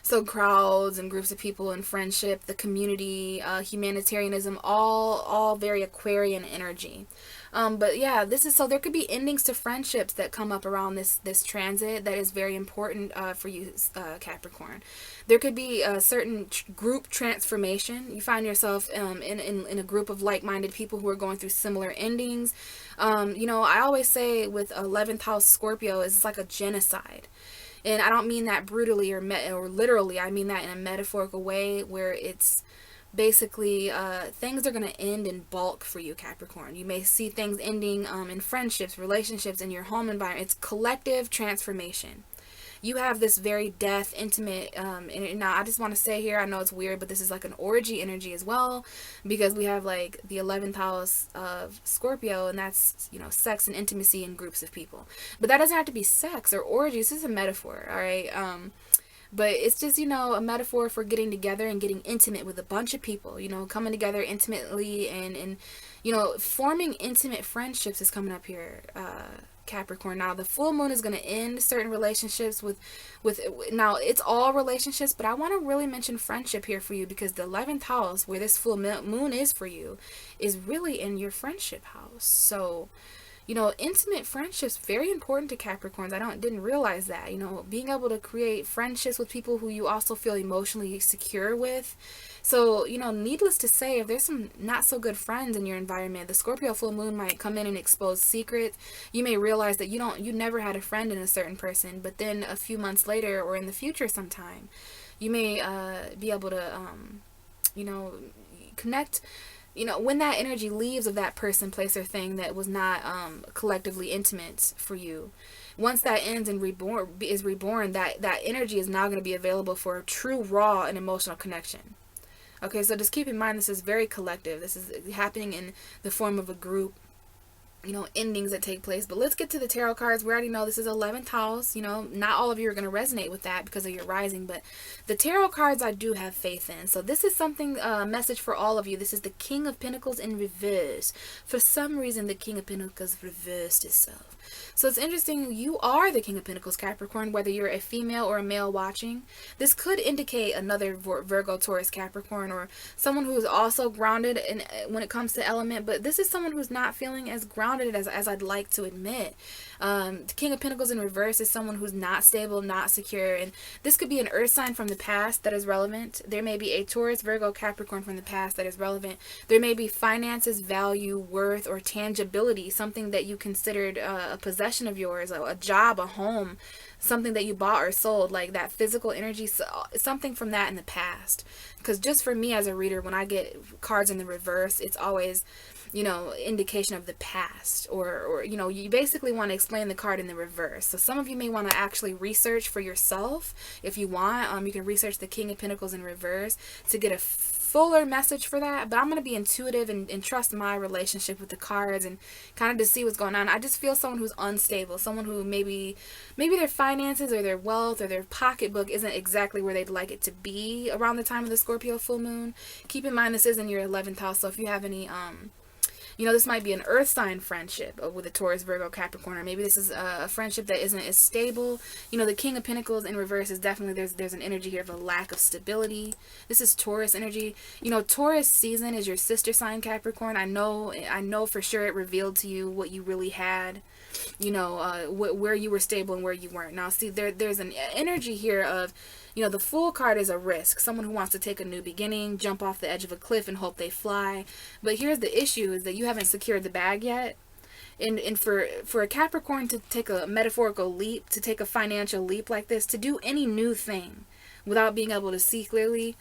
So crowds and groups of people and friendship, the community, humanitarianism, all very Aquarian energy. But yeah, so there could be endings to friendships that come up around this transit that is very important for you, Capricorn. There could be a certain group transformation. You find yourself in a group of like-minded people who are going through similar endings. I always say with 11th house Scorpio, it's like a genocide. And I don't mean that brutally or literally. I mean that in a metaphorical way where it's basically things are going to end in bulk for you, Capricorn. You may see things ending in friendships, relationships, in your home environment. It's collective transformation. You have this very death, intimate, and now I just want to say here, I know it's weird, but this is like an orgy energy as well, because we have like the 11th house of Scorpio, and that's, you know, sex and intimacy in groups of people. But that doesn't have to be sex or orgies. This is a metaphor, all right? But it's just, you know, a metaphor for getting together and getting intimate with a bunch of people, you know, coming together intimately and you know, forming intimate friendships is coming up here, Capricorn. Now the full moon is going to end certain relationships with now it's all relationships, but I want to really mention friendship here for you, because the 11th house where this full moon is for you is really in your friendship house. So, you know, intimate friendships, very important to Capricorns. Didn't realize that, you know, being able to create friendships with people who you also feel emotionally secure with. So, you know, needless to say, if there's some not so good friends in your environment, the Scorpio full moon might come in and expose secrets. You may realize that you never had a friend in a certain person, but then a few months later or in the future sometime, you may be able to, you know, connect. You know, when that energy leaves of that person, place, or thing that was not collectively intimate for you, once that ends and is reborn, that energy is now going to be available for a true, raw, and emotional connection. Okay, so just keep in mind, this is very collective. This is happening in the form of a group, you know, endings that take place. But let's get to the tarot cards. We already know this is 11th house. You know, not all of you are going to resonate with that because of your rising, but the tarot cards I do have faith in. So this is something, message for all of you. This is the King of Pentacles in reverse. For some reason, the King of Pentacles reversed itself. So it's interesting, you are the King of Pentacles, Capricorn, whether you're a female or a male watching. This could indicate another Virgo, Taurus, Capricorn, or someone who is also grounded in, when it comes to element, but this is someone who's not feeling as grounded as I'd like to admit. The King of Pentacles in reverse is someone who's not stable, not secure, and this could be an earth sign from the past that is relevant. There may be a Taurus, Virgo, Capricorn from the past that is relevant. There may be finances, value, worth, or tangibility, something that you considered a possession of yours, a job, a home, something that you bought or sold, like that physical energy, something from that in the past. Because just for me as a reader, when I get cards in the reverse, it's always, you know, indication of the past, or you know, you basically want to explain the card in the reverse. So some of you may want to actually research for yourself if you want. You can research the King of Pentacles in reverse to get a fuller message for that, but I'm going to be intuitive and trust my relationship with the cards and kind of to see what's going on. I just feel someone who's unstable, someone who maybe their finances or their wealth or their pocketbook isn't exactly where they'd like it to be around the time of the Scorpio full moon. Keep in mind, this is in your 11th house, so if you have any you know, this might be an earth sign friendship with a Taurus, Virgo, Capricorn, or maybe this is a friendship that isn't as stable. You know, the King of Pentacles in reverse is definitely, there's an energy here of a lack of stability. This is Taurus energy. You know, Taurus season is your sister sign, Capricorn. I know for sure it revealed to you what you really had. You know, where you were stable and where you weren't. Now, see, there's an energy here of, you know, the Fool card is a risk. Someone who wants to take a new beginning, jump off the edge of a cliff and hope they fly. But here's the issue, is that you haven't secured the bag yet. And for a Capricorn to take a metaphorical leap, to take a financial leap like this, to do any new thing without being able to see clearly,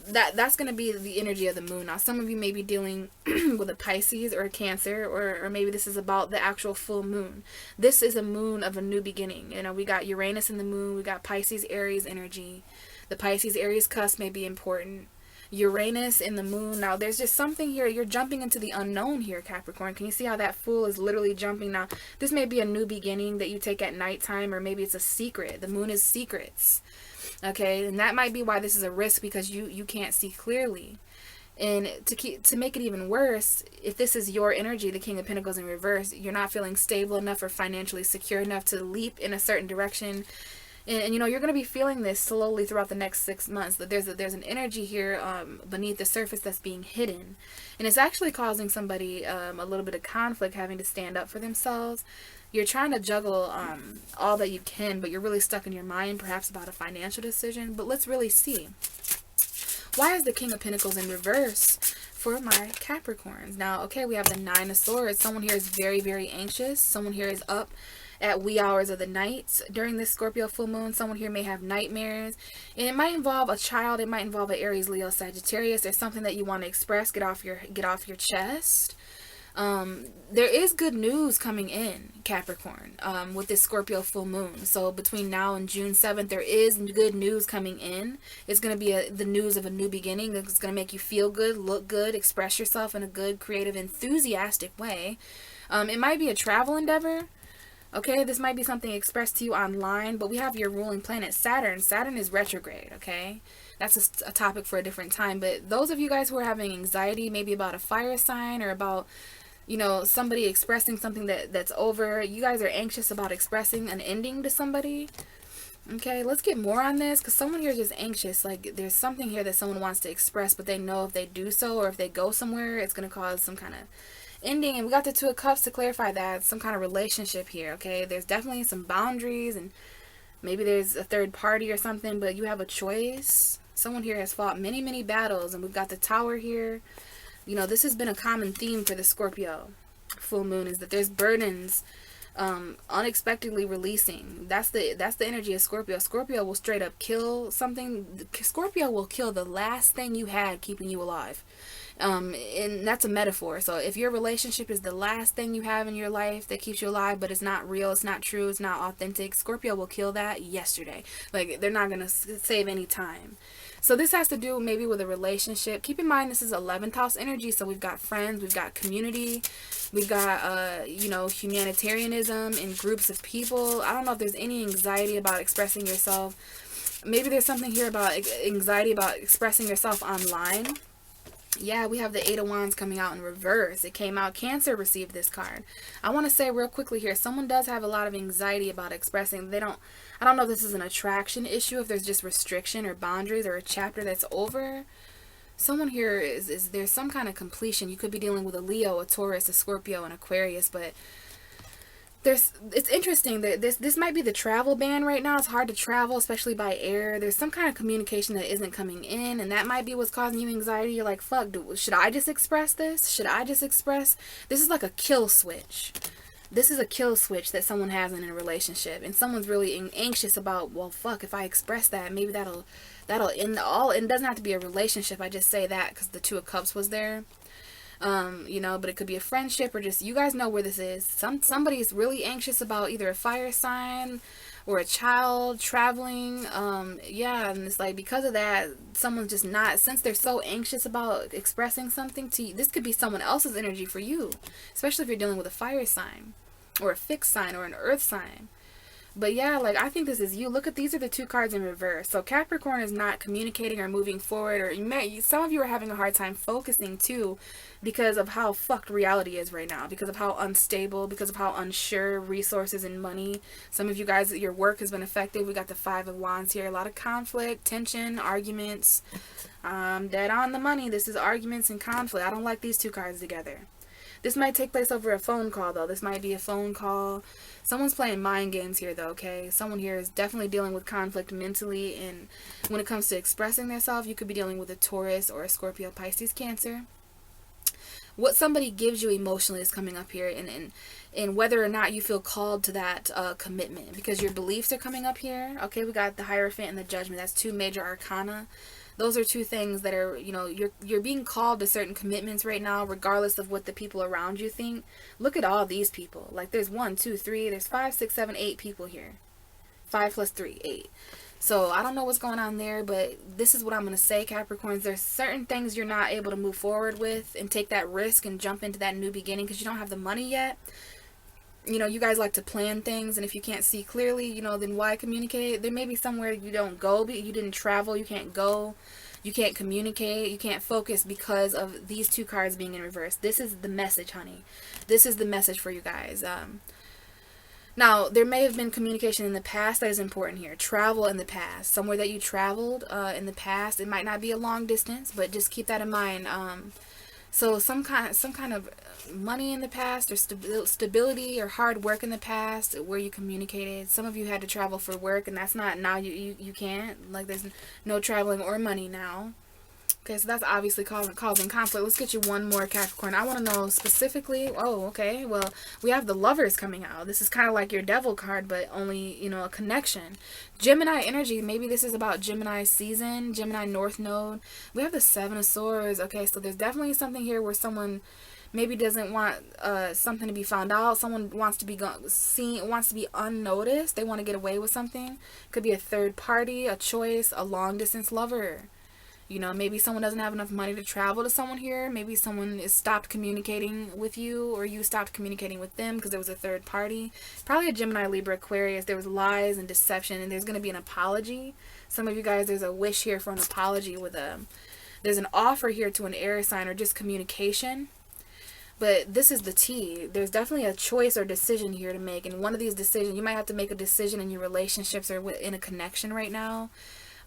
that's going to be the energy of the moon. Now, some of you may be dealing with a Pisces or a Cancer, or maybe this is about the actual full moon. This is a moon of a new beginning. You know, we got Uranus in the moon. We got Pisces, Aries energy. The Pisces, Aries cusp may be important. Uranus in the moon. Now, there's just something here. You're jumping into the unknown here, Capricorn. Can you see how that Fool is literally jumping? Now, this may be a new beginning that you take at nighttime, or maybe it's a secret. The moon is secrets. Okay, and that might be why this is a risk, because you can't see clearly. And to make it even worse, if this is your energy, the King of Pentacles in reverse, you're not feeling stable enough or financially secure enough to leap in a certain direction. And you know, you're going to be feeling this slowly throughout the next 6 months, that there's an energy here beneath the surface that's being hidden. And it's actually causing somebody a little bit of conflict, having to stand up for themselves. You're trying to juggle all that you can, but you're really stuck in your mind, perhaps about a financial decision. But let's really see. Why is the King of Pentacles in reverse for my Capricorns? Now, okay, we have the Nine of Swords. Someone here is very, very anxious. Someone here is up at wee hours of the night during this Scorpio full moon. Someone here may have nightmares, and it might involve a child. It might involve an Aries, Leo, Sagittarius. There's something that you want to express, get off your chest. There is good news coming in, Capricorn, with this Scorpio full moon. So between now and June 7th, there is good news coming in. It's going to be the news of a new beginning. It's going to make you feel good, look good, express yourself in a good, creative, enthusiastic way. It might be a travel endeavor. Okay, this might be something expressed to you online, but we have your ruling planet, Saturn. Saturn is retrograde, okay? That's a topic for a different time. But those of you guys who are having anxiety, maybe about a fire sign or about, you know, somebody expressing something that's over, you guys are anxious about expressing an ending to somebody. Okay, let's get more on this, because someone here is just anxious. Like, there's something here that someone wants to express, but they know if they do so, or if they go somewhere, it's going to cause some kind of ending. And we got the Two of Cups to clarify that. Some kind of relationship here, okay? There's definitely some boundaries, and maybe there's a third party or something, but you have a choice. Someone here has fought many, many battles, and we've got the Tower here. You know, this has been a common theme for the Scorpio full moon, is that there's burdens unexpectedly releasing. That's the energy of Scorpio. Scorpio will straight up kill something. Scorpio will kill the last thing you had keeping you alive. And that's a metaphor. So if your relationship is the last thing you have in your life that keeps you alive, but it's not real, it's not true, it's not authentic, Scorpio will kill that yesterday. Like, they're not going to save any time. So this has to do maybe with a relationship. Keep in mind, this is 11th house energy. So we've got friends, we've got community, we've got, you know, humanitarianism in groups of people. I don't know if there's any anxiety about expressing yourself. Maybe there's something here about anxiety about expressing yourself online. Yeah, we have the Eight of Wands coming out in reverse. It came out, Cancer received this card. I want to say real quickly here, someone does have a lot of anxiety about expressing. I don't know if this is an attraction issue, if there's just restriction or boundaries or a chapter that's over. Someone here is there's some kind of completion. You could be dealing with a Leo, a Taurus, a Scorpio, an Aquarius, but it's interesting that this might be the travel ban right now. It's hard to travel, especially by air. There's some kind of communication that isn't coming in, and that might be what's causing you anxiety. You're like, fuck, should I just express this? Should I just express? This is like a kill switch. This is a kill switch that someone has in a relationship, and someone's really anxious about, well, fuck, if I express that, maybe that'll end all. It doesn't have to be a relationship. I just say that because the Two of Cups was there. You know, but it could be a friendship, or just, you guys know where this is. Somebody's really anxious about either a fire sign or a child traveling. Yeah, and it's like, because of that, someone's just not, since they're so anxious about expressing something to you, this could be someone else's energy for you, especially if you're dealing with a fire sign or a fixed sign or an earth sign. But yeah, like, I think this is you. Look at, these are the two cards in reverse. So Capricorn is not communicating or moving forward, or some of you are having a hard time focusing too, because of how fucked reality is right now, because of how unstable, because of how unsure resources and money. Some of you guys, your work has been affected. We got the Five of Wands here. A lot of conflict, tension, arguments. Dead on the money. This is arguments and conflict. I don't like these two cards together. This might take place over a phone call, though. This might be a phone call. Someone's playing mind games here, though, okay? Someone here is definitely dealing with conflict mentally, and when it comes to expressing themselves, you could be dealing with a Taurus or a Scorpio, Pisces, Cancer. What somebody gives you emotionally is coming up here, and whether or not you feel called to that commitment, because your beliefs are coming up here. Okay, we got the Hierophant and the Judgment. That's two major arcana. Those are two things that are, you know, you're being called to certain commitments right now, regardless of what the people around you think. Look at all these people. Like, there's 1, 2, 3, there's 5, 6, 7, 8 people here. 5 plus 3, 8. So I don't know what's going on there, but this is what I'm going to say, Capricorns. There's certain things you're not able to move forward with and take that risk and jump into that new beginning because you don't have the money yet. You know, you guys like to plan things, and if you can't see clearly, you know, then why communicate? There may be somewhere you don't go, but you didn't travel, you can't go, you can't communicate, you can't focus because of these two cards being in reverse. This is the message, honey. This is the message for you guys. Now, there may have been communication in the past that is important here. Travel in the past. Somewhere that you traveled in the past. It might not be a long distance, but just keep that in mind. So some kind of money in the past, or stability or hard work in the past where you communicated. Some of you had to travel for work, and that's not, now you can't. Like, there's no traveling or money now. Okay, so that's obviously causing conflict. Let's get you one more, Capricorn. I want to know specifically. Oh, okay. Well, we have the Lovers coming out. This is kind of like your Devil card, but only, you know, a connection. Gemini energy. Maybe this is about Gemini season, Gemini North Node. We have the Seven of Swords. Okay, so there's definitely something here where someone maybe doesn't want something to be found out. Someone wants to be seen, wants to be unnoticed. They want to get away with something. Could be a third party, a choice, a long distance lover. You know, maybe someone doesn't have enough money to travel to someone here. Maybe someone is stopped communicating with you, or you stopped communicating with them because there was a third party. Probably a Gemini, Libra, Aquarius. There was lies and deception, and there's going to be an apology. Some of you guys, there's a wish here for an apology with there's an offer here to an air sign or just communication. But this is the T. There's definitely a choice or decision here to make. And one of these decisions, you might have to make a decision in your relationships or in a connection right now.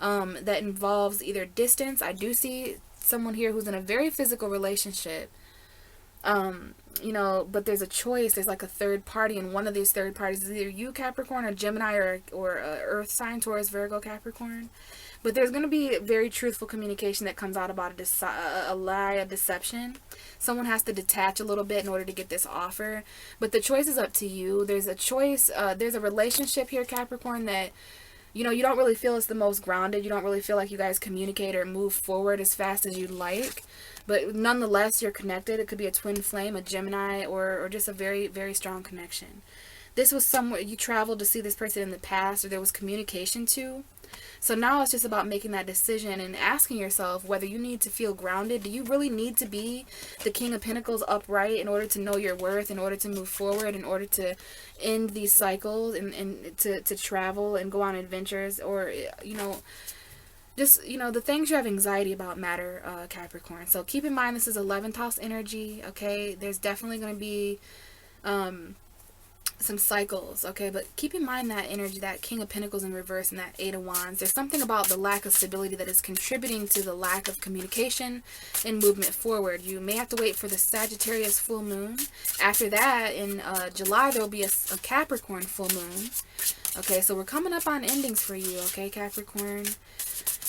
That involves either distance. I do see someone here who's in a very physical relationship, you know, but there's a choice. There's like a third party, and one of these third parties is either you, Capricorn, or Gemini, or Earth sign, Taurus, Virgo, Capricorn. But there's going to be very truthful communication that comes out about a lie, a deception. Someone has to detach a little bit in order to get this offer. But the choice is up to you. There's a choice. There's a relationship here, Capricorn, that, you know, you don't really feel it's the most grounded. You don't really feel like you guys communicate or move forward as fast as you'd like. But nonetheless, you're connected. It could be a twin flame, a Gemini, or just a very, very strong connection. This was somewhere you traveled to see this person in the past, or there was communication to. So now it's just about making that decision and asking yourself whether you need to feel grounded. Do you really need to be the King of Pentacles upright in order to know your worth, in order to move forward, in order to end these cycles and to travel and go on adventures? Or, you know, just, you know, the things you have anxiety about matter, Capricorn. So keep in mind this is 11th house energy, okay? There's definitely going to be some cycles, okay? But keep in mind that energy, that King of Pentacles in reverse and that Eight of Wands. There's something about the lack of stability that is contributing to the lack of communication and movement forward. You may have to wait for the Sagittarius full moon. After that, in July, there will be a Capricorn full moon. Okay, so we're coming up on endings for you, okay, Capricorn?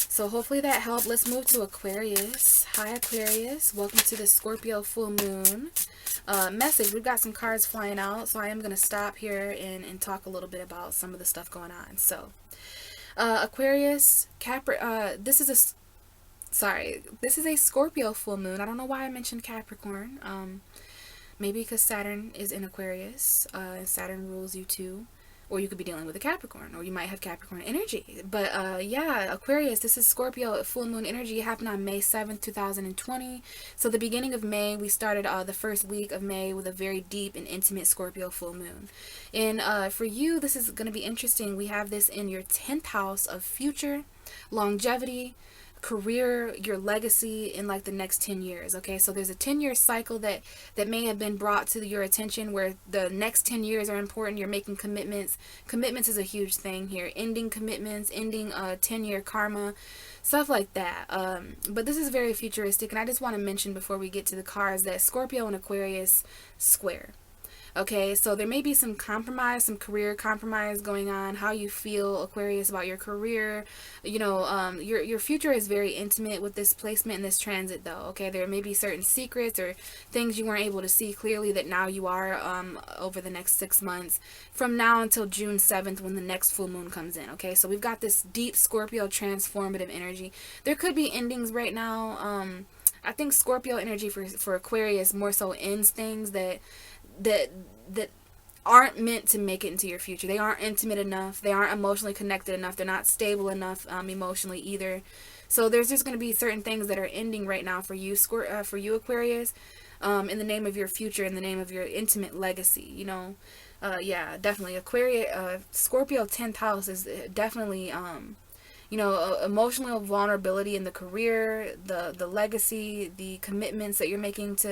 So hopefully that helped. Let's move to Aquarius. Hi, Aquarius. Welcome to the Scorpio full moon message. We've got some cards flying out, so I am going to stop here and talk a little bit about some of the stuff going on. So, Aquarius, this is a Scorpio full moon. I don't know why I mentioned Capricorn. Maybe because Saturn is in Aquarius. Saturn rules you too. Or you could be dealing with a Capricorn, or you might have Capricorn energy. But yeah, Aquarius, this is Scorpio full moon energy. It happened on May 7th, 2020. So the beginning of May, we started the first week of May with a very deep and intimate Scorpio full moon. And for you, this is going to be interesting. We have this in your 10th house of future, longevity, career, your legacy in like the next 10 years. Okay, so there's a 10-year cycle that may have been brought to your attention where the next 10 years are important. You're making commitments. Commitments is a huge thing here. Ending commitments, ending 10-year karma, stuff like that. But this is very futuristic, and I just want to mention before we get to the cards that Scorpio and Aquarius square. Okay, so there may be some compromise, some career compromise going on. How you feel, Aquarius, about your career. You know, your future is very intimate with this placement and this transit, though. Okay, there may be certain secrets or things you weren't able to see clearly that now you are over the next 6 months. From now until June 7th when the next full moon comes in. Okay, so we've got this deep Scorpio transformative energy. There could be endings right now. I think Scorpio energy for Aquarius more so ends things that aren't meant to make it into your future. They aren't intimate enough. They aren't emotionally connected enough. They're not stable enough emotionally either. So there's just going to be certain things that are ending right now for you, Aquarius, in the name of your future, in the name of your intimate legacy. You know, yeah, definitely Aquarius, Scorpio 10th house is definitely you know, emotional vulnerability in the career, the legacy, the commitments that you're making to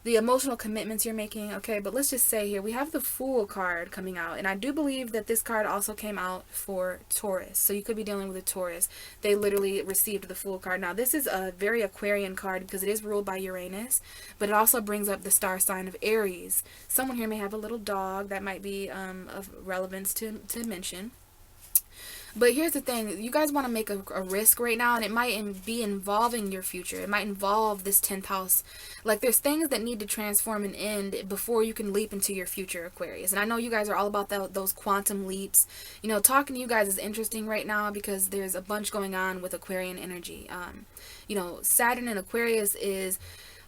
the emotional commitments you're making. Okay, but let's just say here we have the Fool card coming out, and I do believe that this card also came out for Taurus, so you could be dealing with a Taurus. They literally received the Fool card. Now this is a very Aquarian card because it is ruled by Uranus, but it also brings up the star sign of Aries. Someone here may have a little dog that might be of relevance to mention. But here's the thing, you guys want to make a risk right now, and it might be involving your future. It might involve this 10th house. Like, there's things that need to transform and end before you can leap into your future, Aquarius. And I know you guys are all about those quantum leaps. You know, talking to you guys is interesting right now because there's a bunch going on with Aquarian energy. You know, Saturn in Aquarius is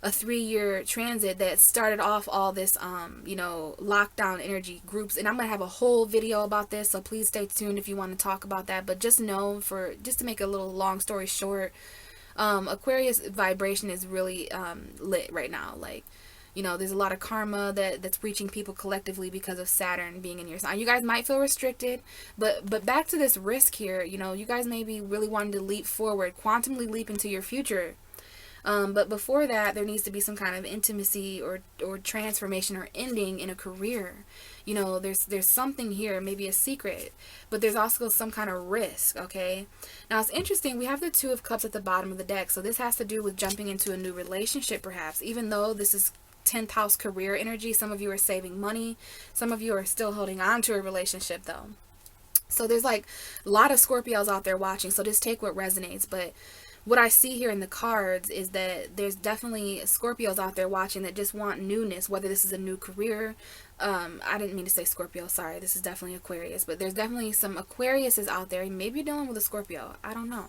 a 3-year transit that started off all this you know, lockdown energy groups, and I'm gonna have a whole video about this, so please stay tuned if you want to talk about that. But just know, for just to make a little long story short, Aquarius vibration is really lit right now. Like, you know, there's a lot of karma that's reaching people collectively because of Saturn being in your sign. You guys might feel restricted, but back to this risk here. You know, you guys may be really wanting to leap forward, quantumly leap into your future. But before that, there needs to be some kind of intimacy or transformation or ending in a career. You know, there's something here, maybe a secret, but there's also some kind of risk, okay? Now, it's interesting. We have the Two of Cups at the bottom of the deck, so this has to do with jumping into a new relationship, perhaps. Even though this is 10th house career energy, some of you are saving money. Some of you are still holding on to a relationship, though. So there's like a lot of Scorpios out there watching, so just take what resonates. But what I see here in the cards is that there's definitely Scorpios out there watching that just want newness, whether this is a new career. I didn't mean to say Scorpio, sorry. This is definitely Aquarius. But there's definitely some Aquariuses out there. Maybe you're dealing with a Scorpio. I don't know.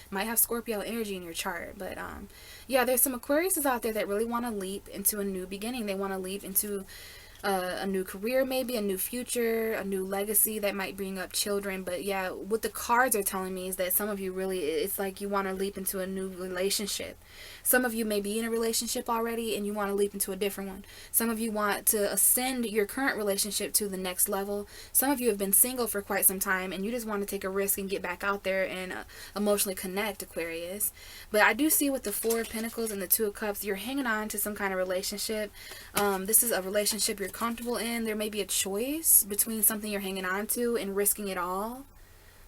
Might have Scorpio energy in your chart. But yeah, there's some Aquariuses out there that really want to leap into a new beginning. They want to leap into a new career, maybe a new future, a new legacy that might bring up children. But yeah, what the cards are telling me is that some of you really, it's like you want to leap into a new relationship. Some of you may be in a relationship already and you want to leap into a different one. Some of you want to ascend your current relationship to the next level. Some of you have been single for quite some time and you just want to take a risk and get back out there and emotionally connect, Aquarius. But I do see with the Four of Pentacles and the Two of Cups, you're hanging on to some kind of relationship. This is a relationship you're comfortable in. There may be a choice between something you're hanging on to and risking it all.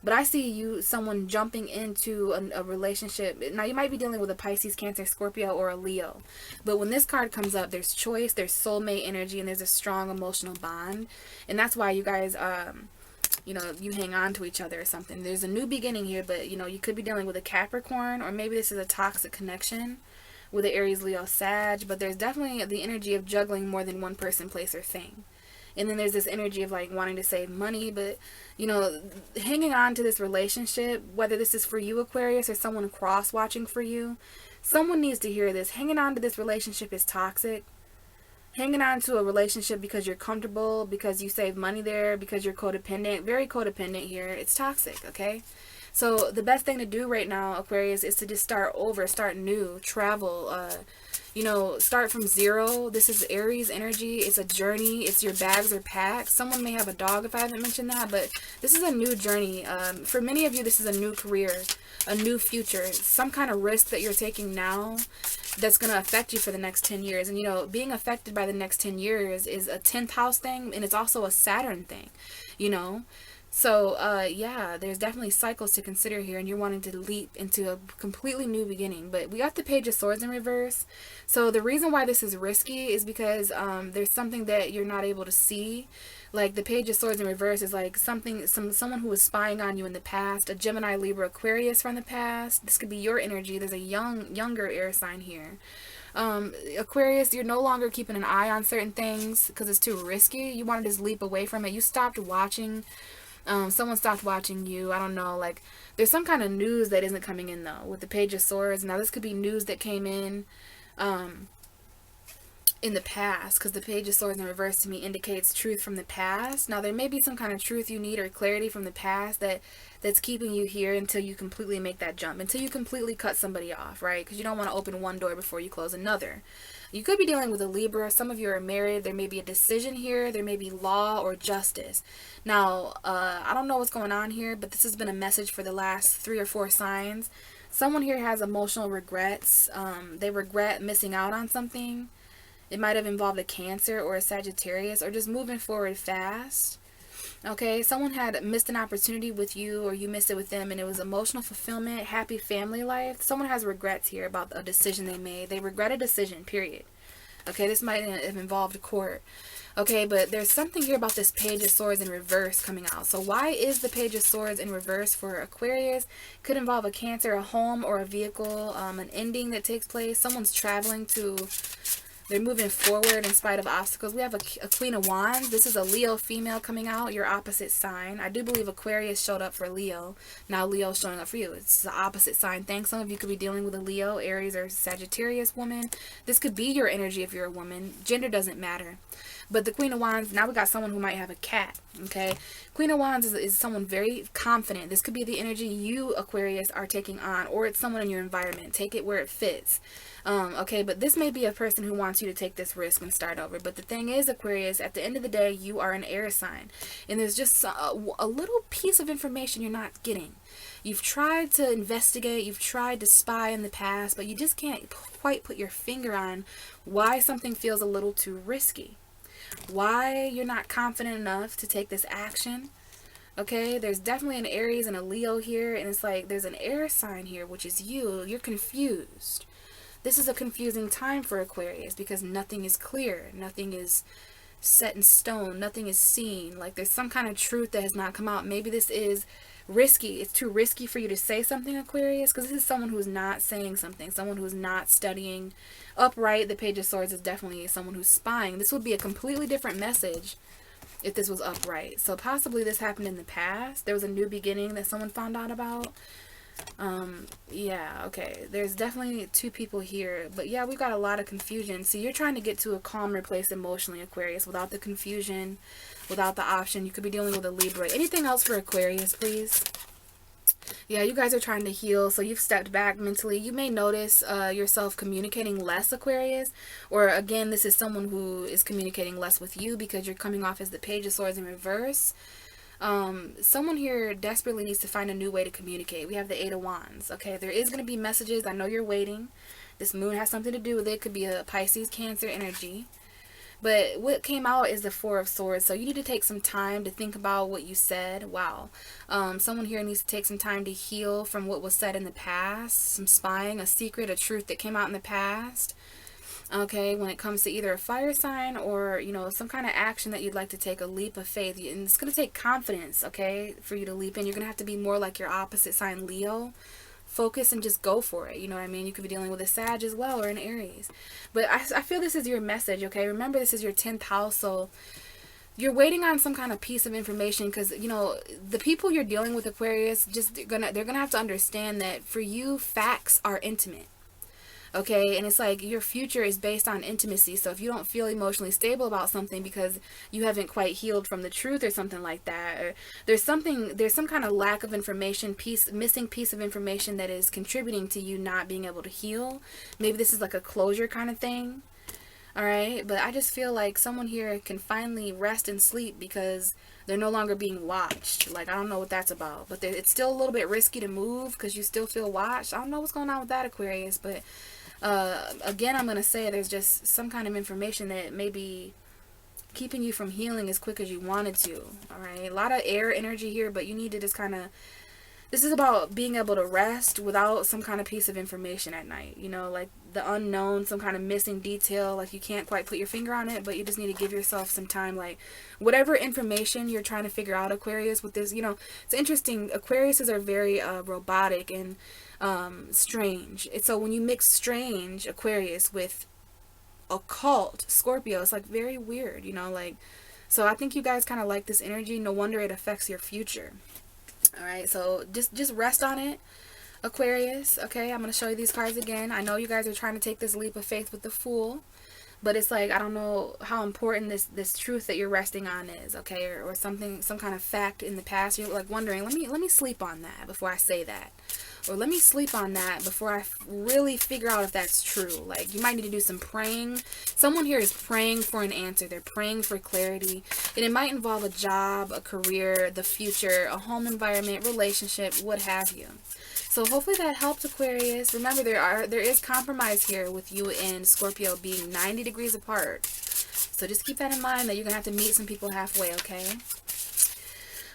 But I see someone jumping into a relationship. Now, you might be dealing with a Pisces, Cancer, Scorpio, or a Leo. But when this card comes up, there's choice, there's soulmate energy, and there's a strong emotional bond. And that's why you guys, you know, you hang on to each other or something. There's a new beginning here, but, you know, you could be dealing with a Capricorn, or maybe this is a toxic connection with an Aries, Leo, Sag. But there's definitely the energy of juggling more than one person, place, or thing. And then there's this energy of like wanting to save money, but, you know, hanging on to this relationship, whether this is for you, Aquarius, or someone cross watching for you, someone needs to hear this. Hanging on to this relationship is toxic. Hanging on to a relationship because you're comfortable, because you save money there, because you're codependent, very codependent here, it's toxic, okay? So the best thing to do right now, Aquarius, is to just start over, start new, travel, you know, start from zero. This is Aries energy. It's a journey. It's your bags are packed. Someone may have a dog if I haven't mentioned that, but this is a new journey. For many of you, this is a new career, a new future, some kind of risk that you're taking now that's going to affect you for the next 10 years. And, you know, being affected by the next 10 years is a 10th house thing, and it's also a Saturn thing, you know. So, yeah, there's definitely cycles to consider here, and you're wanting to leap into a completely new beginning. But we got the Page of Swords in reverse. So the reason why this is risky is because there's something that you're not able to see. Like the Page of Swords in reverse is like someone who was spying on you in the past, a Gemini, Libra, Aquarius from the past. This could be your energy. There's a younger air sign here. Aquarius, you're no longer keeping an eye on certain things because it's too risky. You want to just leap away from it. You stopped watching. Someone stopped watching you. I don't know, like there's some kind of news that isn't coming in though with the Page of Swords. Now this could be news that came in the past, because the Page of Swords in reverse to me indicates truth from the past. Now there may be some kind of truth you need or clarity from the past that's keeping you here until you completely make that jump, until you completely cut somebody off, right? Because you don't want to open one door before you close another. You could be dealing with a Libra. Some of you are married. There may be a decision here. There may be law or justice. Now, I don't know what's going on here, but this has been a message for the last 3 or 4 signs. Someone here has emotional regrets. They regret missing out on something. It might have involved a Cancer or a Sagittarius, or just moving forward fast. Okay, someone had missed an opportunity with you, or you missed it with them, and it was emotional fulfillment, happy family life. Someone has regrets here about a decision they made. They regret a decision, period. Okay, this might have involved court. Okay, but there's something here about this Page of Swords in reverse coming out. So why is the Page of Swords in reverse for Aquarius? Could involve a Cancer, a home, or a vehicle, an ending that takes place. Someone's traveling to... They're moving forward in spite of obstacles. We have a Queen of Wands. This is a Leo female coming out, your opposite sign. I do believe Aquarius showed up for Leo. Now Leo's showing up for you. It's the opposite sign thing. Some of you could be dealing with a Leo, Aries, or Sagittarius woman. This could be your energy if you're a woman. Gender doesn't matter. But the Queen of Wands, now we got someone who might have a cat, okay? Queen of Wands is someone very confident. This could be the energy you, Aquarius, are taking on, or it's someone in your environment. Take it where it fits. Okay, but this may be a person who wants you to take this risk and start over. But the thing is, Aquarius, at the end of the day, you are an air sign. And there's just a little piece of information you're not getting. You've tried to investigate, you've tried to spy in the past, but you just can't quite put your finger on why something feels a little too risky. Why you're not confident enough to take this action. Okay, there's definitely an Aries and a Leo here, and it's like there's an air sign here, which is you. You're confused. This is a confusing time for Aquarius because nothing is clear. Nothing is set in stone. Nothing is seen. Like there's some kind of truth that has not come out. Maybe this is risky. It's too risky for you to say something, Aquarius, because this is someone who's not saying something. Someone who's not studying. Upright, the Page of Swords is definitely someone who's spying. This would be a completely different message if this was upright. So possibly this happened in the past. There was a new beginning that someone found out about. Yeah, okay, there's definitely two people here, but yeah, we've got a lot of confusion. So you're trying to get to a calmer place emotionally, Aquarius, without the confusion, without the option. You could be dealing with a Libra. Anything else for Aquarius, please? Yeah, you guys are trying to heal, so you've stepped back mentally. You may notice yourself communicating less, Aquarius, or again, this is someone who is communicating less with you because you're coming off as the Page of Swords in reverse. Someone here desperately needs to find a new way to communicate. We have the Eight of Wands. Okay, there is going to be messages. I know you're waiting. This moon has something to do with it. It could be a Pisces, Cancer energy. But what came out is the Four of Swords. So you need to take some time to think about what you said. Wow. Someone here needs to take some time to heal from what was said in the past. Some spying, a secret, a truth that came out in the past. Okay, when it comes to either a fire sign or, you know, some kind of action that you'd like to take, a leap of faith. And it's going to take confidence, okay, for you to leap in. You're going to have to be more like your opposite sign, Leo. Focus and just go for it. You know what I mean? You could be dealing with a Sag as well or an Aries. But I feel this is your message, okay? Remember, this is your 10th house, so you're waiting on some kind of piece of information because, you know, the people you're dealing with, Aquarius, they're gonna have to understand that for you, facts are intimate. Okay, and it's like your future is based on intimacy. So if you don't feel emotionally stable about something because you haven't quite healed from the truth or something like that, or there's some kind of lack of information, missing piece of information that is contributing to you not being able to heal. Maybe this is like a closure kind of thing. All right, but I just feel like someone here can finally rest and sleep because they're no longer being watched. Like, I don't know what that's about, but it's still a little bit risky to move because you still feel watched. I don't know what's going on with that, Aquarius, but again, I'm going to say there's just some kind of information that may be keeping you from healing as quick as you wanted to. All right, a lot of air energy here, but you need to just kind of, this is about being able to rest without some kind of piece of information at night. You know, like the unknown, some kind of missing detail, like you can't quite put your finger on it, but you just need to give yourself some time. Like whatever information you're trying to figure out, Aquarius, with this, you know, it's interesting. Aquariuses are very robotic and strange. So when you mix strange, Aquarius, with occult, Scorpio, it's like very weird, you know, like, so I think you guys kind of like this energy. No wonder it affects your future. All right, so just rest on it, Aquarius. Okay, I'm going to show you these cards again. I know you guys are trying to take this leap of faith with the Fool, but it's like, I don't know how important this truth that you're resting on is, okay, or something, some kind of fact in the past. You're like wondering, let me sleep on that before I say that, or let me sleep on that before I really figure out if that's true. Like, you might need to do some praying. Someone here is praying for an answer. They're praying for clarity, and it might involve a job, a career, the future, a home environment, relationship, what have you. So hopefully that helped, Aquarius. Remember, there is compromise here with you and Scorpio being 90 degrees apart. So just keep that in mind, that you're going to have to meet some people halfway, okay?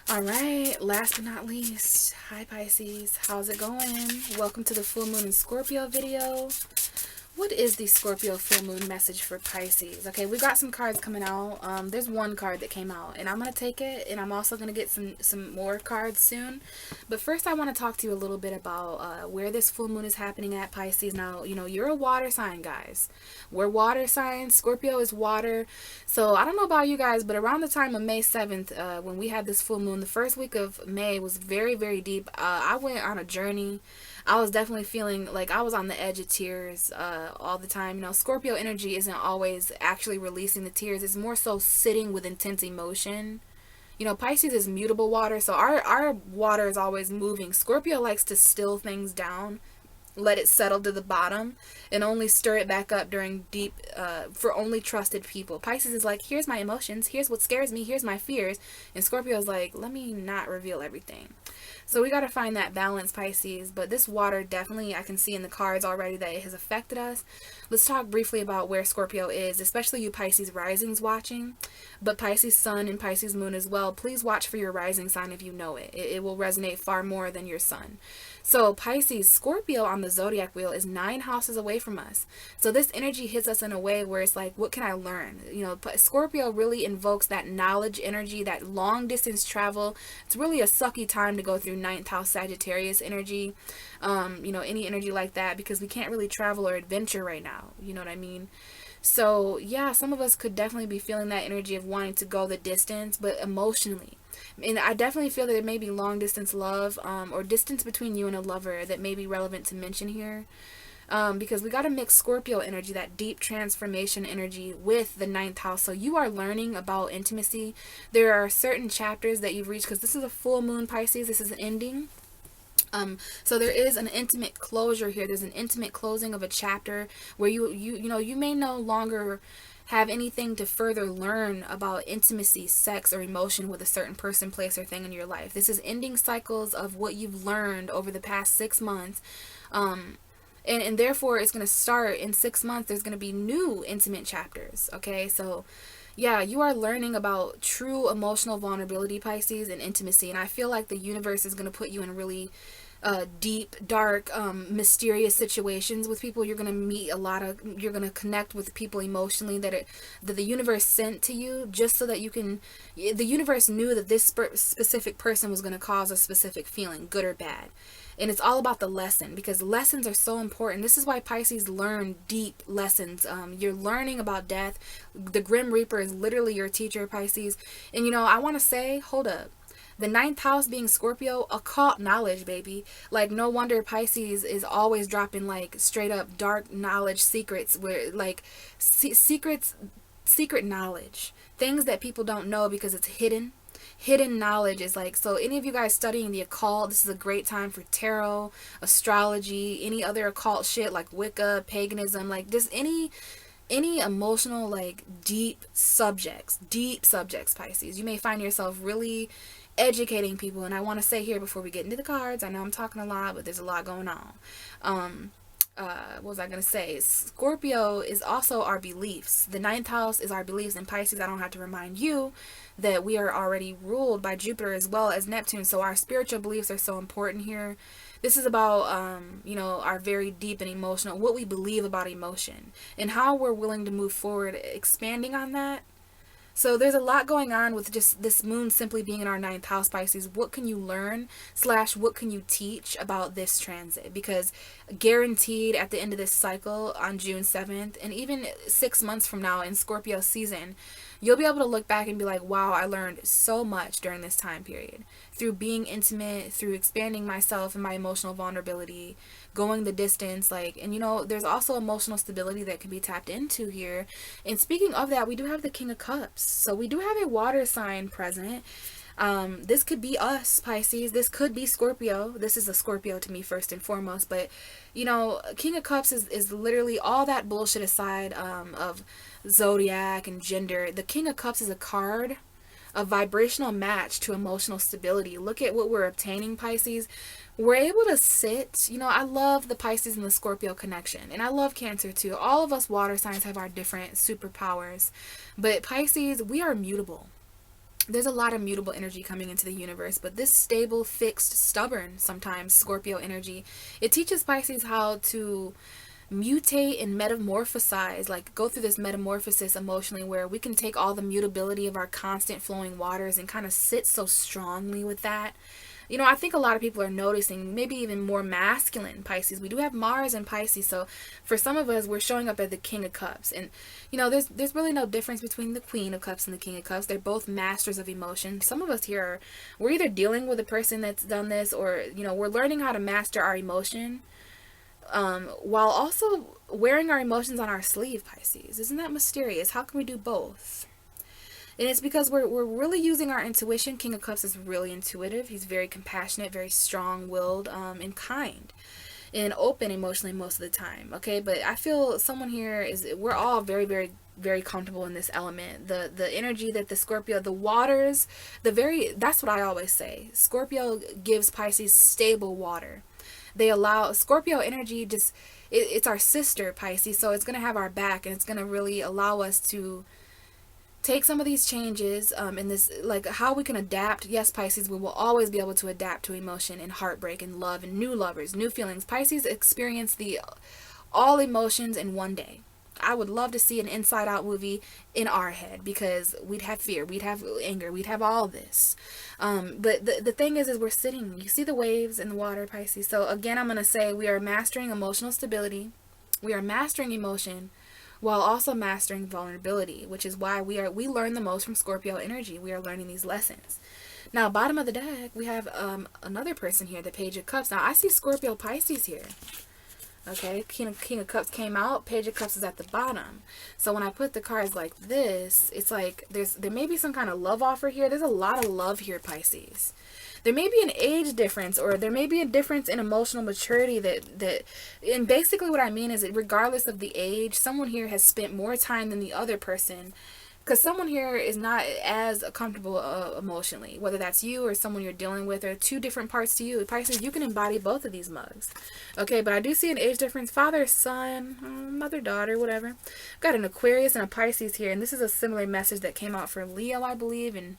All right, last but not least, hi Pisces, how's it going? Welcome to the full moon in Scorpio video. What is the Scorpio full moon message for Pisces? Okay, we got some cards coming out. There's one card that came out, and I'm gonna take it, and I'm also gonna get some more cards soon. But first, I want to talk to you a little bit about where this full moon is happening at, Pisces. Now, you know you're a water sign, guys. We're water signs. Scorpio is water. So I don't know about you guys, but around the time of May 7th, when we had this full moon, the first week of May was very, very deep. I went on a journey. I was definitely feeling like I was on the edge of tears all the time. You know, Scorpio energy isn't always actually releasing the tears. It's more so sitting with intense emotion. You know, Pisces is mutable water, so our water is always moving. Scorpio likes to still things down, let it settle to the bottom, and only stir it back up during deep, for only trusted people. Pisces is like, here's my emotions, here's what scares me, here's my fears. And Scorpio is like, let me not reveal everything. So we got to find that balance, Pisces. But this water, definitely, I can see in the cards already that it has affected us. Let's talk briefly about where Scorpio is, especially you Pisces risings watching, but Pisces sun and Pisces moon as well. Please watch for your rising sign if you know it. It will resonate far more than your sun. So Pisces, Scorpio on the zodiac wheel is 9 houses away from us. So this energy hits us in a way where it's like, what can I learn? You know, Scorpio really invokes that knowledge energy, that long distance travel. It's really a sucky time to go through 9th house Sagittarius energy. You know, any energy like that, because we can't really travel or adventure right now. You know what I mean? So yeah, some of us could definitely be feeling that energy of wanting to go the distance, but emotionally. And I definitely feel that there may be long distance love, or distance between you and a lover that may be relevant to mention here. Because we got to mix Scorpio energy, that deep transformation energy, with the 9th house. So you are learning about intimacy. There are certain chapters that you've reached, because this is a full moon, Pisces. This is an ending. So there is an intimate closure here. There's an intimate closing of a chapter where you may no longer have anything to further learn about intimacy, sex, or emotion with a certain person, place, or thing in your life. This is ending cycles of what you've learned over the past 6 months. And therefore it's going to start in 6 months. There's going to be new intimate chapters. Okay. So yeah, you are learning about true emotional vulnerability, Pisces, and intimacy. And I feel like the universe is going to put you in really deep, dark, mysterious situations with people. You're going to meet you're going to connect with people emotionally that the universe sent to you, just so that the universe knew that this specific person was going to cause a specific feeling, good or bad. And it's all about the lesson, because lessons are so important. This is why Pisces learn deep lessons. You're learning about death. The Grim Reaper is literally your teacher, Pisces. And you know, I want to say, hold up. The 9th house being Scorpio, occult knowledge, baby. Like, no wonder Pisces is always dropping like straight up dark knowledge secrets, where like secret knowledge. Things that people don't know because it's hidden. Hidden knowledge is like, so any of you guys studying the occult, this is a great time for tarot, astrology, any other occult shit like Wicca, paganism, like just any emotional, like deep subjects, Pisces. You may find yourself really educating people. And I want to say here before we get into the cards, I know I'm talking a lot, but there's a lot going on. What was I going to say? Scorpio is also our beliefs. The 9th house is our beliefs. And Pisces, I don't have to remind you that we are already ruled by Jupiter as well as Neptune. So our spiritual beliefs are so important here. This is about, you know, our very deep and emotional, what we believe about emotion and how we're willing to move forward, expanding on that. So there's a lot going on with just this moon simply being in our 9th house, Pisces. What can you learn / what can you teach about this transit? Because guaranteed at the end of this cycle on June 7th, and even 6 months from now in Scorpio season, you'll be able to look back and be like, wow, I learned so much during this time period. Through being intimate, through expanding myself and my emotional vulnerability, going the distance, like, and you know, there's also emotional stability that can be tapped into here. And speaking of that, we do have the King of Cups. So we do have a water sign present. This could be us, Pisces. This could be Scorpio. This is a Scorpio to me first and foremost. But, you know, King of Cups is literally all that bullshit aside of Zodiac and gender. The King of Cups is a card, a vibrational match to emotional stability. Look at what we're obtaining, Pisces. We're able to sit, you know, I love the Pisces and the Scorpio connection. And I love Cancer too. All of us water signs have our different superpowers. But Pisces, we are mutable. There's a lot of mutable energy coming into the universe, but this stable, fixed, stubborn, sometimes Scorpio energy, it teaches Pisces how to mutate and metamorphosize, like go through this metamorphosis emotionally, where we can take all the mutability of our constant flowing waters and kind of sit so strongly with that. You know, I think a lot of people are noticing maybe even more masculine Pisces. We do have Mars in Pisces, so for some of us, we're showing up as the King of Cups. And, you know, there's really no difference between the Queen of Cups and the King of Cups. They're both masters of emotion. Some of us here we're either dealing with a person that's done this, or, you know, we're learning how to master our emotion, while also wearing our emotions on our sleeve, Pisces. Isn't that mysterious? How can we do both? And it's because we're really using our intuition. King of Cups is really intuitive. He's very compassionate, very strong-willed, and kind, and open emotionally most of the time. Okay, but I feel someone here we're all very, very, very comfortable in this element. The energy that the Scorpio, the waters, that's what I always say. Scorpio gives Pisces stable water. They allow Scorpio energy, it's our sister Pisces, so it's going to have our back, and it's going to really allow us to take some of these changes in this, like how we can adapt. Yes, Pisces, we will always be able to adapt to emotion and heartbreak and love and new lovers, new feelings. Pisces experience all emotions in one day. I would love to see an Inside Out movie in our head, because we'd have fear, we'd have anger, we'd have all this. But the thing is we're sitting, you see the waves in the water, Pisces. So again, I'm going to say we are mastering emotional stability. We are mastering emotion while also mastering vulnerability, which is why we learn the most from Scorpio energy. We are learning these lessons. Now, bottom of the deck, we have another person here, the Page of Cups. Now, I see Scorpio Pisces here. Okay, King of Cups came out, Page of Cups is at the bottom. So when I put the cards like this, it's like there may be some kind of love offer here. There's a lot of love here, Pisces. There may be an age difference, or there may be a difference in emotional maturity and basically what I mean is that regardless of the age, someone here has spent more time than the other person, because someone here is not as comfortable emotionally, whether that's you or someone you're dealing with, or two different parts to you. Pisces, you can embody both of these mugs. Okay, but I do see an age difference, father, son, mother, daughter, whatever. Got an Aquarius and a Pisces here, and this is a similar message that came out for Leo, I believe, and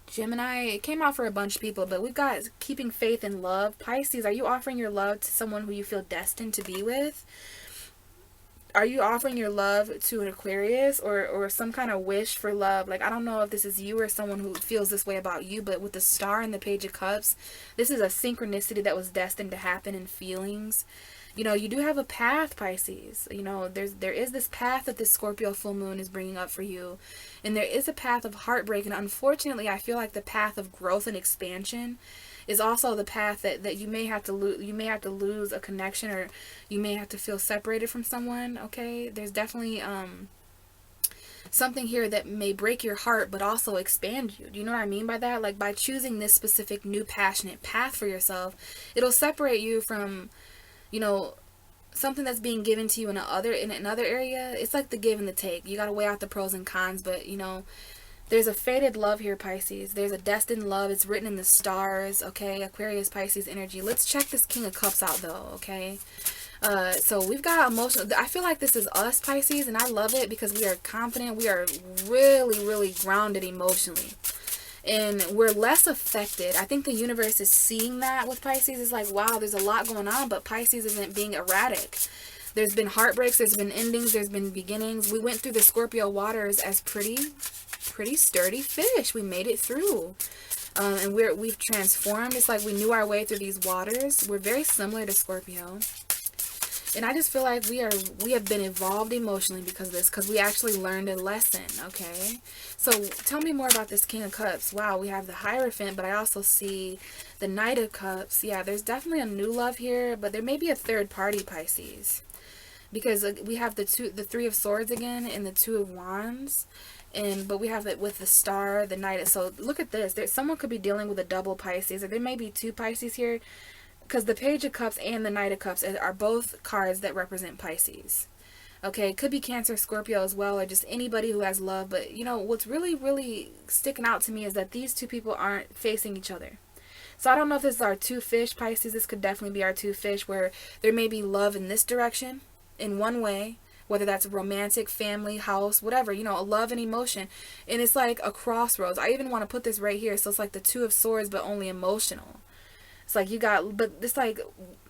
Gemini. It came out for a bunch of people, but we've got keeping faith in love. Pisces, are you offering your love to someone who you feel destined to be with? Are you offering your love to an Aquarius, or some kind of wish for love? Like, I don't know if this is you or someone who feels this way about you, but with the Star and the Page of Cups, this is a synchronicity that was destined to happen in feelings. You know, you do have a path, Pisces. You know, there is this path that this Scorpio full moon is bringing up for you. And there is a path of heartbreak. And unfortunately, I feel like the path of growth and expansion is also the path that you may have to lose. You may have to lose a connection, or you may have to feel separated from someone. Okay, there's definitely something here that may break your heart but also expand you. Do you know what I mean by that? Like, by choosing this specific new passionate path for yourself, it'll separate you from, you know, something that's being given to you in another area. It's like the give and the take. You got to weigh out the pros and cons, but you know, there's a fated love here, Pisces. There's a destined love. It's written in the stars, okay? Aquarius, Pisces energy. Let's check this King of Cups out, though, okay? So we've got emotional. I feel like this is us, Pisces, and I love it because we are confident. We are really, really grounded emotionally. And we're less affected. I think the universe is seeing that with Pisces. It's like, wow, there's a lot going on, but Pisces isn't being erratic. There's been heartbreaks, there's been endings, there's been beginnings. We went through the Scorpio waters as pretty sturdy fish. We made it through. And we've transformed. It's like we knew our way through these waters. We're very similar to Scorpio. And I just feel like we have been evolved emotionally because of this, because we actually learned a lesson, okay? So tell me more about this King of Cups. Wow, we have the Hierophant, but I also see the Knight of Cups. Yeah, there's definitely a new love here, but there may be a third party, Pisces, because we have the Three of Swords again and the Two of Wands. But we have it with the Star, the Knight. So look at this. Someone could be dealing with a double Pisces, or there may be two Pisces here, because the Page of Cups and the Knight of Cups are both cards that represent Pisces. Okay, it could be Cancer, Scorpio as well, or just anybody who has love. But, you know, what's really, really sticking out to me is that these two people aren't facing each other. So I don't know if this is our two fish, Pisces. This could definitely be our two fish, where there may be love in this direction, in one way, whether that's romantic, family, house, whatever, you know, a love and emotion. And it's like a crossroads. I even want to put this right here. So it's like the Two of Swords, but only emotional. It's like you got, but it's like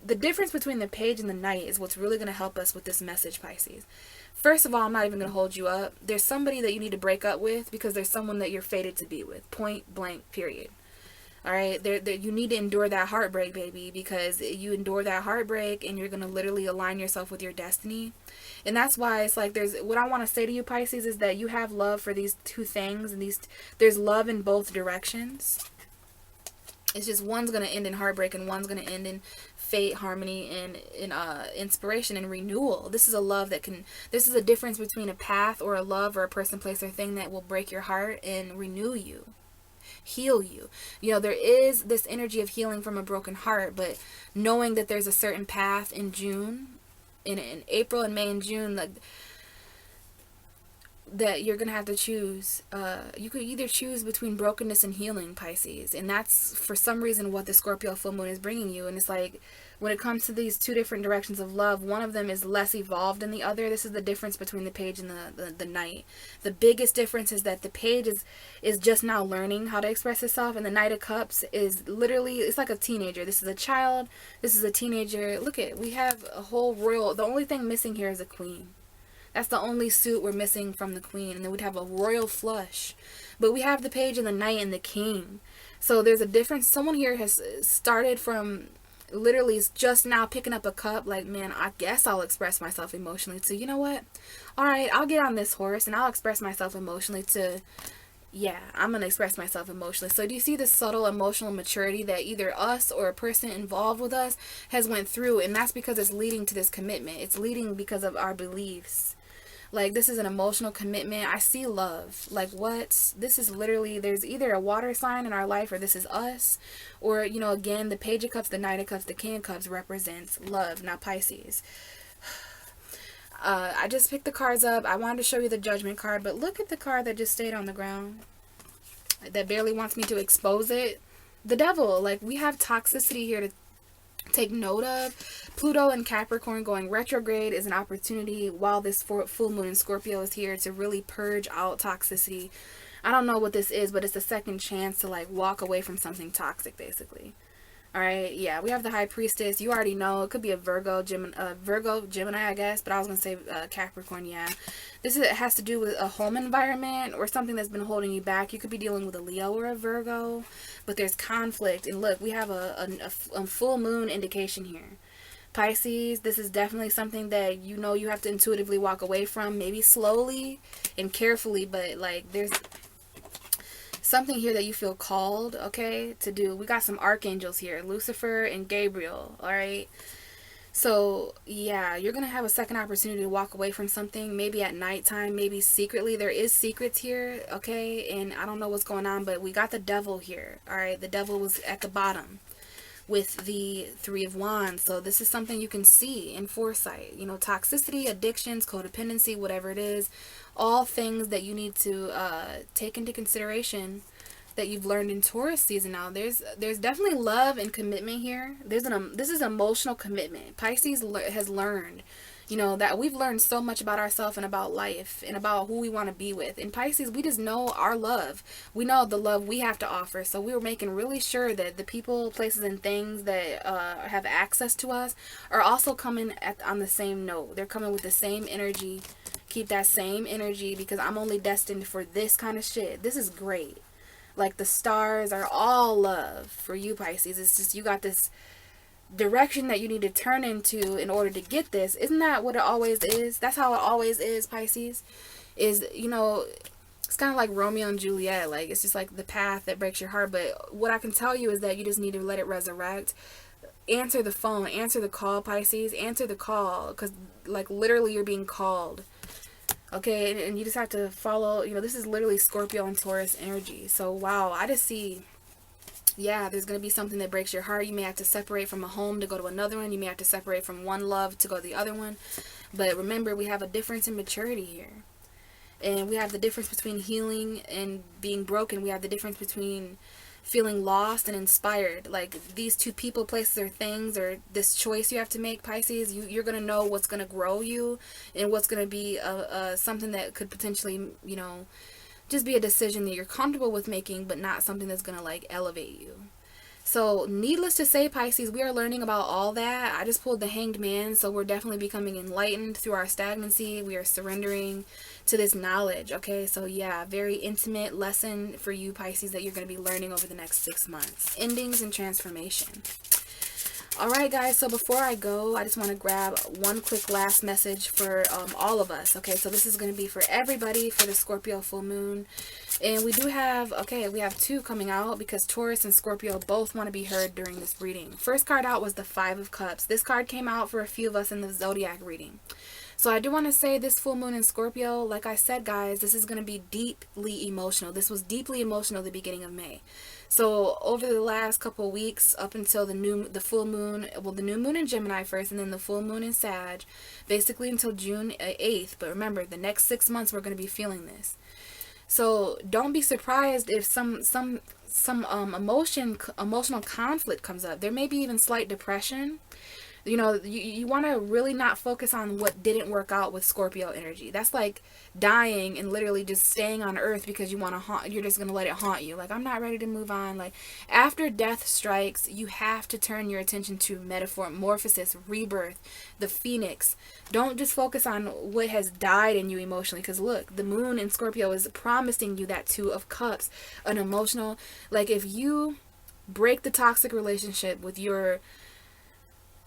the difference between the page and the knight is what's really going to help us with this message, Pisces. First of all, I'm not even going to hold you up. There's somebody that you need to break up with because there's someone that you're fated to be with. Point blank, period. All right, you need to endure that heartbreak, baby, because you endure that heartbreak and you're going to literally align yourself with your destiny. And that's why it's like what I want to say to you, Pisces, is that you have love for these two things, and there's love in both directions. It's just one's going to end in heartbreak and one's going to end in fate, harmony, and in inspiration and renewal. This is a love this is a difference between a path or a love or a person, place, or thing that will break your heart and renew you. Heal you. You know, there is this energy of healing from a broken heart, but knowing that there's a certain path in June, in April and May and June, that you're gonna have to choose. You could either choose between brokenness and healing, Pisces, and that's for some reason what the Scorpio full moon is bringing you. And it's like, when it comes to these two different directions of love, one of them is less evolved than the other. This is the difference between the page and the knight. The biggest difference is that the page is just now learning how to express itself, and the Knight of Cups is literally, it's like a teenager. This is a child, this is a teenager. Look at, we have a whole royal, the only thing missing here is a queen. That's the only suit we're missing from the queen, and then we'd have a royal flush. But we have the page and the knight and the king. So there's a difference. Someone here has started from literally just now picking up a cup, like, man, I guess I'll express myself emotionally, to, you know what, all right, I'll get on this horse and I'll express myself emotionally, to, yeah, I'm gonna express myself emotionally. So do you see the subtle emotional maturity that either us or a person involved with us has went through? And that's because it's leading to this commitment. It's leading because of our beliefs. Like, this is an emotional commitment. I see love. Like, what? This is literally, there's either a water sign in our life, or this is us. Or, you know, again, the Page of Cups, the Knight of Cups, the King of Cups represents love, not Pisces. I just picked the cards up. I wanted to show you the Judgment card, but look at the card that just stayed on the ground. That barely wants me to expose it. The Devil. Like, we have toxicity here to take note of. Pluto and Capricorn going retrograde is an opportunity while this full moon in Scorpio is here to really purge out toxicity. I don't know what this is, but it's a second chance to like walk away from something toxic, basically. All right, yeah, we have the High Priestess. You already know it could be a Virgo, Gemini, I guess, but I was gonna say Capricorn. Yeah, it has to do with a home environment or something that's been holding you back. You could be dealing with a Leo or a Virgo, but there's conflict. And look, we have a full moon indication here. Pisces, this is definitely something that you know you have to intuitively walk away from, maybe slowly and carefully, but like there's something here that you feel called, okay, to do. We got some archangels here, Lucifer and Gabriel, all right? So, yeah, you're going to have a second opportunity to walk away from something, maybe at nighttime, maybe secretly. There is secrets here, okay? And I don't know what's going on, but we got the Devil here, all right? The Devil was at the bottom with the Three of Wands. So this is something you can see in foresight. You know, toxicity, addictions, codependency, whatever it is, all things that you need to take into consideration that you've learned in Taurus season now. There's definitely love and commitment here. This is emotional commitment. Pisces has learned, you know, that we've learned so much about ourselves and about life and about who we want to be with. In Pisces, we just know our love. We know the love we have to offer. So we were making really sure that the people, places, and things that have access to us are also coming on the same note. They're coming with the same energy. Keep that same energy, because I'm only destined for this kind of shit. This is great. Like, the stars are all love for you, Pisces. It's just you got this direction that you need to turn into in order to get this. Isn't that what it always is? That's how it always is, Pisces. Is, you know, it's kind of like Romeo and Juliet. Like, it's just like the path that breaks your heart. But what I can tell you is that you just need to let it resurrect. Answer the phone. Answer the call, Pisces. Answer the call. Because, like, literally you're being called. Okay, and you just have to follow, you know, this is literally Scorpio and Taurus energy. So, wow, I just see, yeah, there's going to be something that breaks your heart. You may have to separate from a home to go to another one. You may have to separate from one love to go to the other one. But remember, we have a difference in maturity here. And we have the difference between healing and being broken. We have the difference between feeling lost and inspired. Like, these two people, places, or things, or this choice you have to make, Pisces, you're going to know what's going to grow you and what's going to be something that could potentially, you know, just be a decision that you're comfortable with making, but not something that's going to, like, elevate you. So needless to say, Pisces, we are learning about all that. I just pulled the Hanged Man, so we're definitely becoming enlightened through our stagnancy. We are surrendering to this knowledge, okay? So yeah, very intimate lesson for you, Pisces, that you're going to be learning over the next 6 months. Endings and transformation. Alright guys, so before I go, I just want to grab one quick last message for all of us. Okay, so this is going to be for everybody for the Scorpio full moon. And we do have, okay, we have 2 coming out because Taurus and Scorpio both want to be heard during this reading. First card out was the 5 of Cups. This card came out for a few of us in the Zodiac reading. So I do want to say this full moon in Scorpio, like I said, guys, this is going to be deeply emotional. This was deeply emotional at the beginning of May. So over the last couple of weeks, up until the full moon, well, the new moon in Gemini first, and then the full moon in Sag, basically until June 8th. But remember, the next 6 months we're going to be feeling this. So don't be surprised if some emotional conflict comes up. There may be even slight depression. You know, you want to really not focus on what didn't work out with Scorpio energy. That's like dying and literally just staying on earth because you want to haunt, you're just going to let it haunt you. Like, I'm not ready to move on. Like, after death strikes, you have to turn your attention to metamorphosis, rebirth, the phoenix. Don't just focus on what has died in you emotionally, because look, the moon in Scorpio is promising you that 2 of Cups, an emotional, like, if you break the toxic relationship with your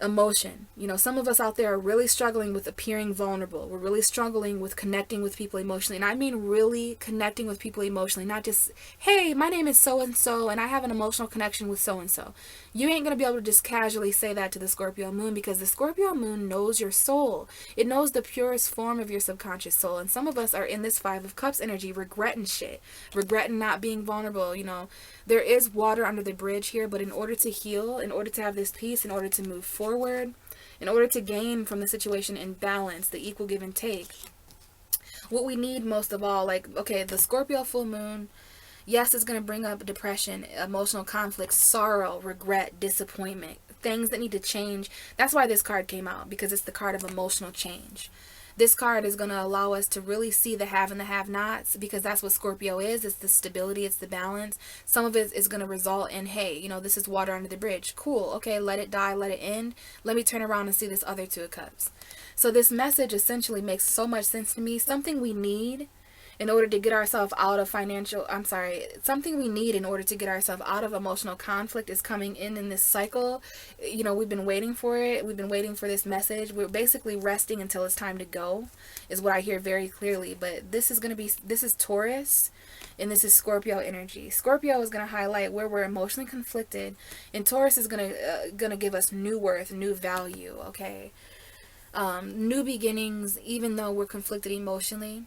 emotion. You know, some of us out there are really struggling with appearing vulnerable. We're really struggling with connecting with people emotionally. And I mean really connecting with people emotionally, not just, hey, my name is so-and-so and I have an emotional connection with so-and-so. You ain't going to be able to just casually say that to the Scorpio moon, because the Scorpio moon knows your soul. It knows the purest form of your subconscious soul. And some of us are in this 5 of Cups energy, regretting shit, regretting not being vulnerable. You know, there is water under the bridge here, but in order to heal, in order to have this peace, in order to move forward, in order to gain from the situation in balance, the equal give and take, what we need most of all, like, okay, the Scorpio full moon, yes, it's going to bring up depression, emotional conflict, sorrow, regret, disappointment, things that need to change. That's why this card came out, because it's the card of emotional change. This card is going to allow us to really see the have and the have-nots, because that's what Scorpio is. It's the stability, it's the balance. Some of it is going to result in, hey, you know, this is water under the bridge. Cool, okay, let it die, let it end. Let me turn around and see this other 2 of Cups. So this message essentially makes so much sense to me. Something we need in order to get ourselves out of something we need in order to get ourselves out of emotional conflict is coming in this cycle. You know, we've been waiting for it. We've been waiting for this message. We're basically resting until it's time to go, is what I hear very clearly. But this is Taurus, and this is Scorpio energy. Scorpio is going to highlight where we're emotionally conflicted, and Taurus is going to give us new worth, new value, okay? New beginnings, even though we're conflicted emotionally.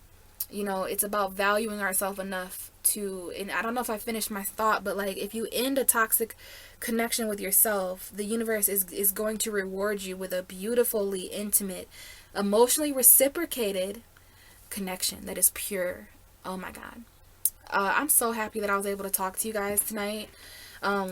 You know, it's about valuing ourselves enough to, and I don't know if I finished my thought, but like, if you end a toxic connection with yourself, the universe is going to reward you with a beautifully intimate, emotionally reciprocated connection that is pure. Oh my God. I'm so happy that I was able to talk to you guys tonight.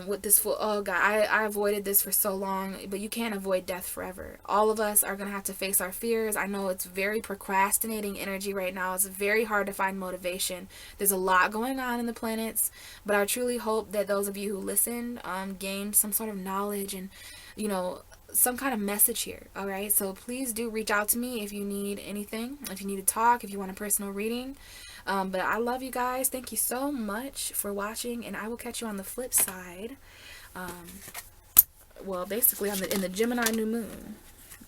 With this full, oh God, I avoided this for so long, but you can't avoid death forever. All of us are going to have to face our fears. I know it's very procrastinating energy right now. It's very hard to find motivation. There's a lot going on in the planets, but I truly hope that those of you who listen, gained some sort of knowledge and, you know, some kind of message here. All right. So please do reach out to me if you need anything, if you need to talk, if you want a personal reading. But I love you guys. Thank you so much for watching, and I will catch you on the flip side. Well, basically in the Gemini new moon.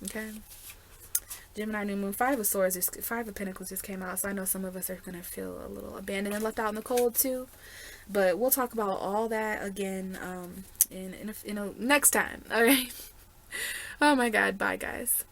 Okay. Gemini new moon. 5 of Swords, 5 of Pentacles just came out, so I know some of us are gonna feel a little abandoned and left out in the cold too. But we'll talk about all that again in a next time. All right. Oh my God. Bye, guys.